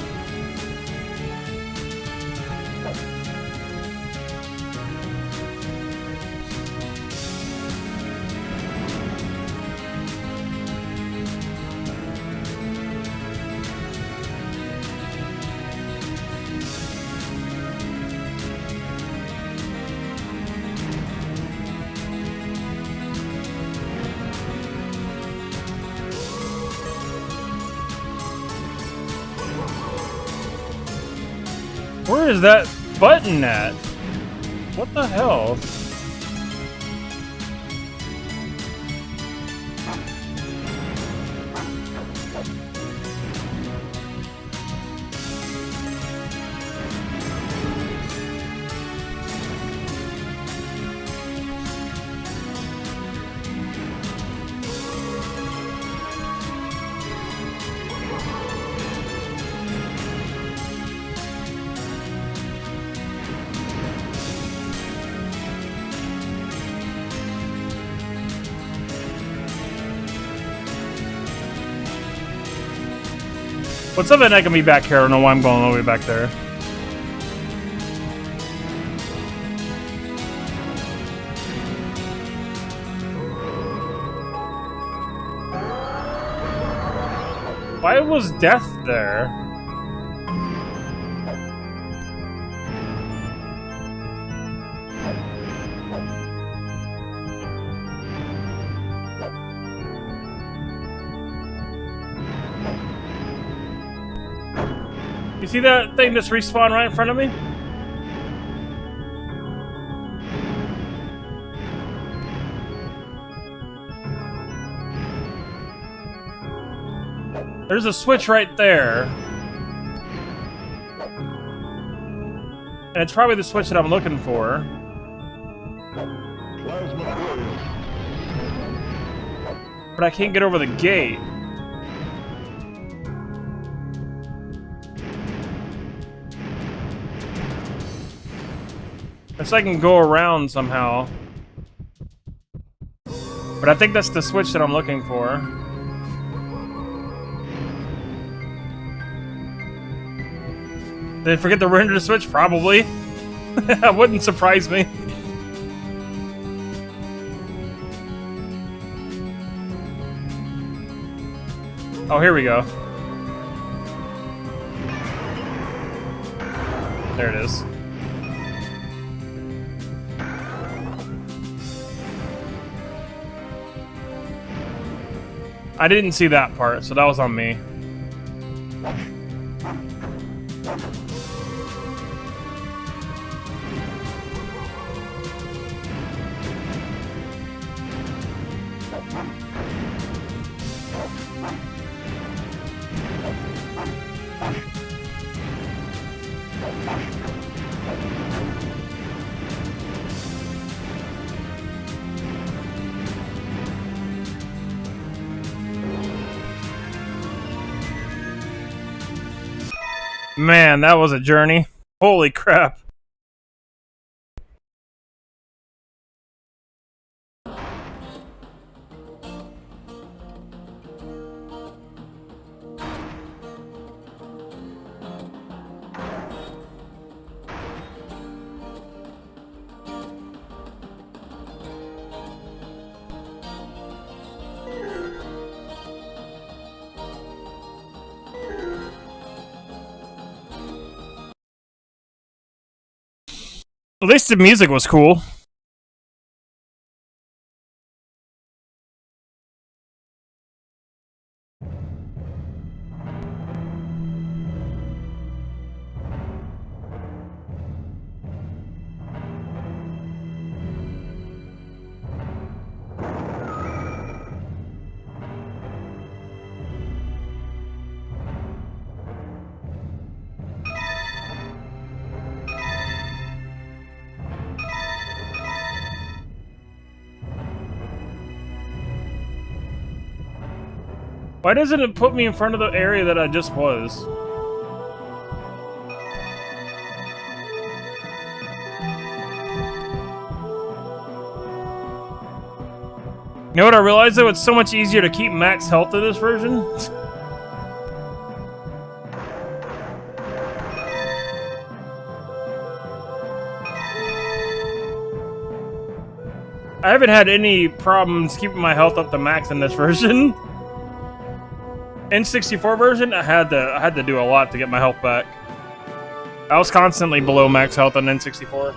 Where is that button at? What the hell? What's up, and I can be back here? I don't know why I'm going all the way back there. Why was death there? You see that thing just respawn right in front of me? There's a switch right there. And it's probably the switch that I'm looking for. But I can't get over the gate. Unless I can go around somehow. But I think that's the switch that I'm looking for. Did I forget to render the switch? Probably. That wouldn't surprise me. Oh, here we go. There it is. I didn't see that part, so that was on me. Man, that was a journey. Holy crap. At least the music was cool. Why doesn't it put me in front of the area that I just was? You know what I realized though? It's so much easier to keep max health in this version. I haven't had any problems keeping my health up to max in this version. N64 version, I had to do a lot to get my health back. I was constantly below max health on N64.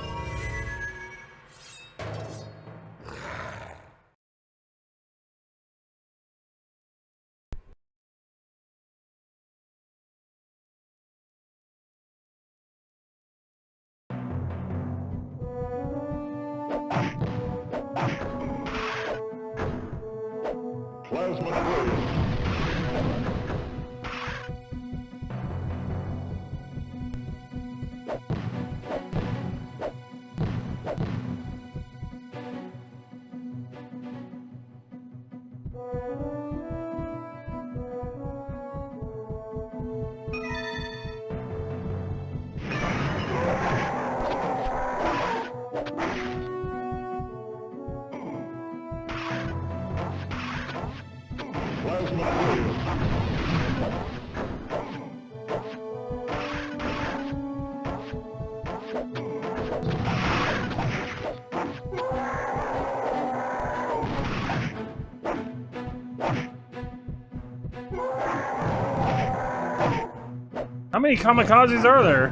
many kamikazes are there?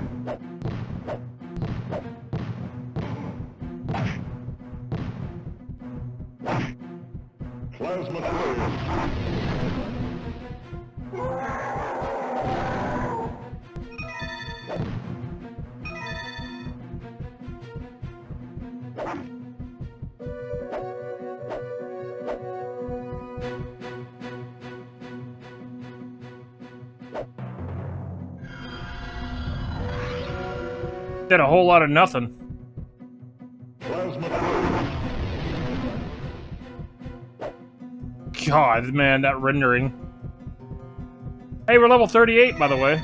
Plasma grenade. Did a whole lot of nothing. Plasma grenade. God, man, that rendering. Hey, we're level 38, by the way.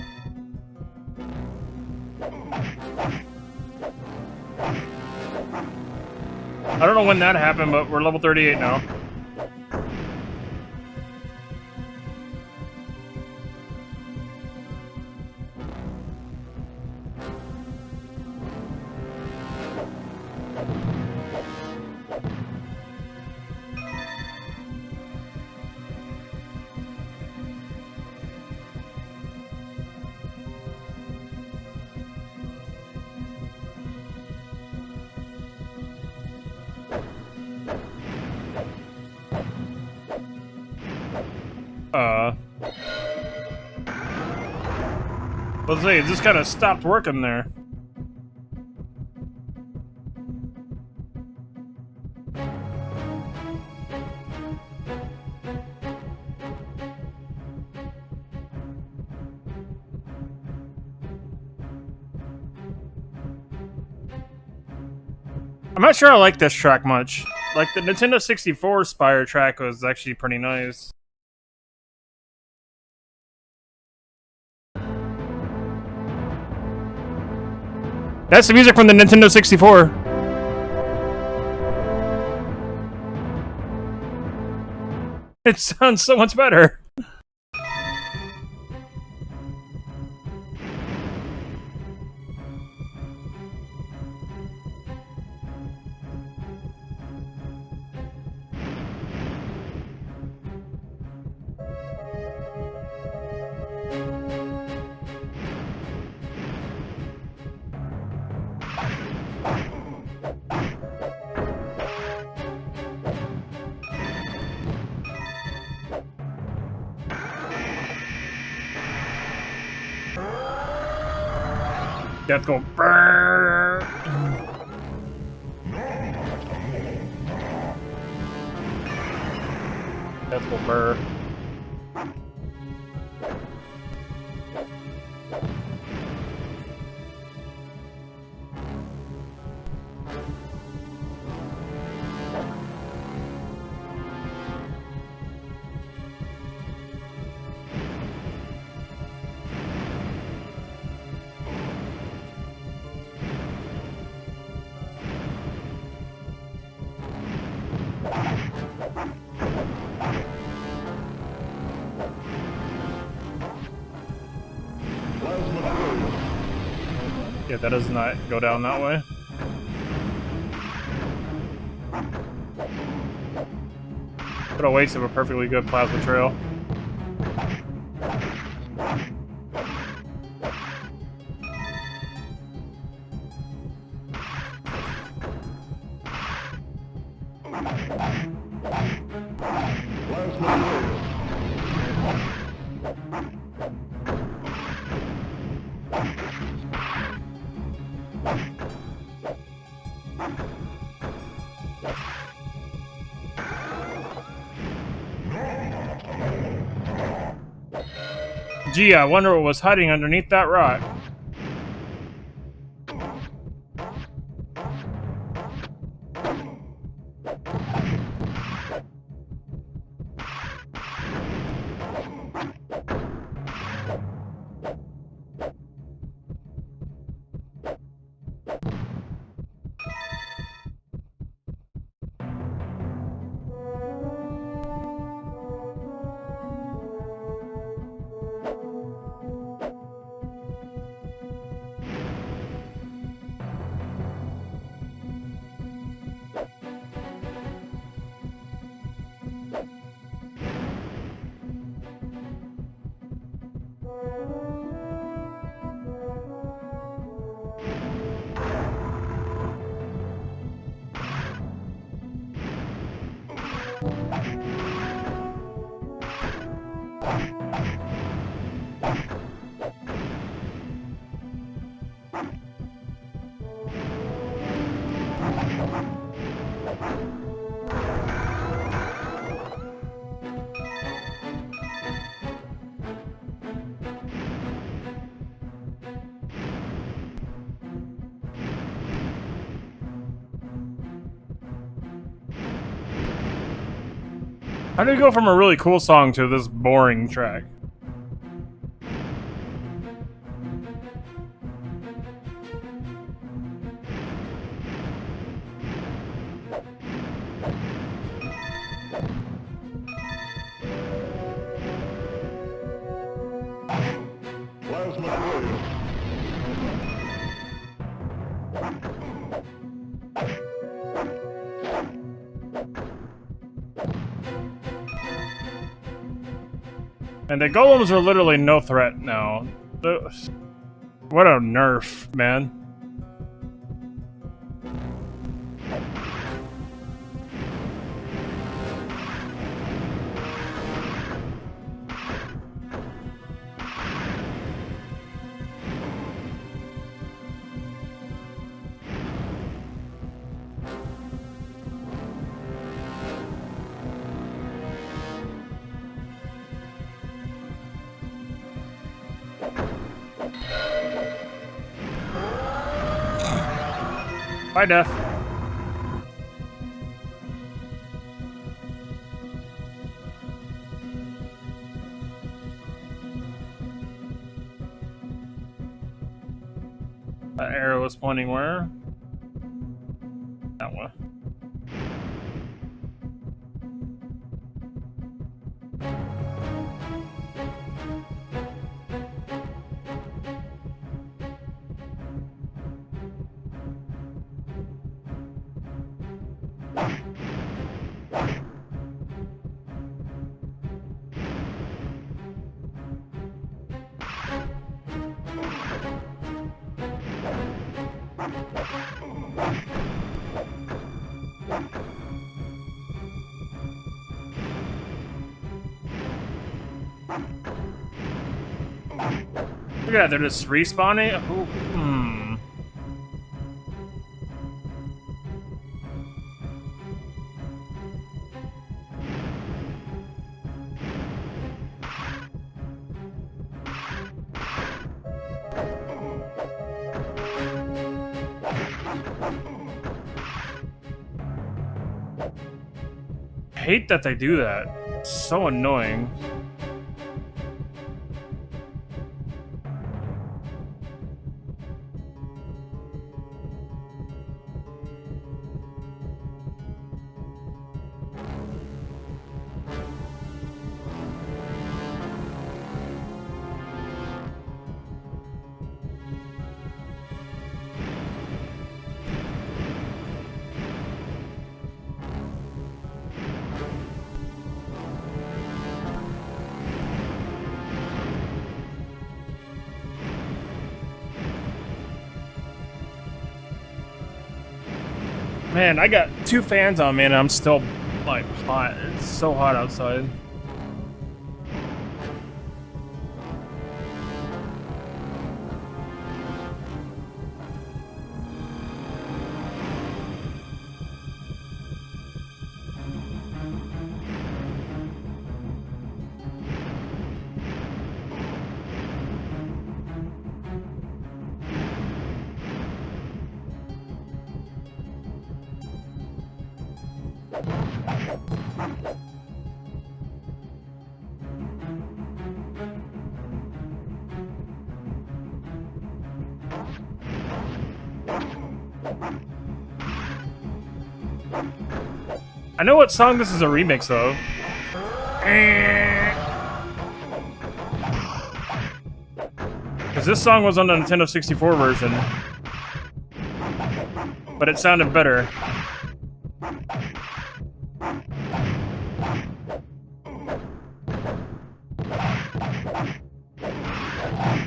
I don't know when that happened, but we're level 38 now. Let's see, it just kind of stopped working there. I'm not sure I like this track much. Like, the Nintendo 64 Spire track was actually pretty nice. That's the music from the Nintendo 64. It sounds so much better. Death go brrrr. Death go brrrr. Yeah, that does not go down that way. What a waste of a perfectly good plasma trail. Gee, I wonder what was hiding underneath that rock. How do you go from a really cool song to this boring track? Plasma coil. And the golems are literally no threat now. What a nerf, man. Bye, Death. That arrow is pointing where? That one. Look at that, they're just respawning? Ooh, I hate that they do that. It's so annoying. Man, I got 2 fans on me and I'm still, like, hot. It's so hot outside. I know what song this is a remix of. Because this song was on the Nintendo 64 version. But it sounded better.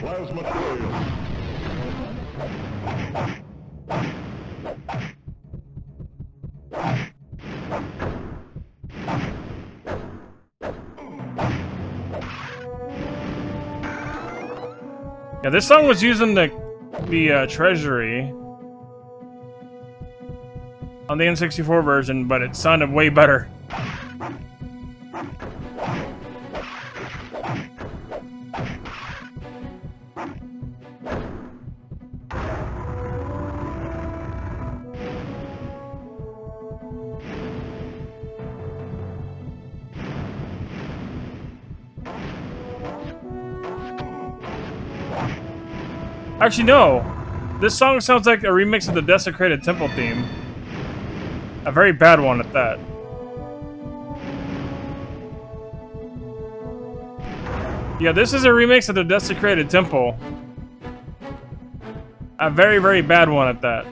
Plasma coil. Yeah, this song was using the treasury on the N64 version, but it sounded way better. Actually, no. This song sounds like a remix of the Desecrated Temple theme. A very bad one at that. Yeah, this is a remix of the Desecrated Temple. A very, very bad one at that.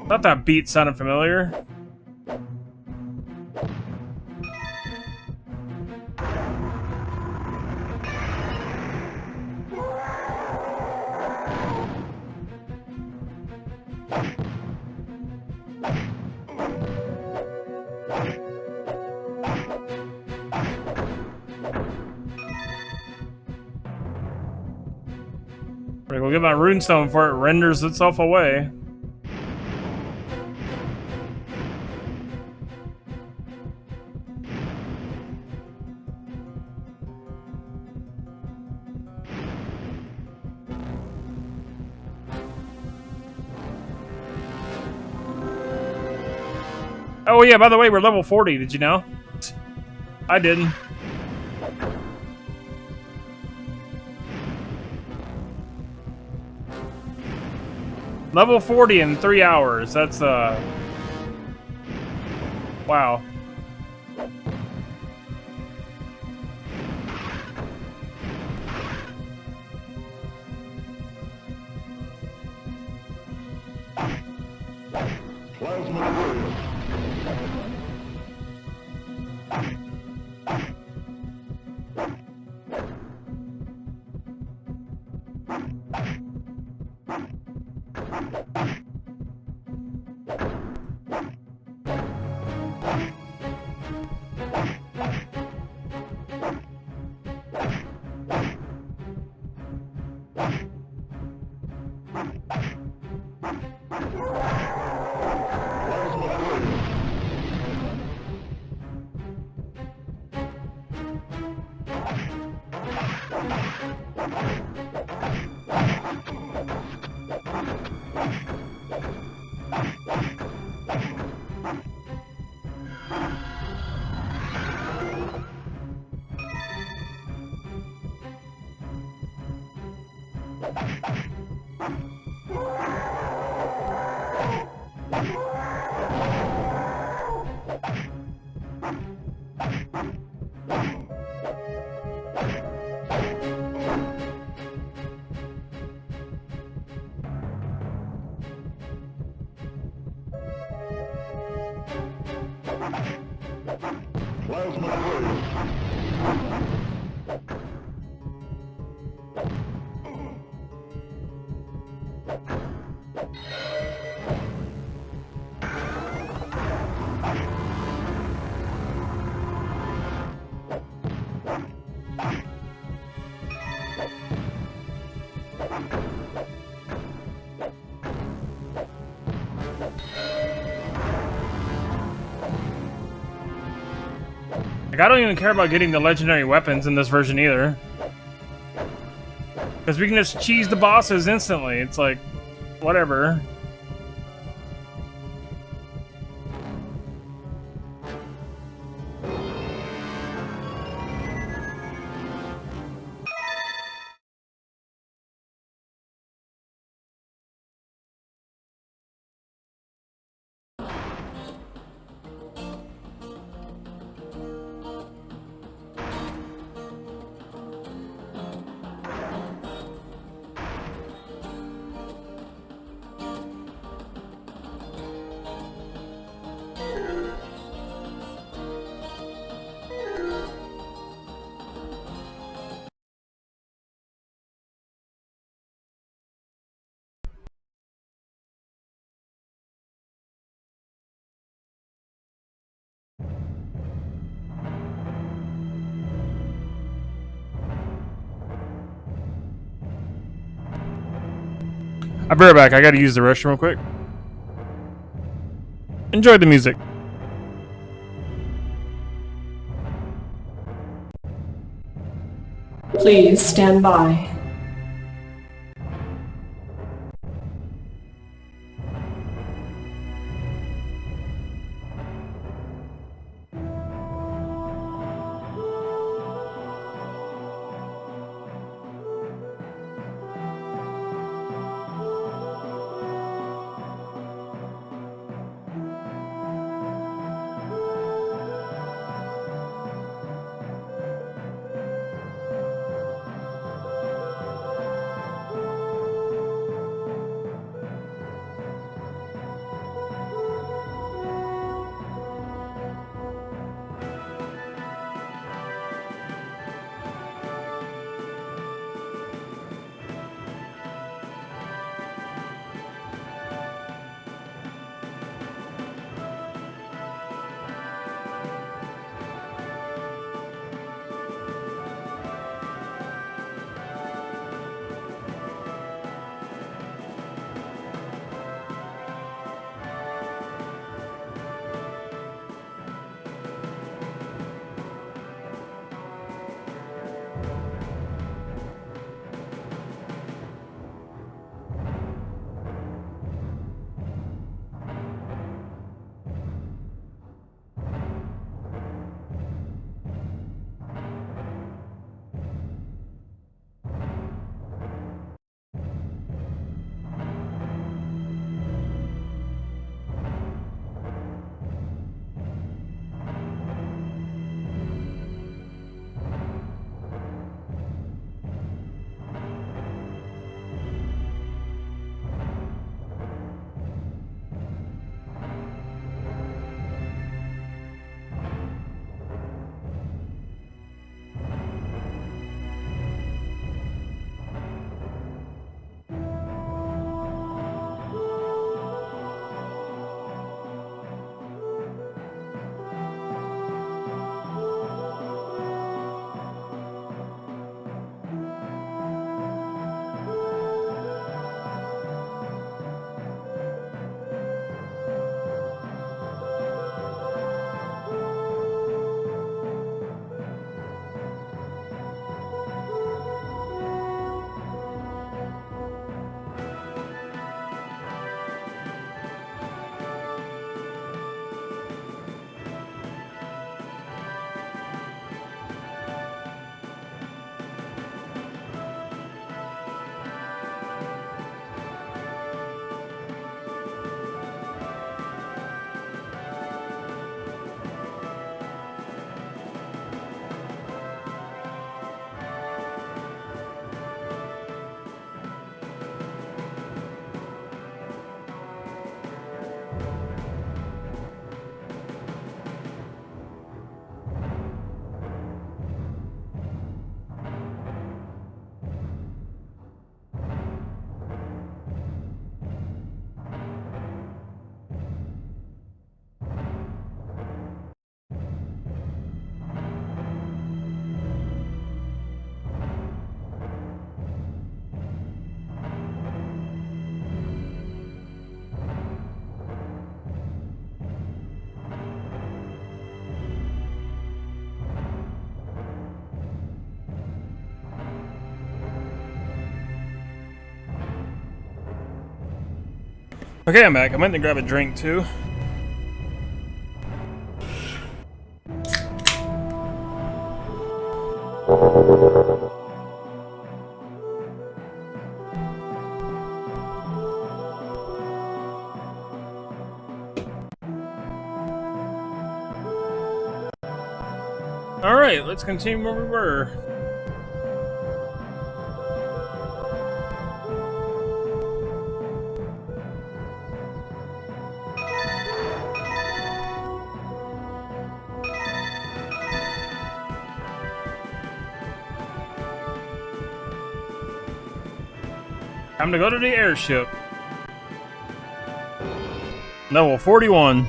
Thought that beat sounded familiar. I'm gonna go get my runestone before it renders itself away. Oh yeah, by the way, we're level 40, did you know? I didn't. Level 40 in 3 hours, that's wow. Like, I don't even care about getting the legendary weapons in this version either. Because we can just cheese the bosses instantly. It's like, whatever. I'll be right back. I gotta use the restroom real quick. Enjoy the music. Please stand by. Okay, I'm back. I went to grab a drink too. Alright, let's continue where we were. Time to go to the airship. Level 41.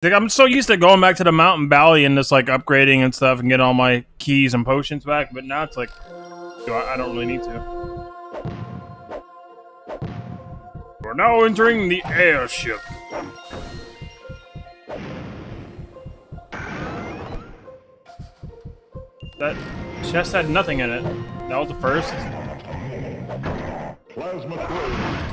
Like, I'm so used to going back to the mountain valley and just like upgrading and stuff and getting all my keys and potions back, but now it's like, I don't really need to. We're now entering the airship. That chest had nothing in it. That was the first. Plasma clone.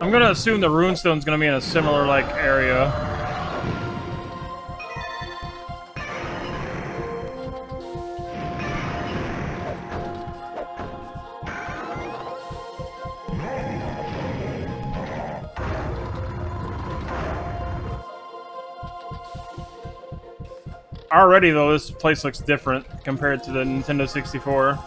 I'm gonna assume the runestone's gonna be in a similar, like, area. Already, though, this place looks different compared to the Nintendo 64.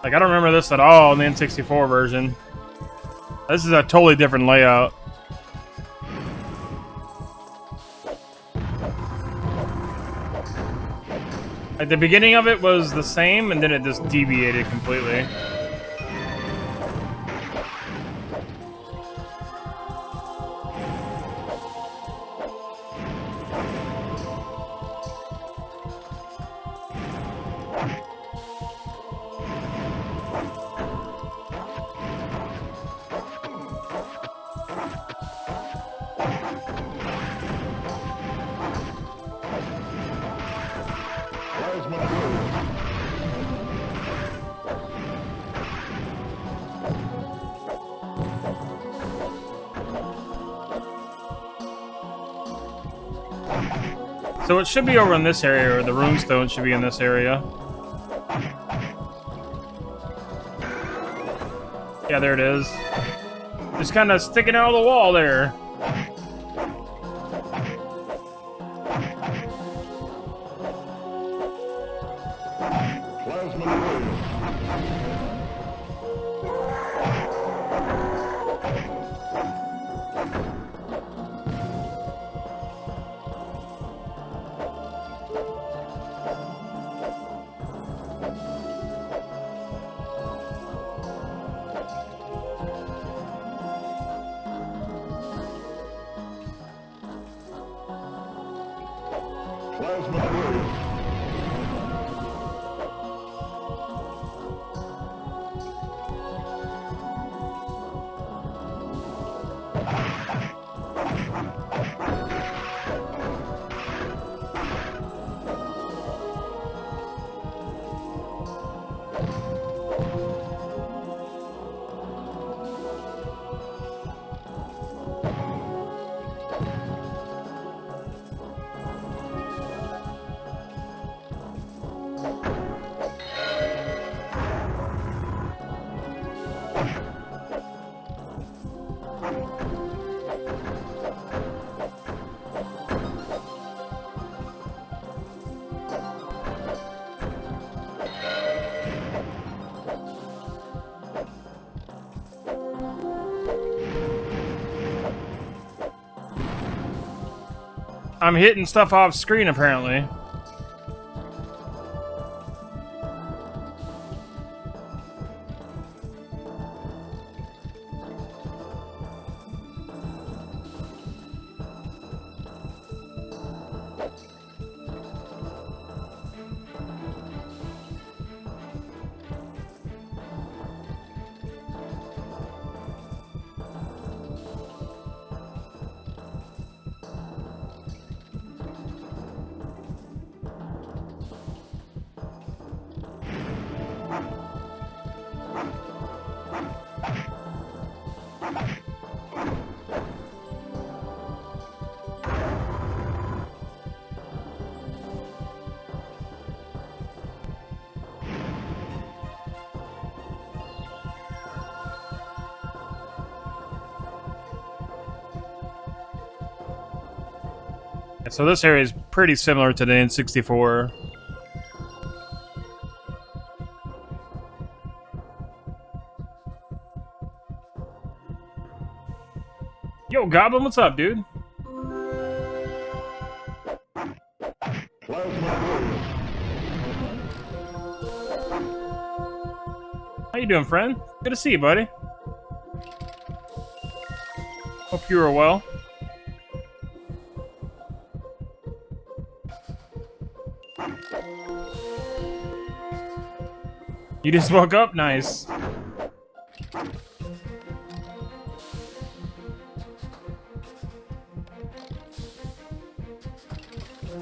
Like, I don't remember this at all in the N64 version. This is a totally different layout. Like, the beginning of it was the same, and then it just deviated completely. So it should be over in this area, or the runestone should be in this area. Yeah, there it is. Just kind of sticking out of the wall there. I'm hitting stuff off screen, apparently. So this area is pretty similar to the N64. Yo, Goblin, what's up, dude? How you doing, friend? Good to see you, buddy. Hope you are well. You just woke up? Nice.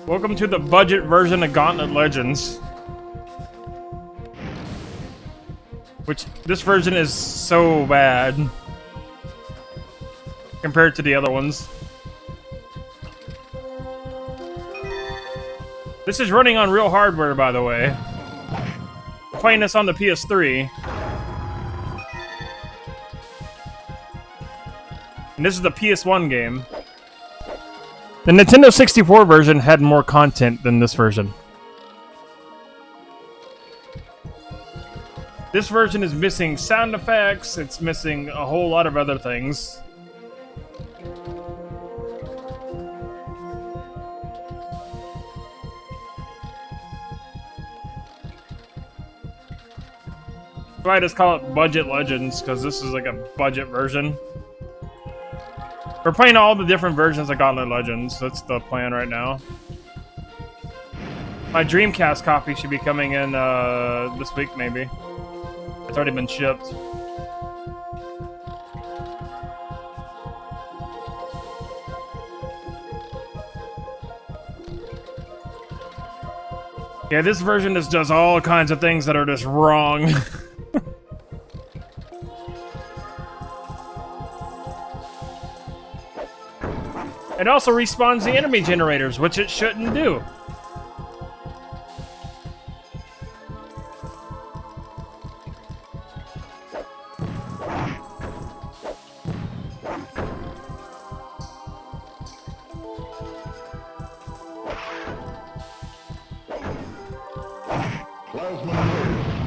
Welcome to the budget version of Gauntlet Legends. Which, this version is so bad compared to the other ones. This is running on real hardware, by the way. Playing this on the PS3. And this is the PS1 game. The Nintendo 64 version had more content than this version. This version is missing sound effects, it's missing a whole lot of other things. I just call it Budget Legends, because this is like a budget version. We're playing all the different versions of Gauntlet Legends. That's the plan right now. My Dreamcast copy should be coming in this week, maybe. It's already been shipped. Yeah, this version just does all kinds of things that are just wrong. It also respawns the enemy generators, which it shouldn't do.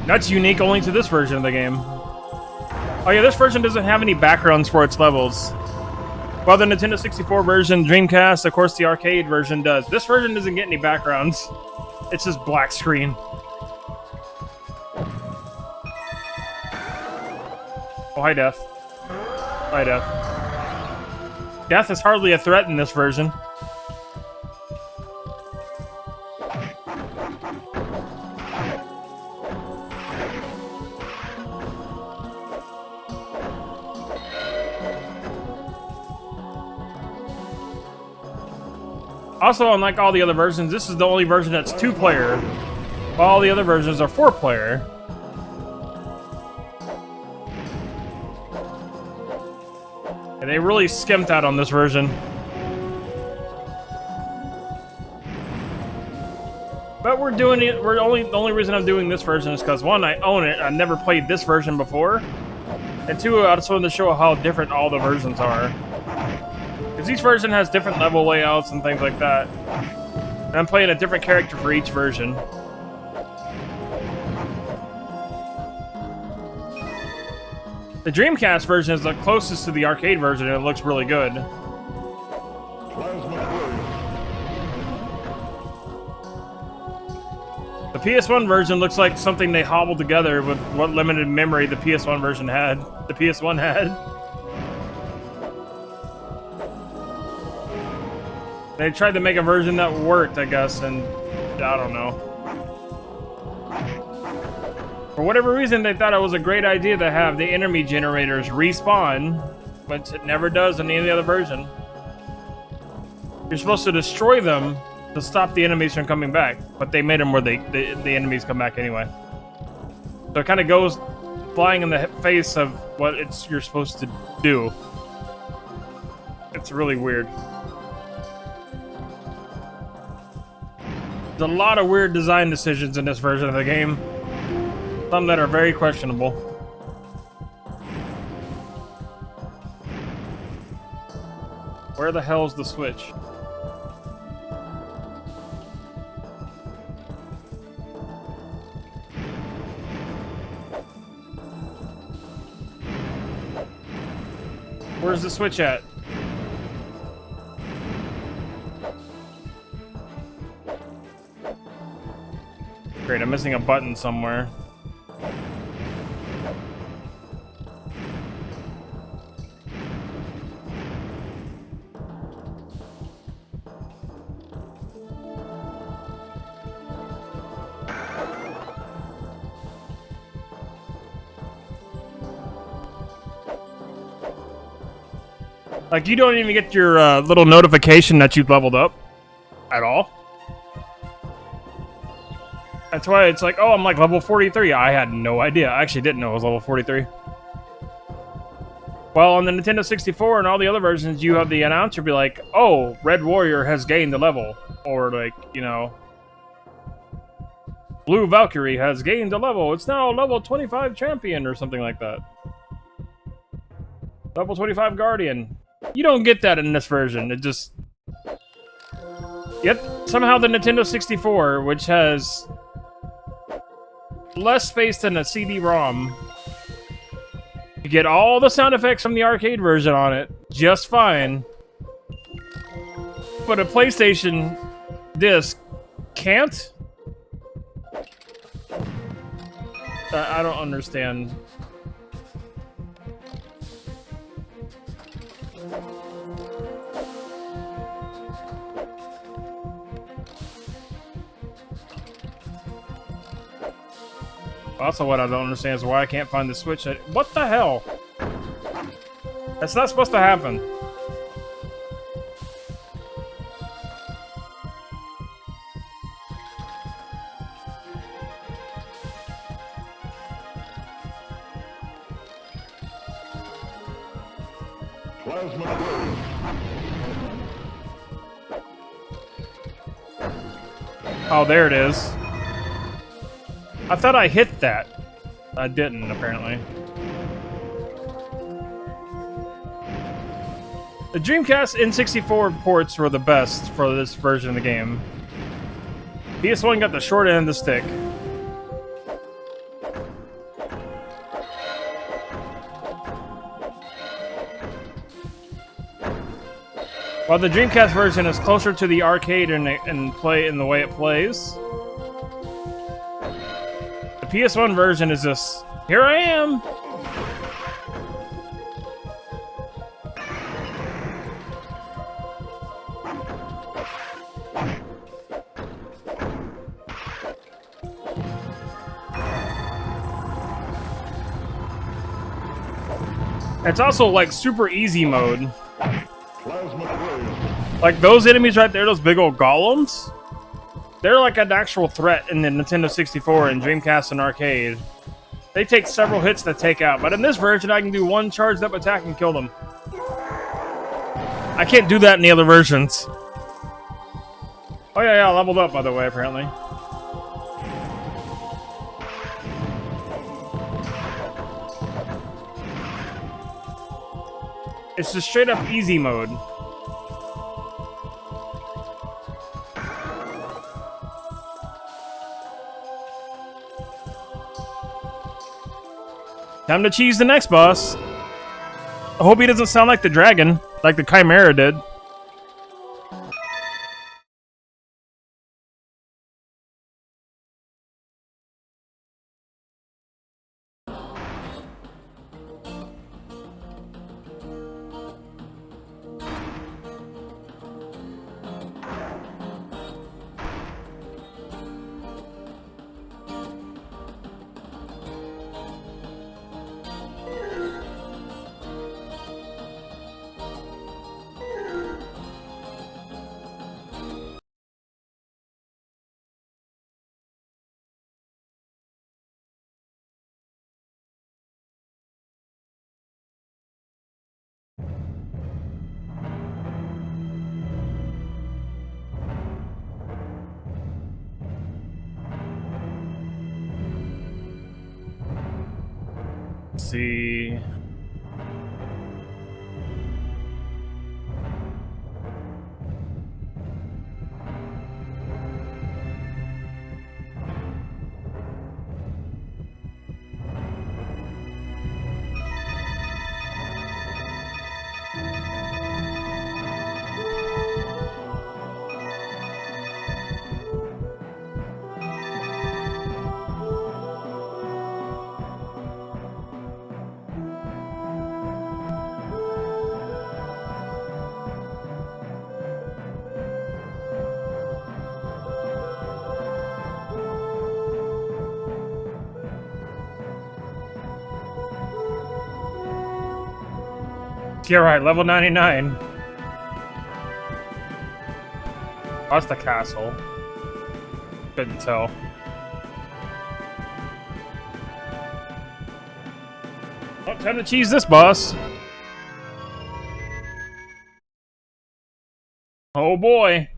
That's unique only to this version of the game. Oh yeah, this version doesn't have any backgrounds for its levels. Well, the Nintendo 64 version, Dreamcast, of course the arcade version does. This version doesn't get any backgrounds. It's just black screen. Oh, hi, Death. Hi, Death. Death is hardly a threat in this version. Also, unlike all the other versions, this is the only version that's 2-player, while all the other versions are 4-player. And they really skimped out on this version. But we're doing it. The only reason I'm doing this version is because 1, I own it. I've never played this version before, and 2, I just wanted to show how different all the versions are. Because each version has different level layouts and things like that. And I'm playing a different character for each version. The Dreamcast version is the closest to the arcade version and it looks really good. The PS1 version looks like something they hobbled together with what limited memory the PS1 version had. The PS1 had. They tried to make a version that worked, I guess, and I don't know. For whatever reason, they thought it was a great idea to have the enemy generators respawn, but it never does in any of the other version. You're supposed to destroy them to stop the enemies from coming back, but they made them where the enemies come back anyway. So it kind of goes flying in the face of what you're supposed to do. It's really weird. There's a lot of weird design decisions in this version of the game. Some that are very questionable. Where the hell's the switch? Where's the switch at? Great, I'm missing a button somewhere. Like, you don't even get your little notification that you've leveled up at all. That's why it's like, oh, I'm like level 43. I had no idea. I actually didn't know it was level 43. Well, on the Nintendo 64 and all the other versions, you have the announcer be like, oh, Red Warrior has gained a level. Or like, you know, Blue Valkyrie has gained a level. It's now level 25 champion or something like that. Level 25 Guardian. You don't get that in this version. It just... Yet, somehow the Nintendo 64, which has less space than a CD-ROM, you get all the sound effects from the arcade version on it just fine. But a PlayStation disc can't? I don't understand. Also, what I don't understand is why I can't find the switch. What the hell? That's not supposed to happen. Oh, there it is. I thought I hit that. I didn't, apparently. The Dreamcast N64 ports were the best for this version of the game. PS1 got the short end of the stick. While the Dreamcast version is closer to the arcade and play in the way it plays, the PS1 version is just, here I am! It's also like super easy mode. Like those enemies right there, those big old golems, they're like an actual threat in the Nintendo 64 and Dreamcast and arcade. They take several hits to take out, but in this version I can do one charged up attack and kill them. I can't do that in the other versions. Oh yeah, I leveled up by the way, apparently. It's just straight up easy mode. Time to cheese the next boss. I hope he doesn't sound like the dragon, like the Chimera did. see. Yeah, right, level 99. That's the castle. Couldn't tell. Oh, time to cheese this boss. Oh boy.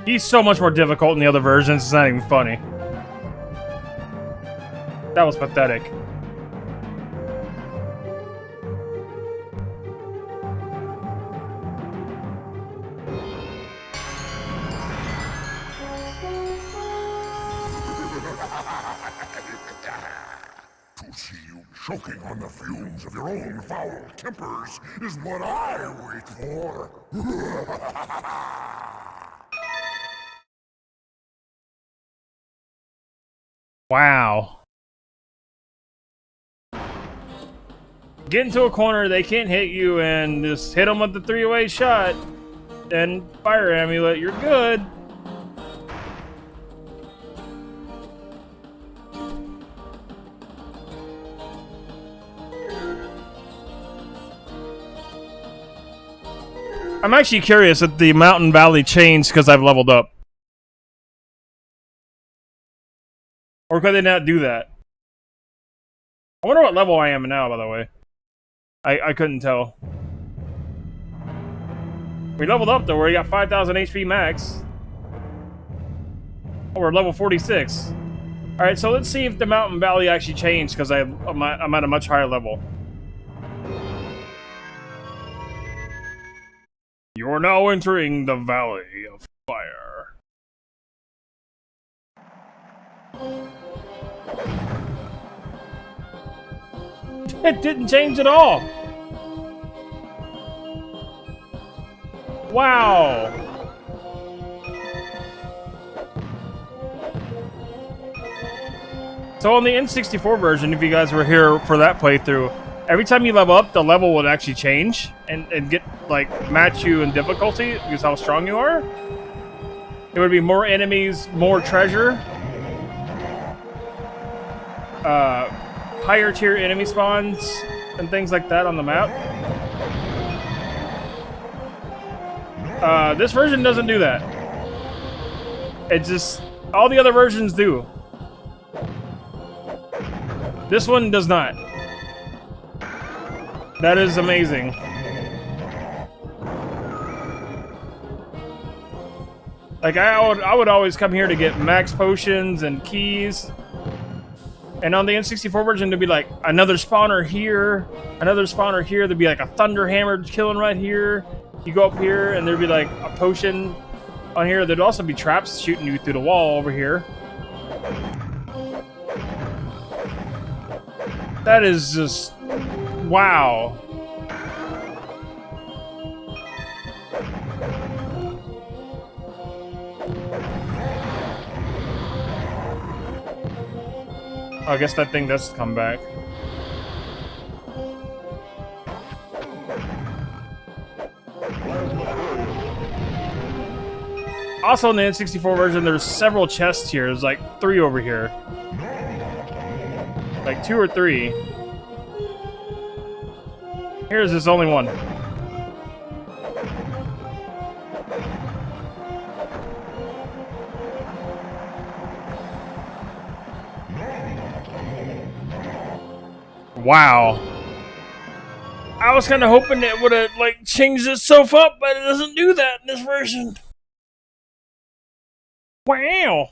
He's so much more difficult in the other versions, it's not even funny. That was pathetic. To see you choking on the fumes of your own foul tempers is what I wait for. Wow. Get into a corner, they can't hit you, and just hit them with the 3-way shot. And fire amulet, you're good. I'm actually curious if the mountain valley changed because I've leveled up. Or could they not do that? I wonder what level I am now, by the way. I couldn't tell. We leveled up though, where we got 5,000 HP max. Oh, we're level 46. Alright, so let's see if the mountain valley actually changed, because I'm at a much higher level. You're now entering the Valley of Fire. It didn't change at all. Wow. So on the N64 version, if you guys were here for that playthrough, every time you level up, the level would actually change and get, like, match you in difficulty because how strong you are. There would be more enemies, more treasure. Higher tier enemy spawns and things like that on the map. This version doesn't do that. It just... all the other versions do. This one does not. That is amazing. Like, I would always come here to get max potions and keys. And on the N64 version, there'd be like another spawner here, there'd be like a thunder hammer killing right here. You go up here and there'd be like a potion on here. There'd also be traps shooting you through the wall over here. That is just... wow. Oh, I guess that thing does come back. Also in the N64 version, there's several chests here. There's like 3 over here. Like 2 or 3. Here's this only one. Wow. I was kind of hoping it would have like changed itself up, but it doesn't do that in this version. Wow.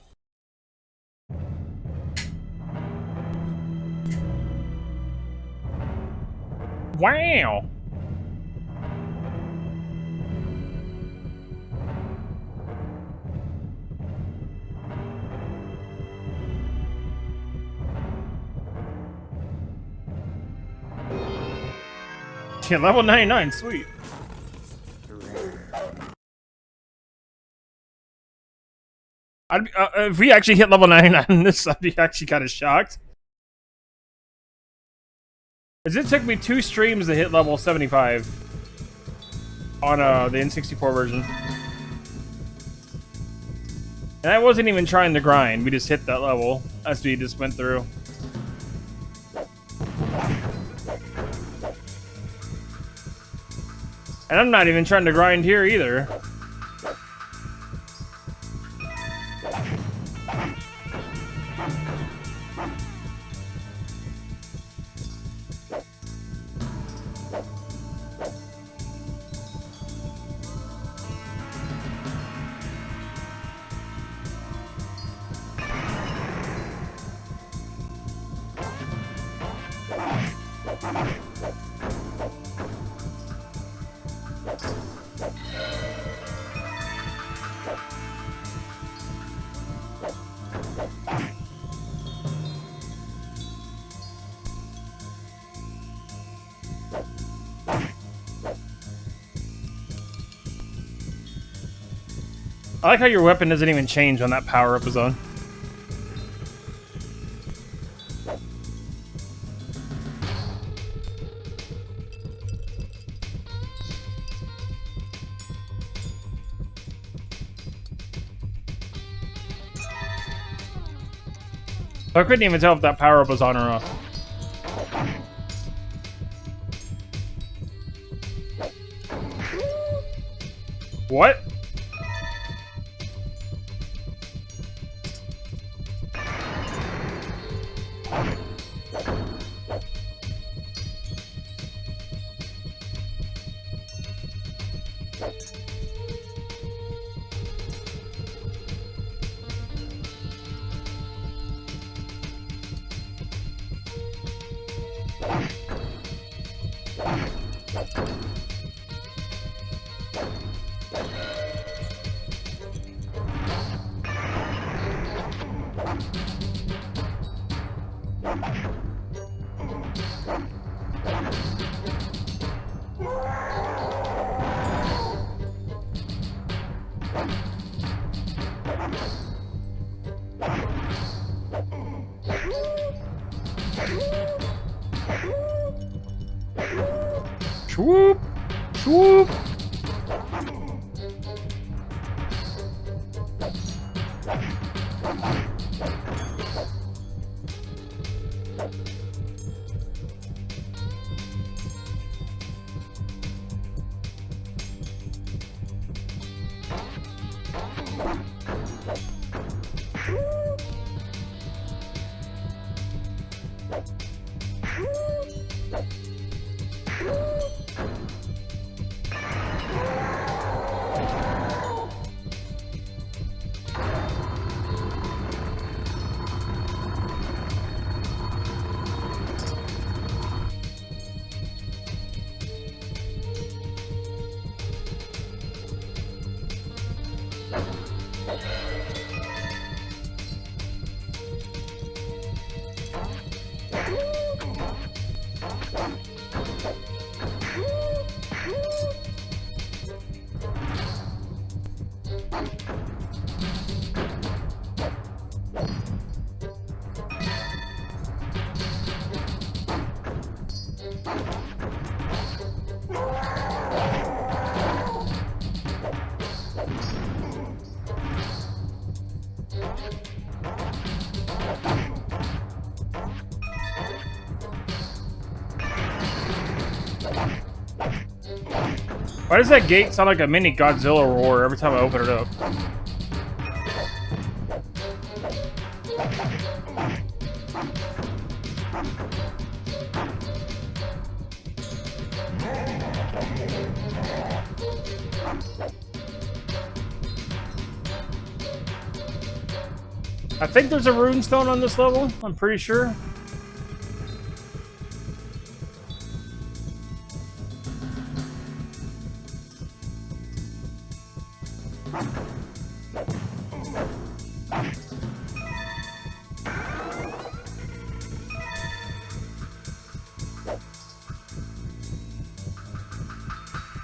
Wow. Yeah, level 99, sweet. If we actually hit level 99 in this, I'd be actually kind of shocked. As it took me 2 streams to hit level 75 on the N64 version. And I wasn't even trying to grind, we just hit that level as we just went through. And I'm not even trying to grind here either. I like how your weapon doesn't even change when that power-up is on. I couldn't even tell if that power-up was on or off. What? Swoop! Swoop! Why does that gate sound like a mini Godzilla roar every time I open it up? I think there's a rune stone on this level, I'm pretty sure.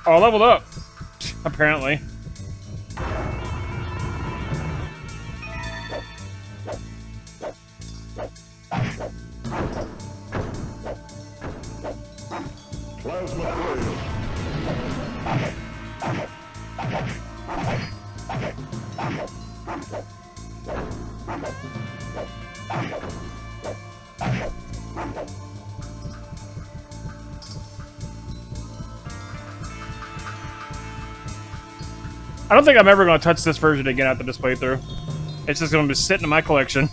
Oh, I leveled up, apparently. Plasma wave. I don't think I'm ever going to touch this version again after this playthrough. It's just going to be sitting in my collection.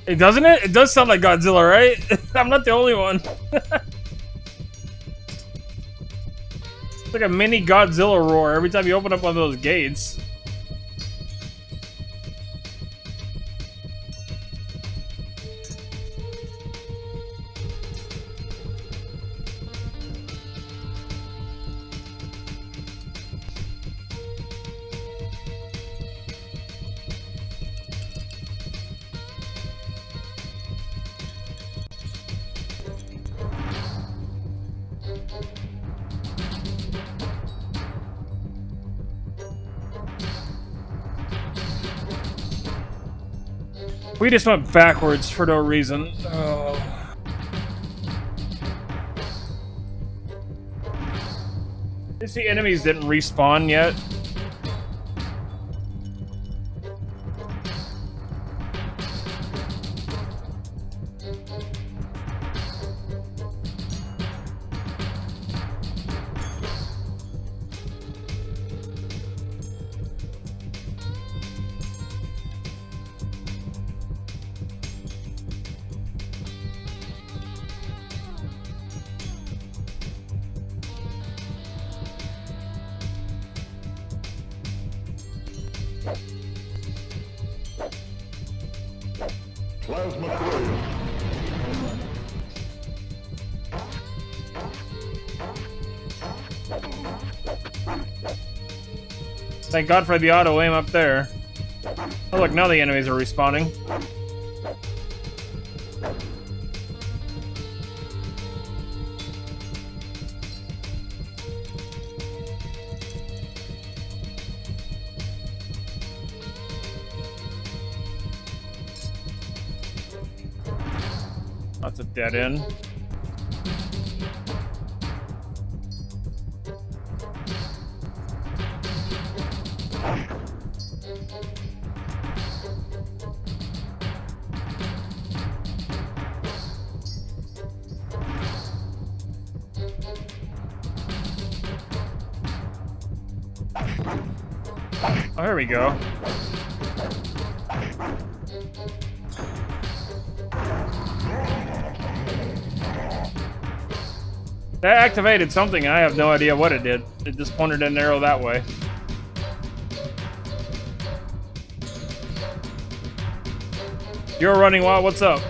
It doesn't it? It does sound like Godzilla, right? I'm not the only one. It's like a mini Godzilla roar every time you open up one of those gates. We just went backwards for no reason. Oh. Guess the enemies didn't respawn yet. Plasma wave. Thank God for the auto aim up there. Oh look, now the enemies are respawning. That's a dead end. Oh, here we go. That activated something, and I have no idea what it did. It just pointed an arrow that way. You're running wild, what's up?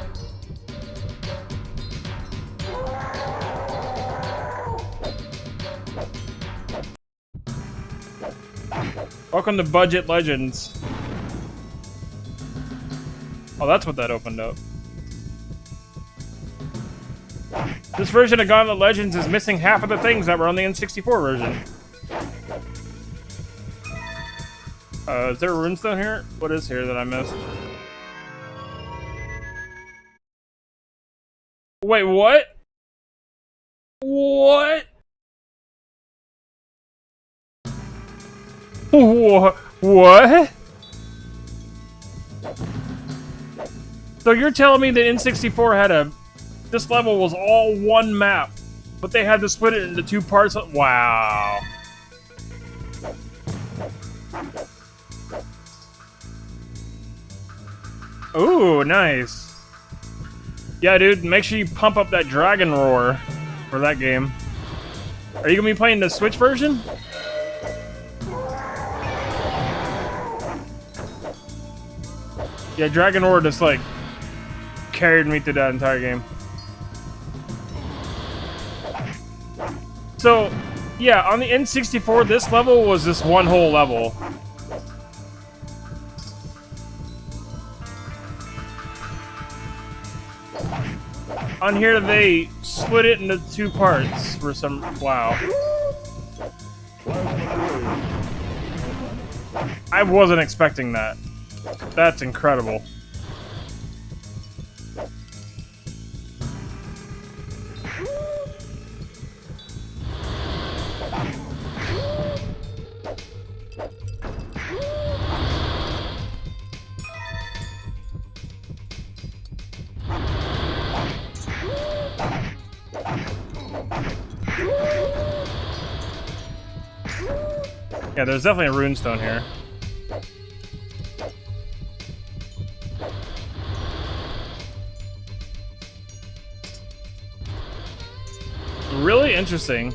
Welcome to Budget Legends. Oh, that's what that opened up. This version of Gauntlet Legends is missing half of the things that were on the N64 version. Is there a runestone here? What is here that I missed? Wait, what? What? What? So you're telling me that N64 had a... This level was all one map, but they had to split it into two parts? Wow. Ooh, nice. Yeah, dude, make sure you pump up that dragon roar for that game. Are you gonna be playing the Switch version? Yeah, Dragon Roar just like carried me through that entire game. So, yeah, on the N64, this level was this one whole level. On here, they split it into two parts for some... Wow. I wasn't expecting that. That's incredible. Yeah, there's definitely a runestone here. Really interesting.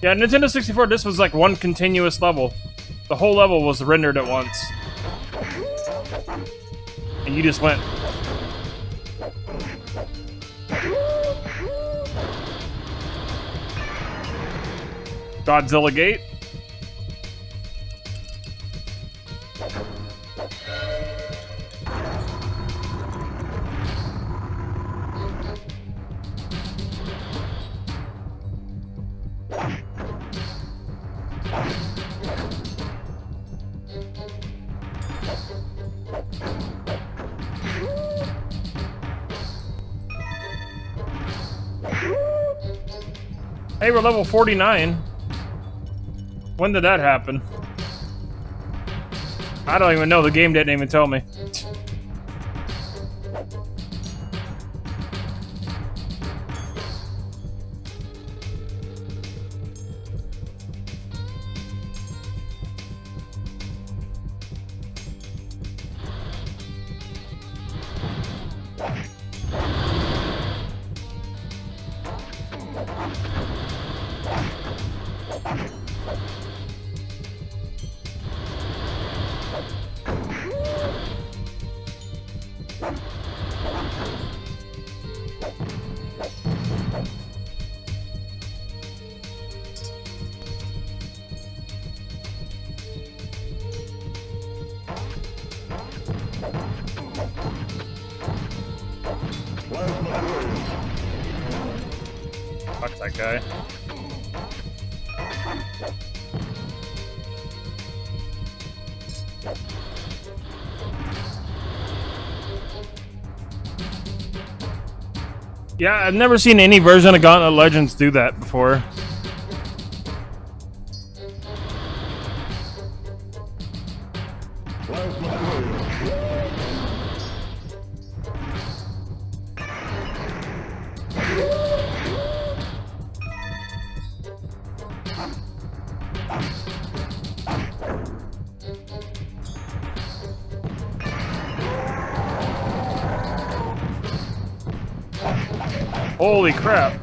Yeah, Nintendo 64, this was like one continuous level. The whole level was rendered at once. And you just went. Godzilla Gate. Hey, we're level 49. When did that happen? I don't even know. The game didn't even tell me. Fuck that guy. Yeah, I've never seen any version of Gauntlet Legends do that before. Holy crap.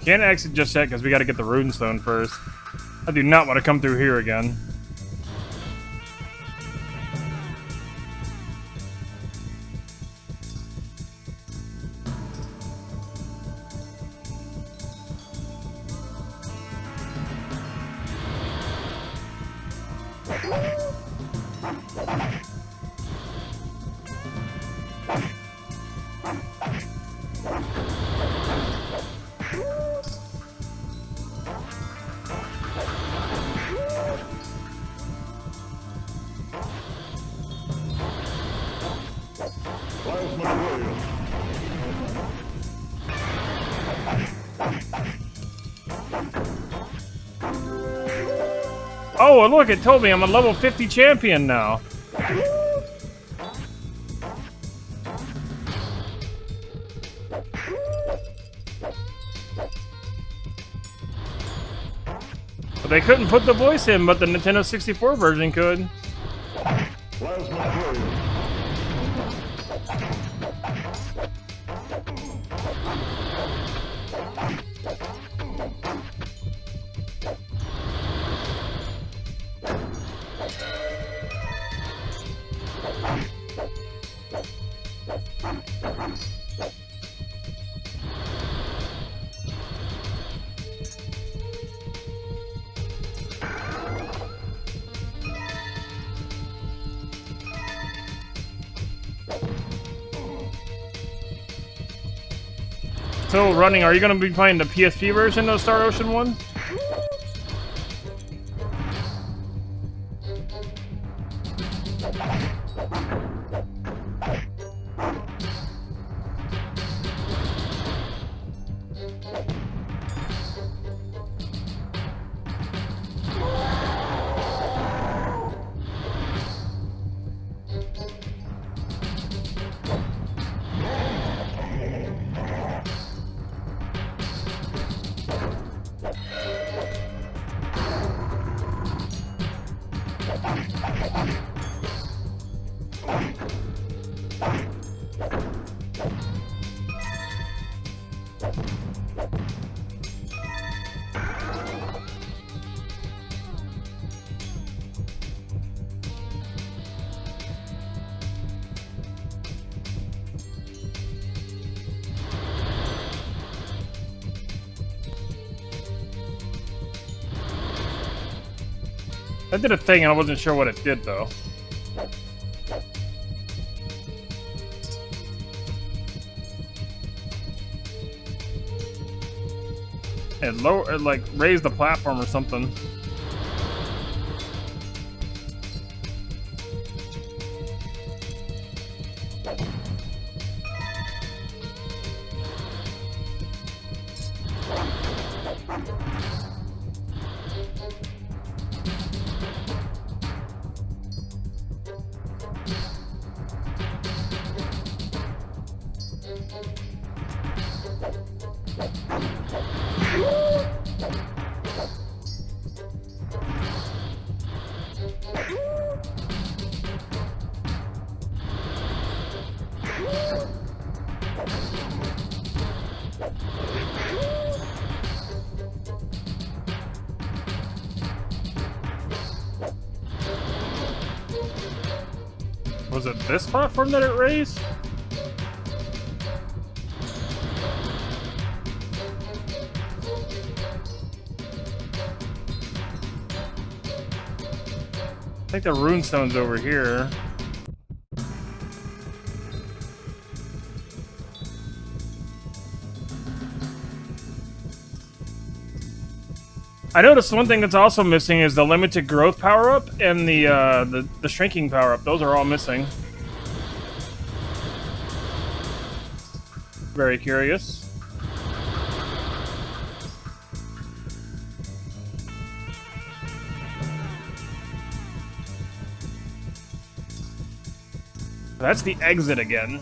Can't exit just yet because we got to get the runestone first. I do not want to come through here again. Oh, look, it told me I'm a level 50 champion now. But they couldn't put the voice in, but the Nintendo 64 version could. Still running. Are you going to be playing the PSP version of Star Ocean 1? That did a thing, and I wasn't sure what it did, though. It like raised the platform or something. Was it this platform that it raised? I think the runestone's over here. I noticed one thing that's also missing is the limited growth power-up and the shrinking power-up. Those are all missing. Very curious. That's the exit again.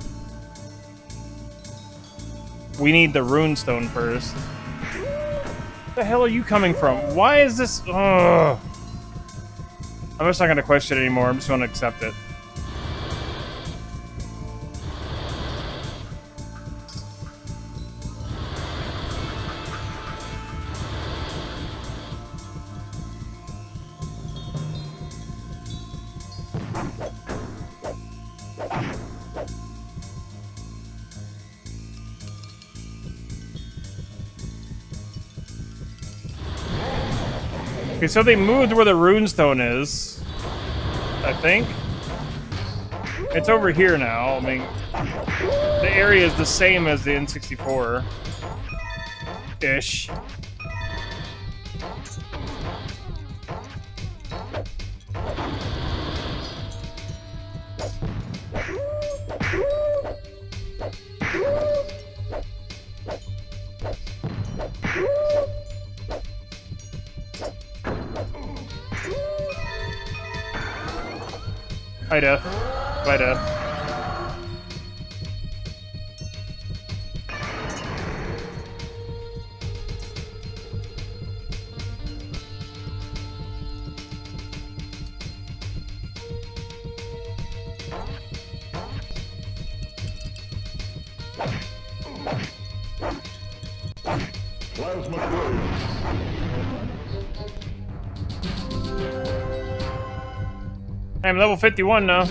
We need the runestone first. Where the hell are you coming from? Why is this? Ugh. I'm just not gonna question it anymore. I'm just gonna accept it. Okay, so they moved where the runestone is. I think. It's over here now. I mean, the area is the same as the N64-ish. Hi, Death. Bye, Death. Plasma grenade. I'm level 51 now.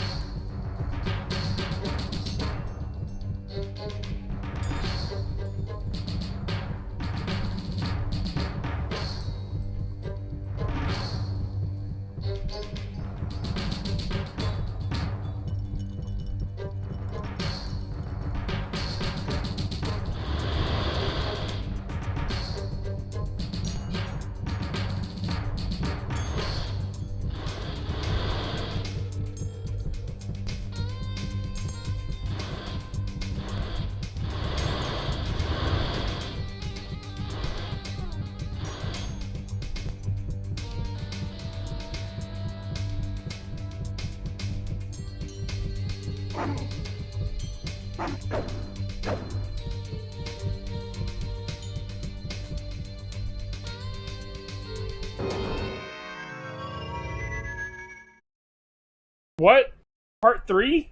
What? Part 3?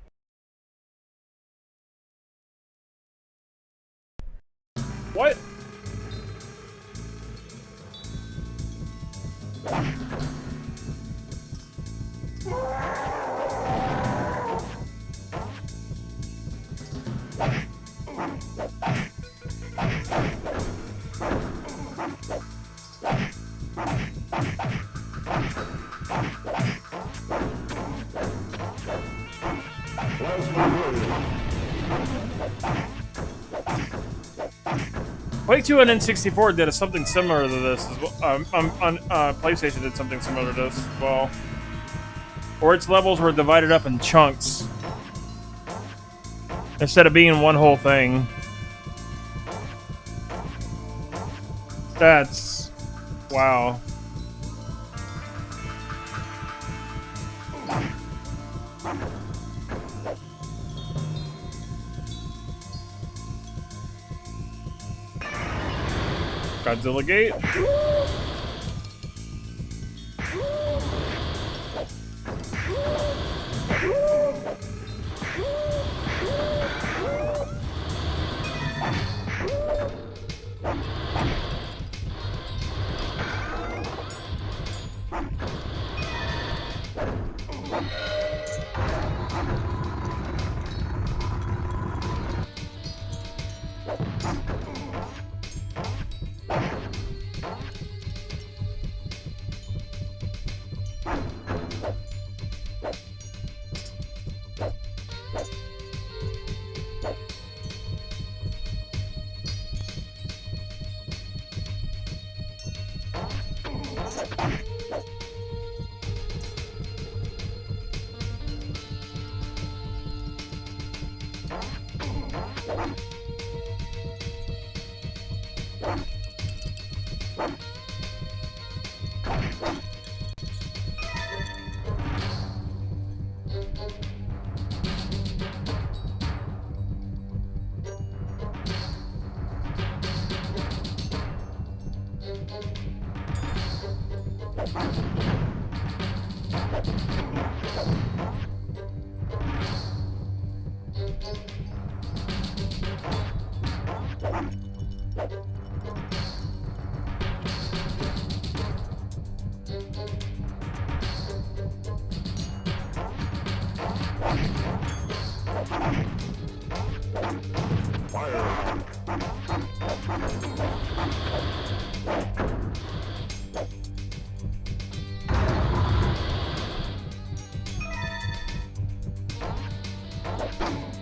What? Quake 2 on N64 did something similar to this as well. On PlayStation did something similar to this as well. Or its levels were divided up in chunks instead of being one whole thing. That's... wow. Godzilla Gate.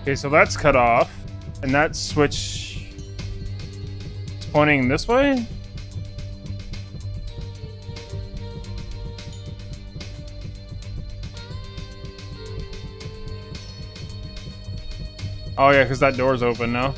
Okay, so that's cut off. And that switch is pointing this way? Oh yeah, because that door's open now.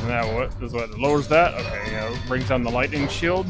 Now what? This is what lowers that? Okay, yeah, brings down the lightning shield.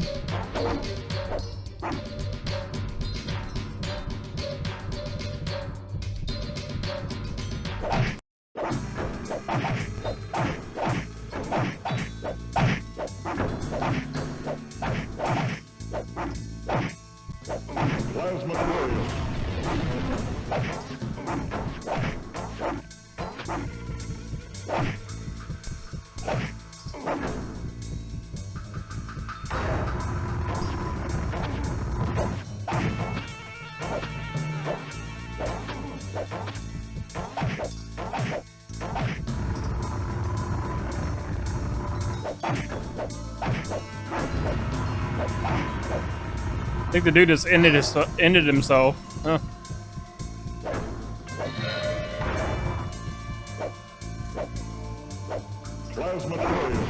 I think the dude just ended himself. Huh. Plasma courier.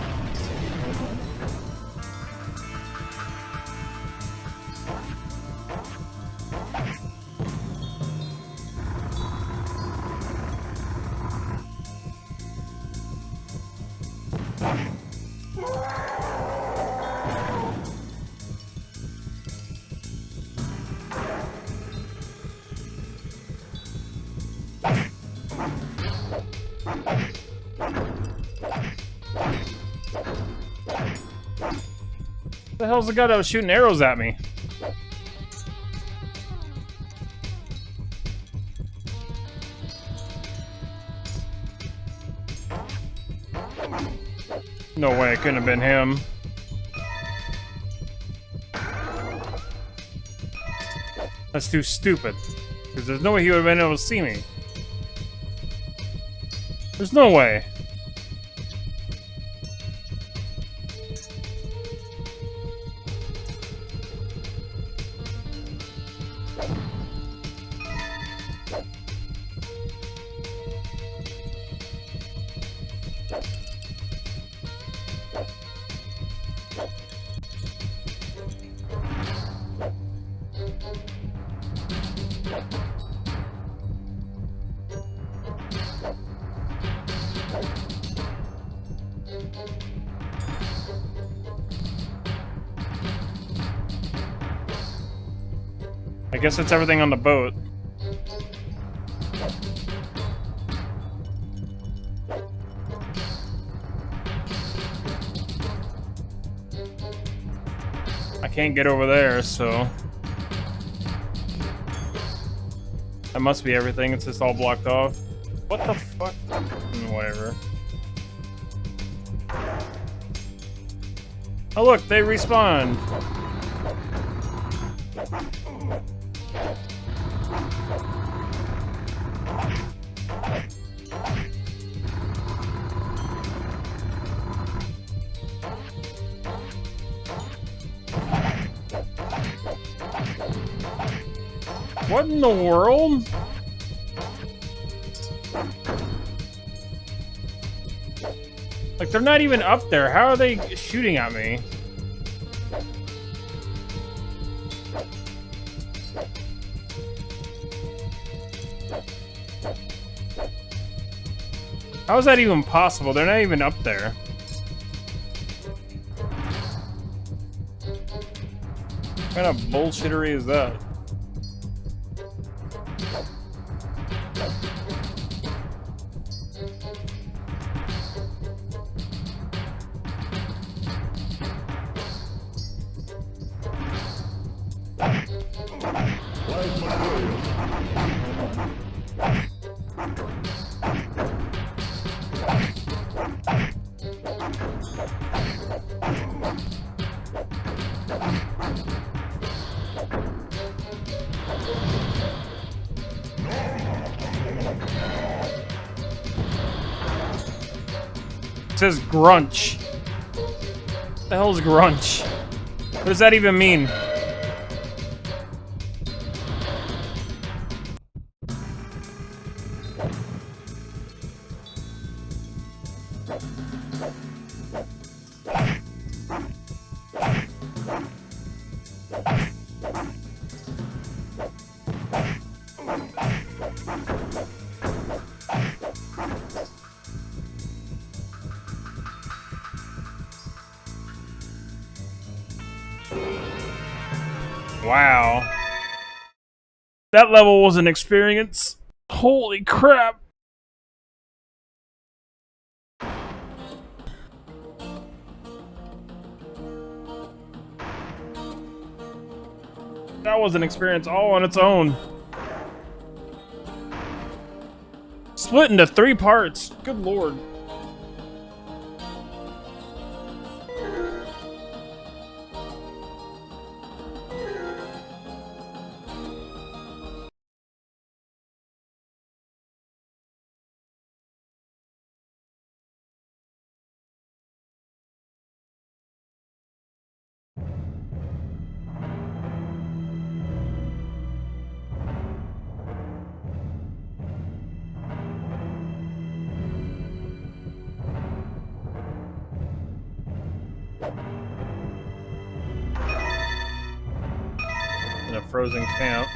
What the hell's the guy that was shooting arrows at me? No way, it couldn't have been him. That's too stupid. Because there's no way he would have been able to see me. There's no way. I guess it's everything on the boat. I can't get over there, so... that must be everything, it's just all blocked off. What the fuck? Whatever. Oh look, they respawned! What in the world? Like, they're not even up there. How are they shooting at me? How is that even possible? They're not even up there. What kind of bullshittery is that? It says grunch. What the hell is grunch? What does that even mean? Wow. That level was an experience. Holy crap. That was an experience all on its own. Split into 3 parts. Good lord. In a frozen camp.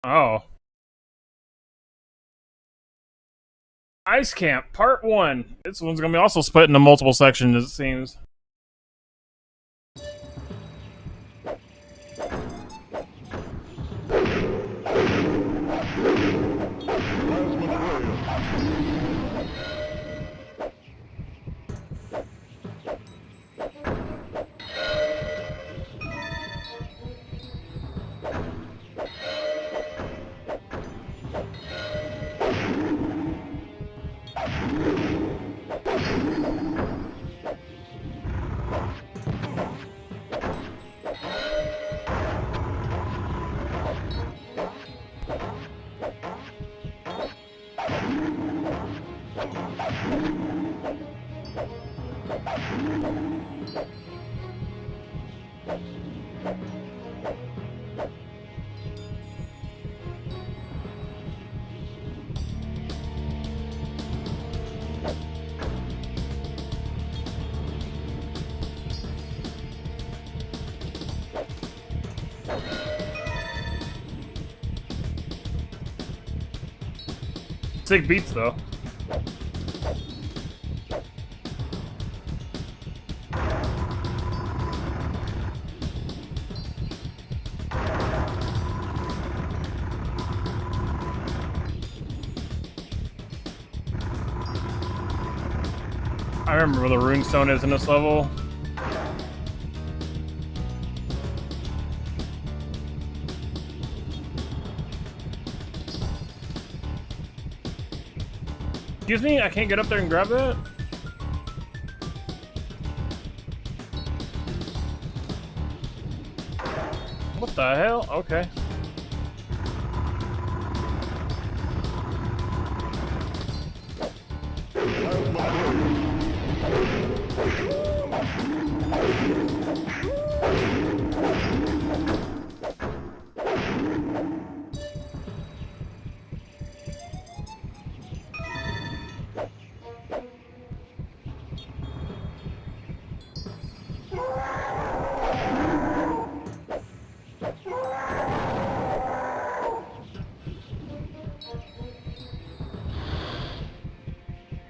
Oh. Ice Camp, Part 1. This one's gonna be also split into multiple sections, it seems. Sick beats, though. I remember where the runestone is in this level. Excuse me? I can't get up there and grab that? What the hell? Okay.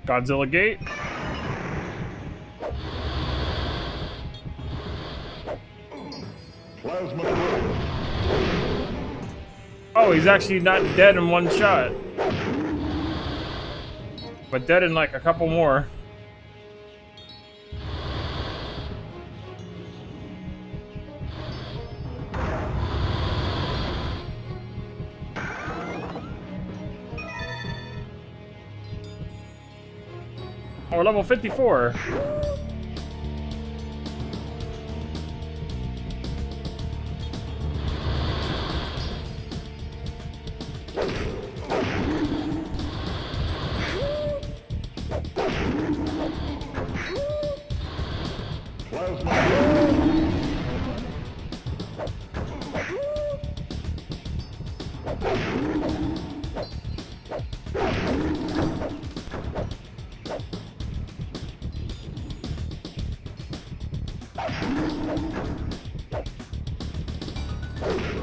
Godzilla Gate. Plasma grenade. Oh, he's actually not dead in one shot. But dead in like a couple more. Oh, we're level 54.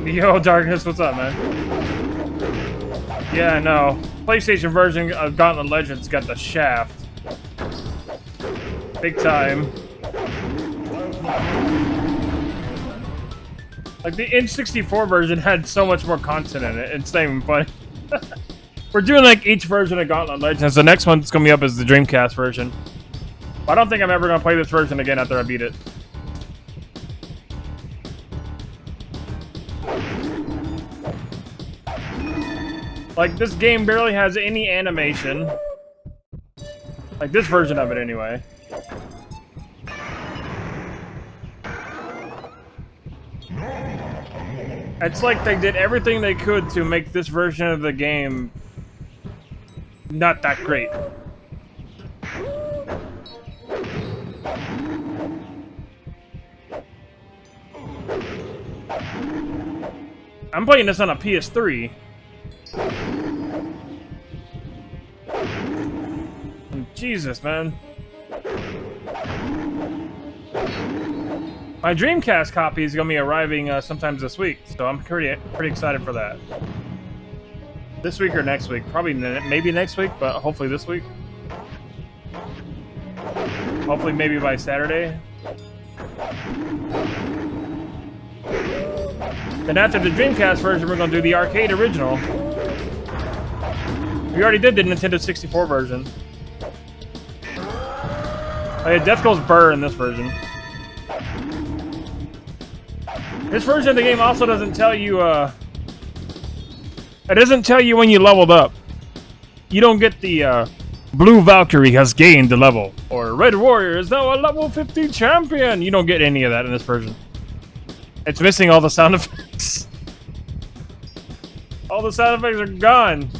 Yo, Darkness, what's up, man? Yeah, no. PlayStation version of Gauntlet Legends got the shaft. Big time. Like, the N64 version had so much more content in it, it's not even funny. We're doing, like, each version of Gauntlet Legends. The next one that's gonna be up is the Dreamcast version. I don't think I'm ever gonna play this version again after I beat it. Like, this game barely has any animation. Like, this version of it, anyway. It's like they did everything they could to make this version of the game not that great. I'm playing this on a PS3. Jesus, man. My Dreamcast copy is going to be arriving sometimes this week, so I'm pretty excited for that. This week or next week. Probably maybe next week, but hopefully this week. Hopefully maybe by Saturday. Then after the Dreamcast version, we're going to do the arcade original. We already did the Nintendo 64 version. Oh yeah, Death goes burr in this version. This version of the game also doesn't tell you, it doesn't tell you when you leveled up. You don't get the, Blue Valkyrie has gained a level, or Red Warrior is now a level 50 champion. You don't get any of that in this version. It's missing all the sound effects. All the sound effects are gone.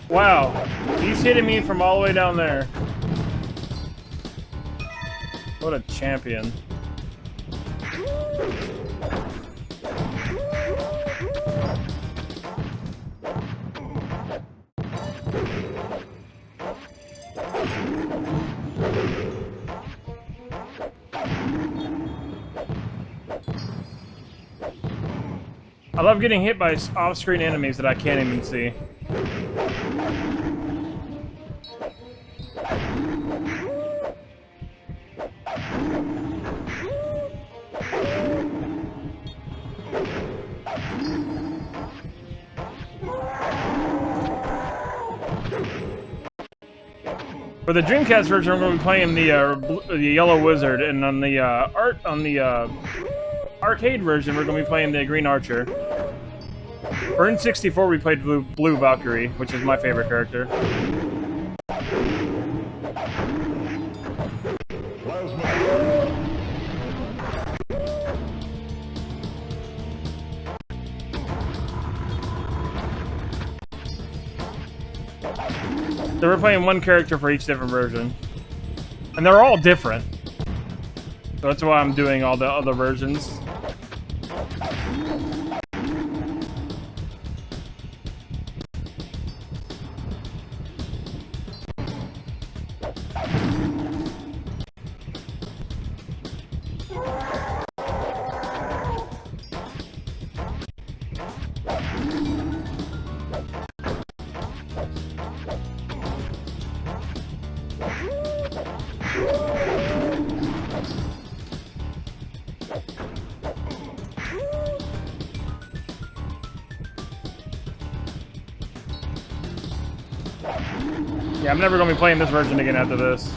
Wow, he's hitting me from all the way down there. What a champion. I love getting hit by off-screen enemies that I can't even see. For the Dreamcast version, we're going to be playing the Yellow Wizard, and on the arcade version, we're going to be playing the Green Archer. For N64, we played Blue Valkyrie, which is my favorite character. So we're playing one character for each different version. And they're all different. So that's why I'm doing all the other versions. Yeah, I'm never gonna be playing this version again after this.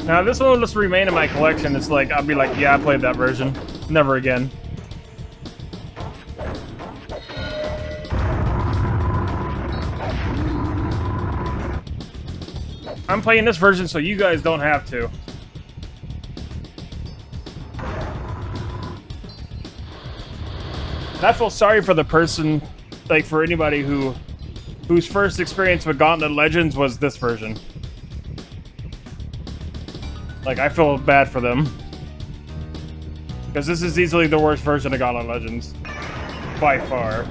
Now this one will just remain in my collection. It's like, I'll be like, yeah, I played that version. Never again. I'm playing this version so you guys don't have to. And I feel sorry for the person, like for anybody whose first experience with Gauntlet Legends was this version. Like, I feel bad for them. Because this is easily the worst version of Gauntlet Legends. By far.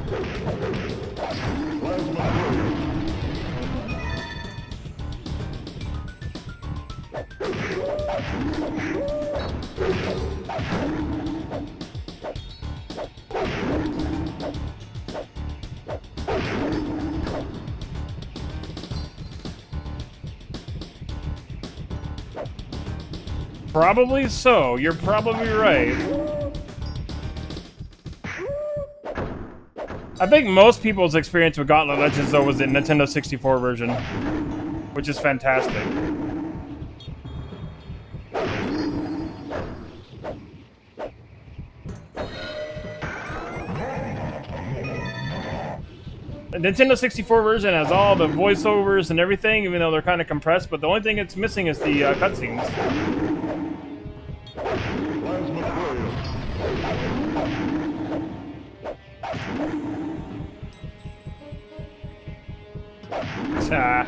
Probably so. You're probably right. I think most people's experience with Gauntlet Legends, though, was the Nintendo 64 version, which is fantastic. The Nintendo 64 version has all the voiceovers and everything, even though they're kind of compressed, but the only thing it's missing is the cutscenes. I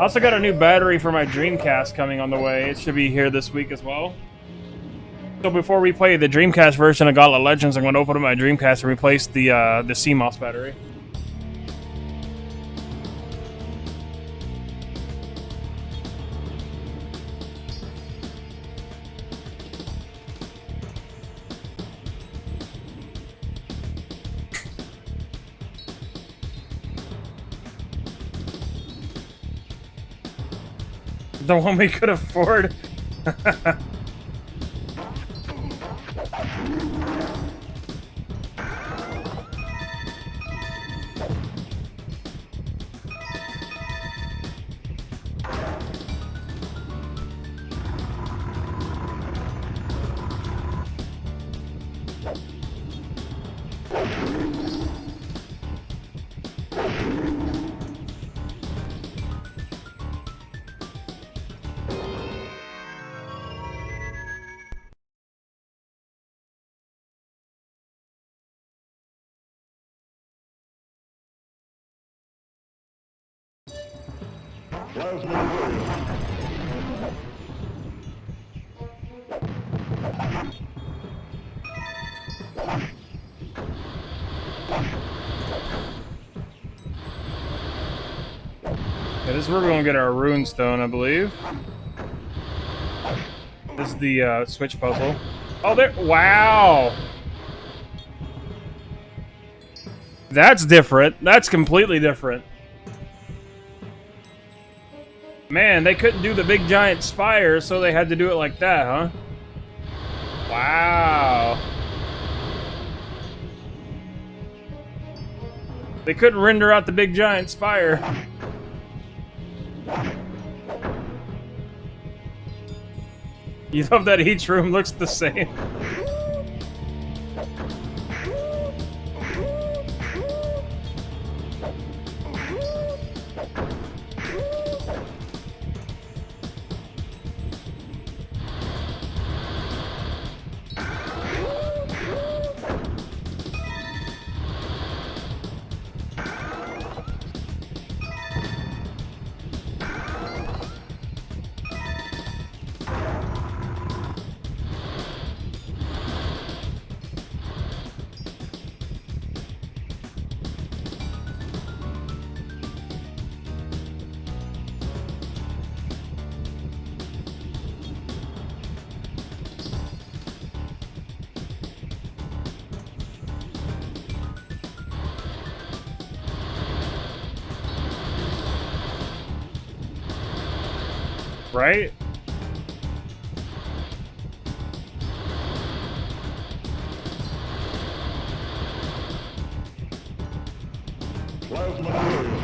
also got a new battery for my Dreamcast coming on the way. It should be here this week as well. So before we play the Dreamcast version of Gauntlet Legends, I'm going to open up my Dreamcast and replace the CMOS battery. The one we could afford. Yeah, this is where we're gonna get our rune stone, I believe. This is the switch puzzle. Oh, there! Wow, that's different. That's completely different. Man, they couldn't do the big giant spire, so they had to do it like that, huh? Wow. They couldn't render out the big giant spire. You love that each room looks the same. Right? Plasma material.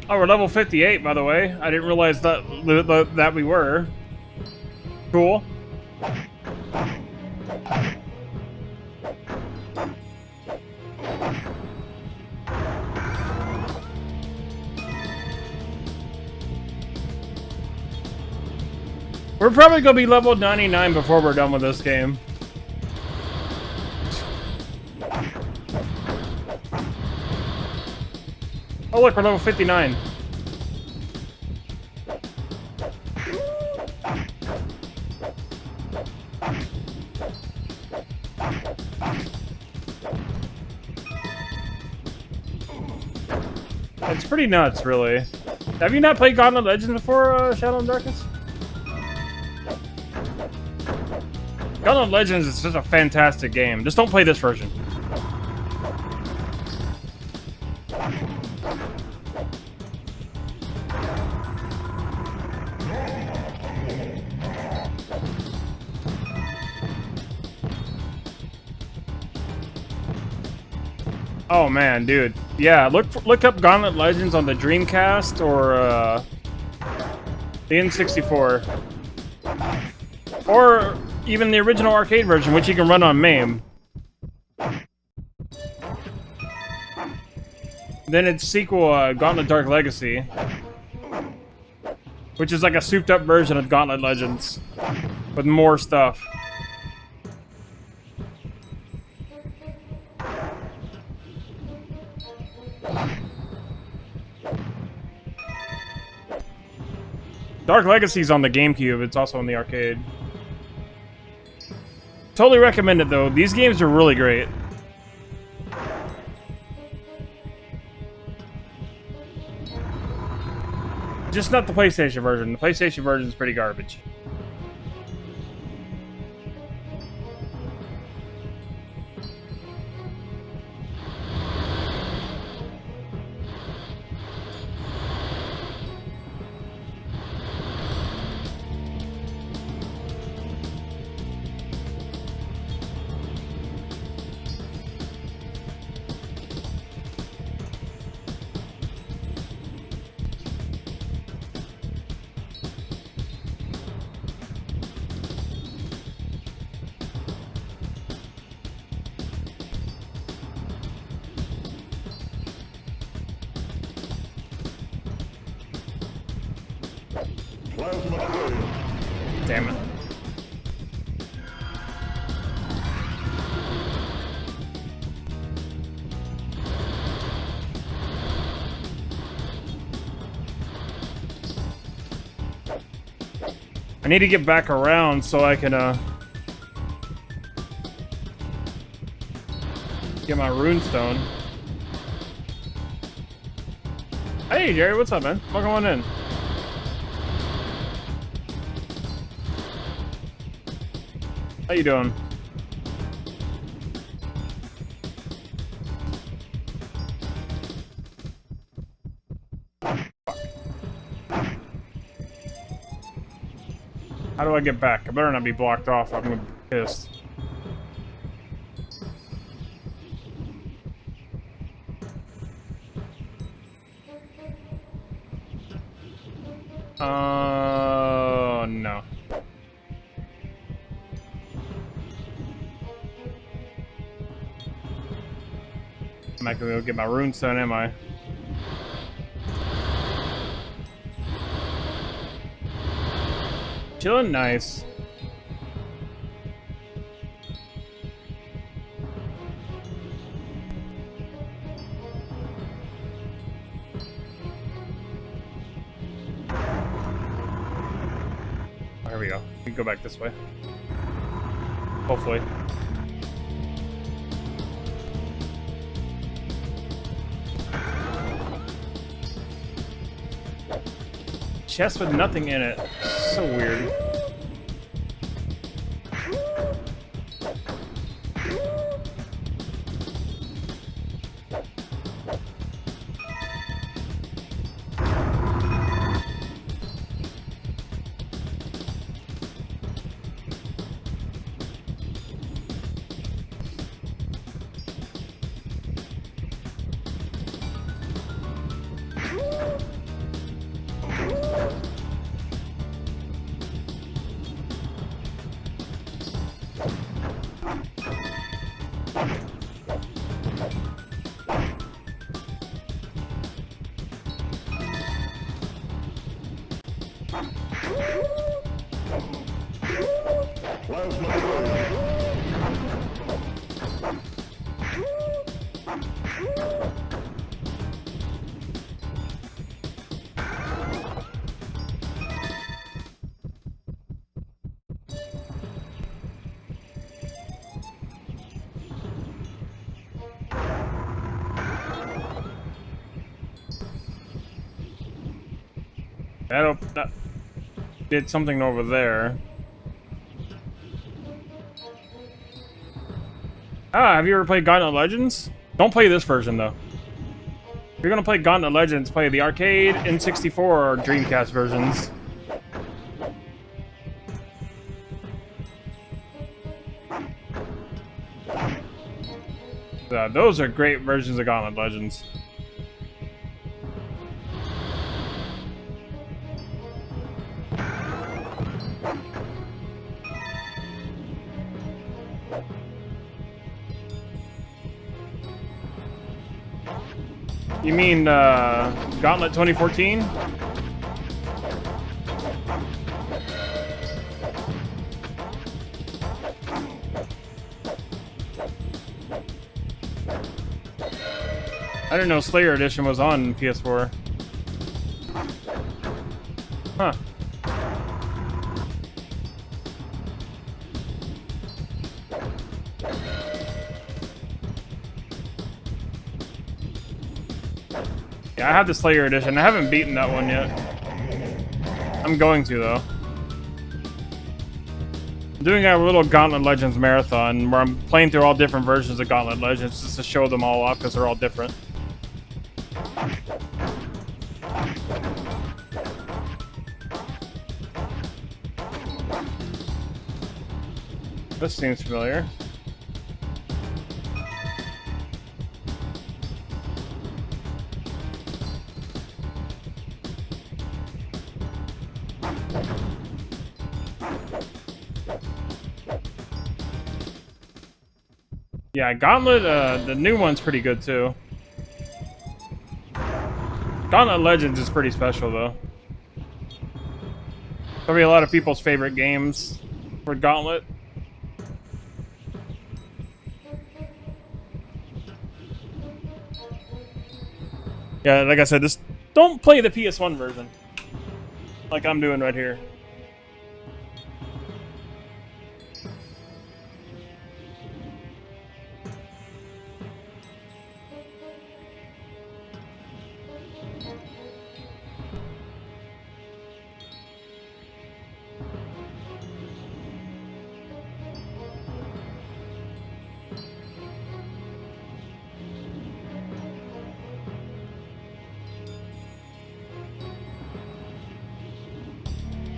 Oh, we're level 58, by the way. I didn't realize that we were. Cool. We're probably gonna be level 99 before we're done with this game. Oh look, we're level 59. It's pretty nuts, really. Have you not played Gauntlet Legends before, Shadow and Darkness? Gauntlet Legends is such a fantastic game. Just don't play this version. Oh man, dude. Yeah, look up Gauntlet Legends on the Dreamcast or the N64. Or even the original arcade version, which you can run on MAME. Then its sequel, Gauntlet Dark Legacy, which is like a souped up version of Gauntlet Legends with more stuff. Dark Legacy's on the GameCube, it's also on the arcade. Totally recommend it though, these games are really great. Just not the PlayStation version. The PlayStation version is pretty garbage. Plasma coil. Damn it. I need to get back around so I can, get my runestone. Hey, Jerry, what's up, man? Welcome on in. How you doing? How do I get back? I better not be blocked off. I'm gonna be pissed. No. I'm not gonna be able to get my runestone, am I? Chilling nice. Oh, here we go. We can go back this way. Hopefully. Chest with nothing in it. So weird. Plasma coil. That did something over there. Ah, have you ever played Gauntlet Legends? Don't play this version, though. If you're gonna play Gauntlet Legends, play the arcade, N64, or Dreamcast versions. Those are great versions of Gauntlet Legends. You mean, Gauntlet 2014? I didn't know Slayer Edition was on PS4. Huh. Yeah, I have the Slayer Edition. I haven't beaten that one yet. I'm going to, though. I'm doing a little Gauntlet Legends marathon where I'm playing through all different versions of Gauntlet Legends just to show them all off because they're all different. This seems familiar. Yeah, Gauntlet, the new one's pretty good too. Gauntlet Legends is pretty special though. Probably a lot of people's favorite games for Gauntlet. Yeah, like I said, just don't play the PS1 version. Like I'm doing right here.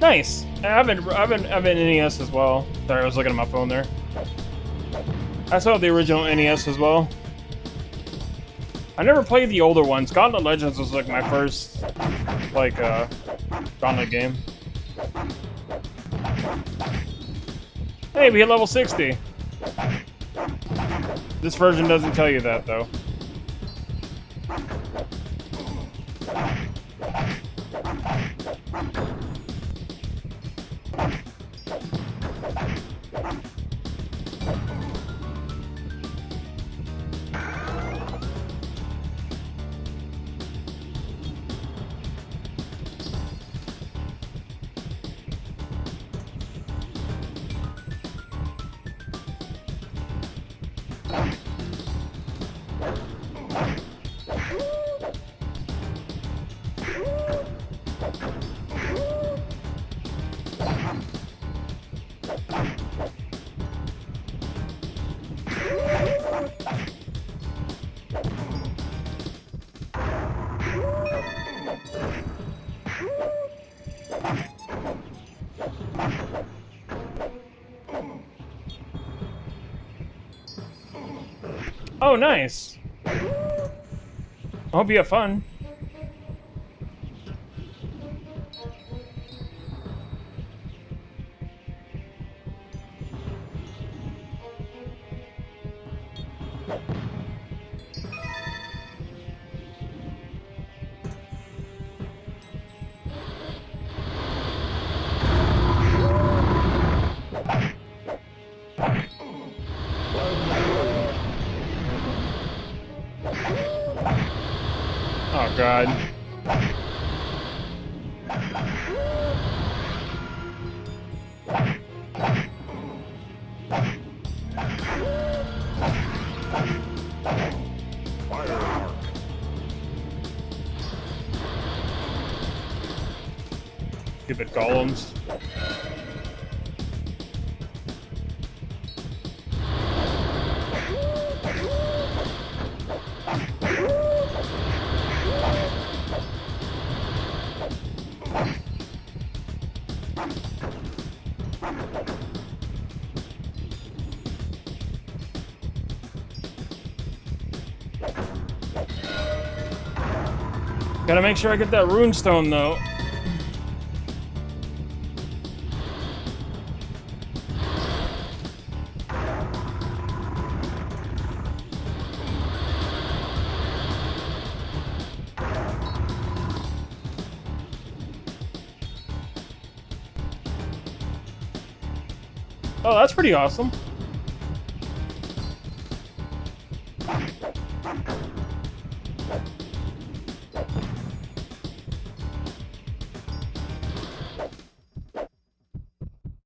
Nice. I have an NES as well. Sorry, I was looking at my phone there. I saw the original NES as well. I never played the older ones. Gauntlet Legends was like my first, like, Gauntlet game. Hey, we hit level 60. This version doesn't tell you that, though. Oh, nice. I hope you have fun. Oh, God. Stupid golems. Gotta make sure I get that rune stone, though. Oh, that's pretty awesome.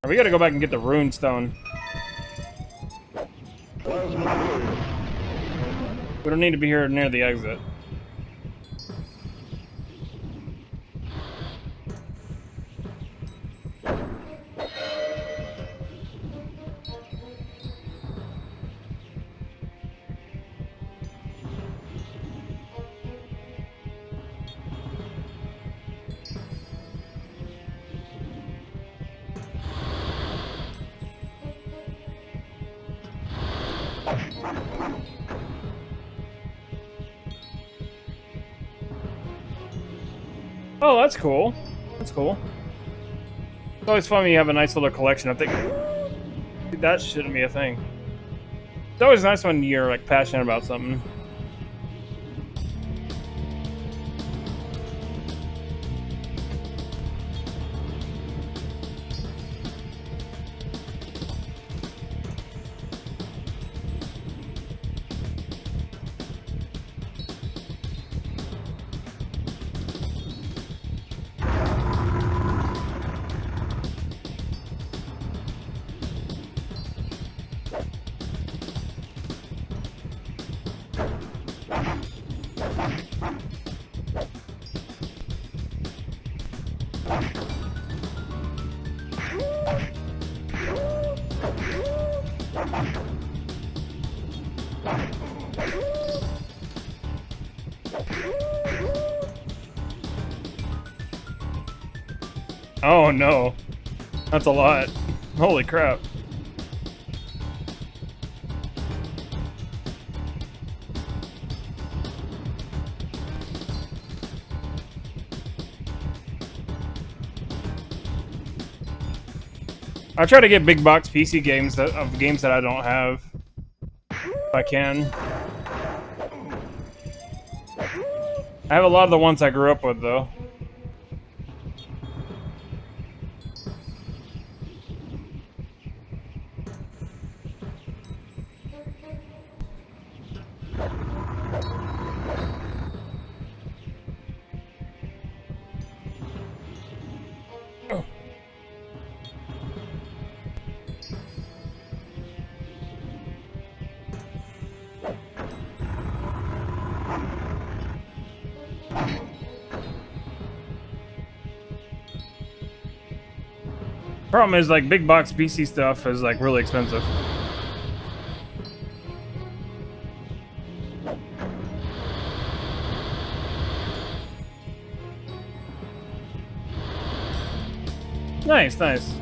We gotta go back and get the rune stone. We don't need to be here near the exit. Oh, that's cool. That's cool. It's always fun when you have a nice little collection. I think that shouldn't be a thing. It's always nice when you're like passionate about something. Oh no. That's a lot. Holy crap. I try to get big box PC games that I don't have, if I can. I have a lot of the ones I grew up with, though. Problem is, like, big box PC stuff is, like, really expensive. Nice, nice.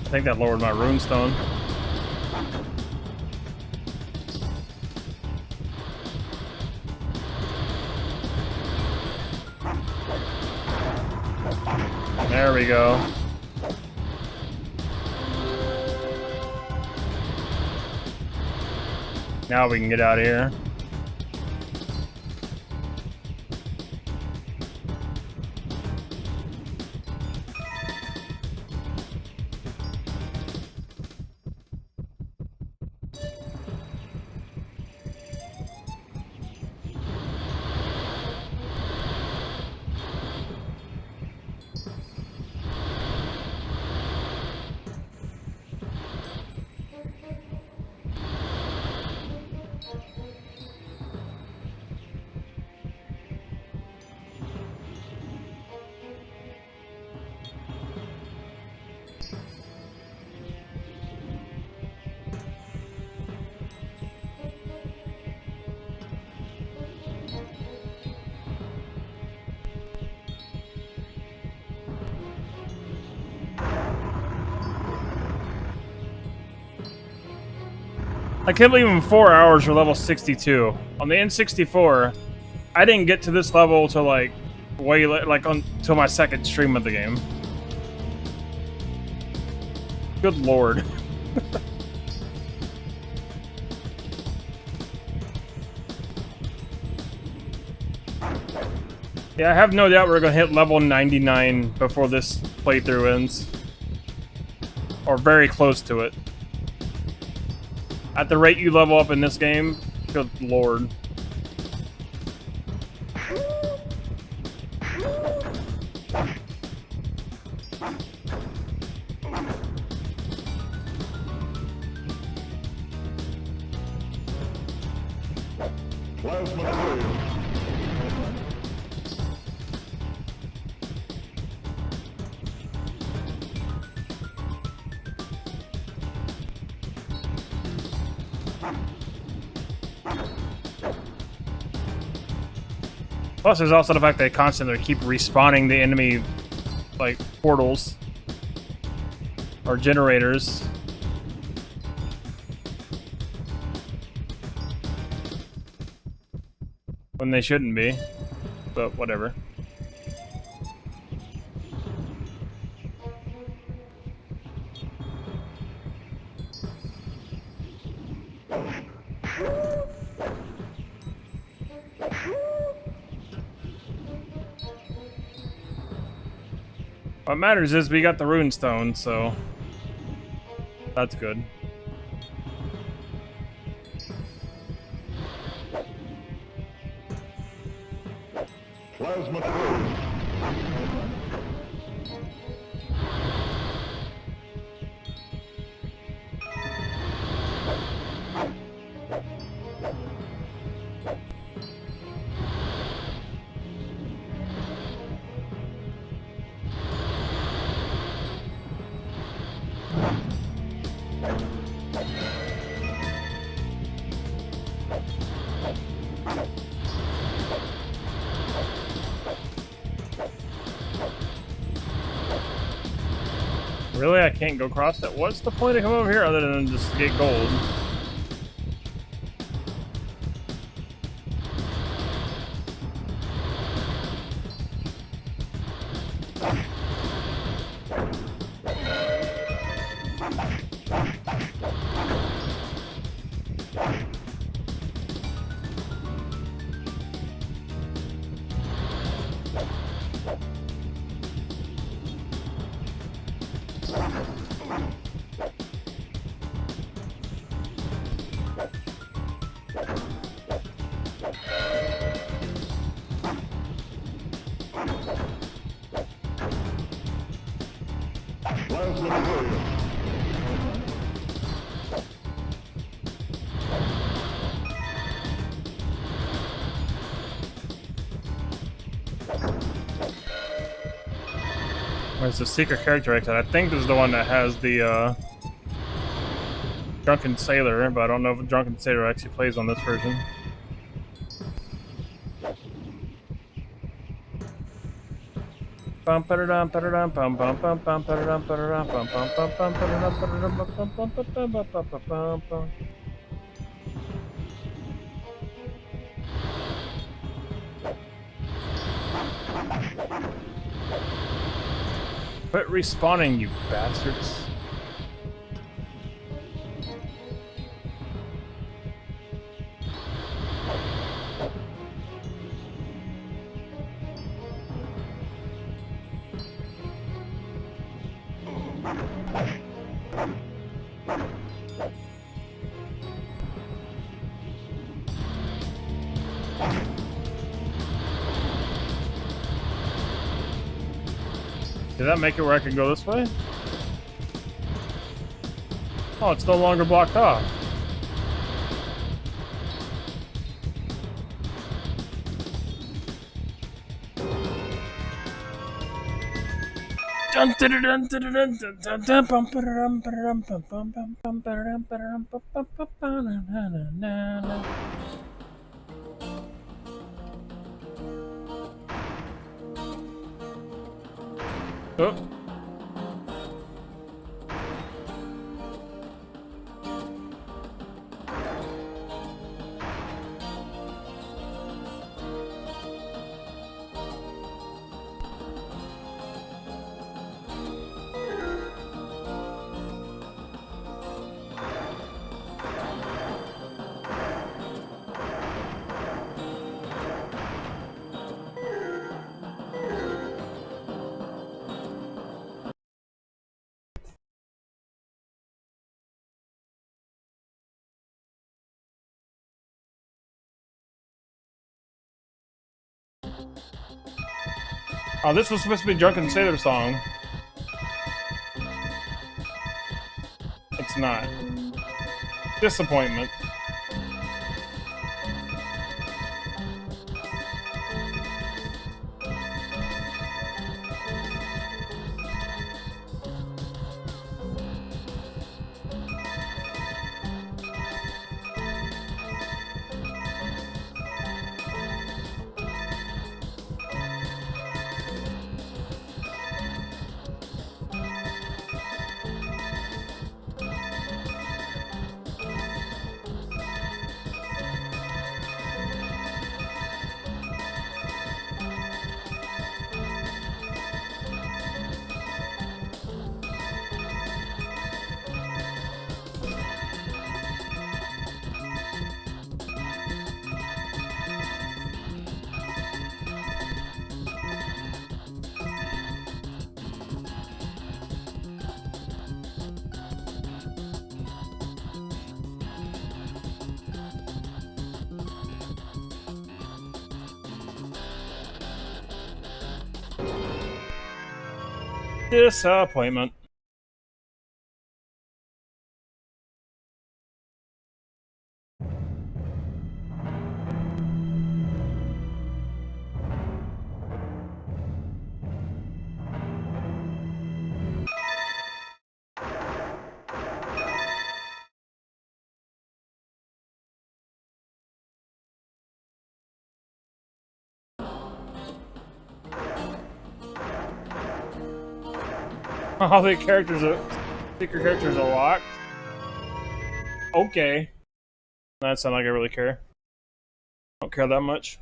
I think that lowered my runestone. There we go. Now we can get out of here. I can't believe in 4 hours we're level 62. On the N64, I didn't get to this level till like way like until my second stream of the game. Good lord. Yeah, I have no doubt we're gonna hit level 99 before this playthrough ends. Or very close to it. At the rate you level up in this game, good lord. Plasma clear. Plus, there's also the fact they constantly keep respawning the enemy, like, portals. Or generators. When they shouldn't be. But, whatever. What matters is we got the rune stone, so that's good. Plasma torch. Really? I can't go across that? What's the point of coming over here other than just get gold? Plasma torch. Where's the secret character exit? I think this is the one that has the Drunken Sailor, but I don't know if Drunken Sailor actually plays on this version. Bum ba-da-dum ba-da-dum bum bum bum bum ba-da-dum ba-da-dum bum bum bum bum ba-da-dum ba-da-dum bum bum bum ba-da-dum bum bum bum bum. Quit respawning, you bastards. Did that make it where I can go this way? Oh, it's no longer blocked off. Oh. Oh, this was supposed to be Drunken Sailor song. It's not. Disappointment. Disappointment. All the characters are secret characters are locked. Okay. That's not like I really care. Don't care that much.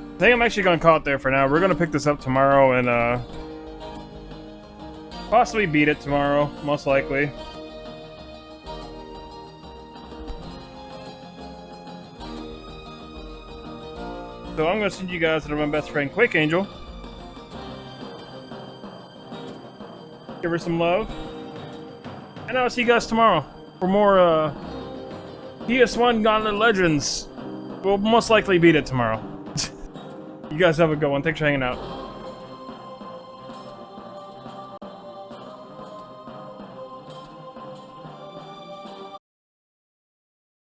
I think I'm actually going to call it there for now. We're going to pick this up tomorrow and possibly beat it tomorrow, most likely. So I'm going to send you guys to my best friend, Quake Angel. Give her some love. And I'll see you guys tomorrow for more PS1 Gauntlet Legends. We'll most likely beat it tomorrow. You guys have a good one. Thanks for hanging out.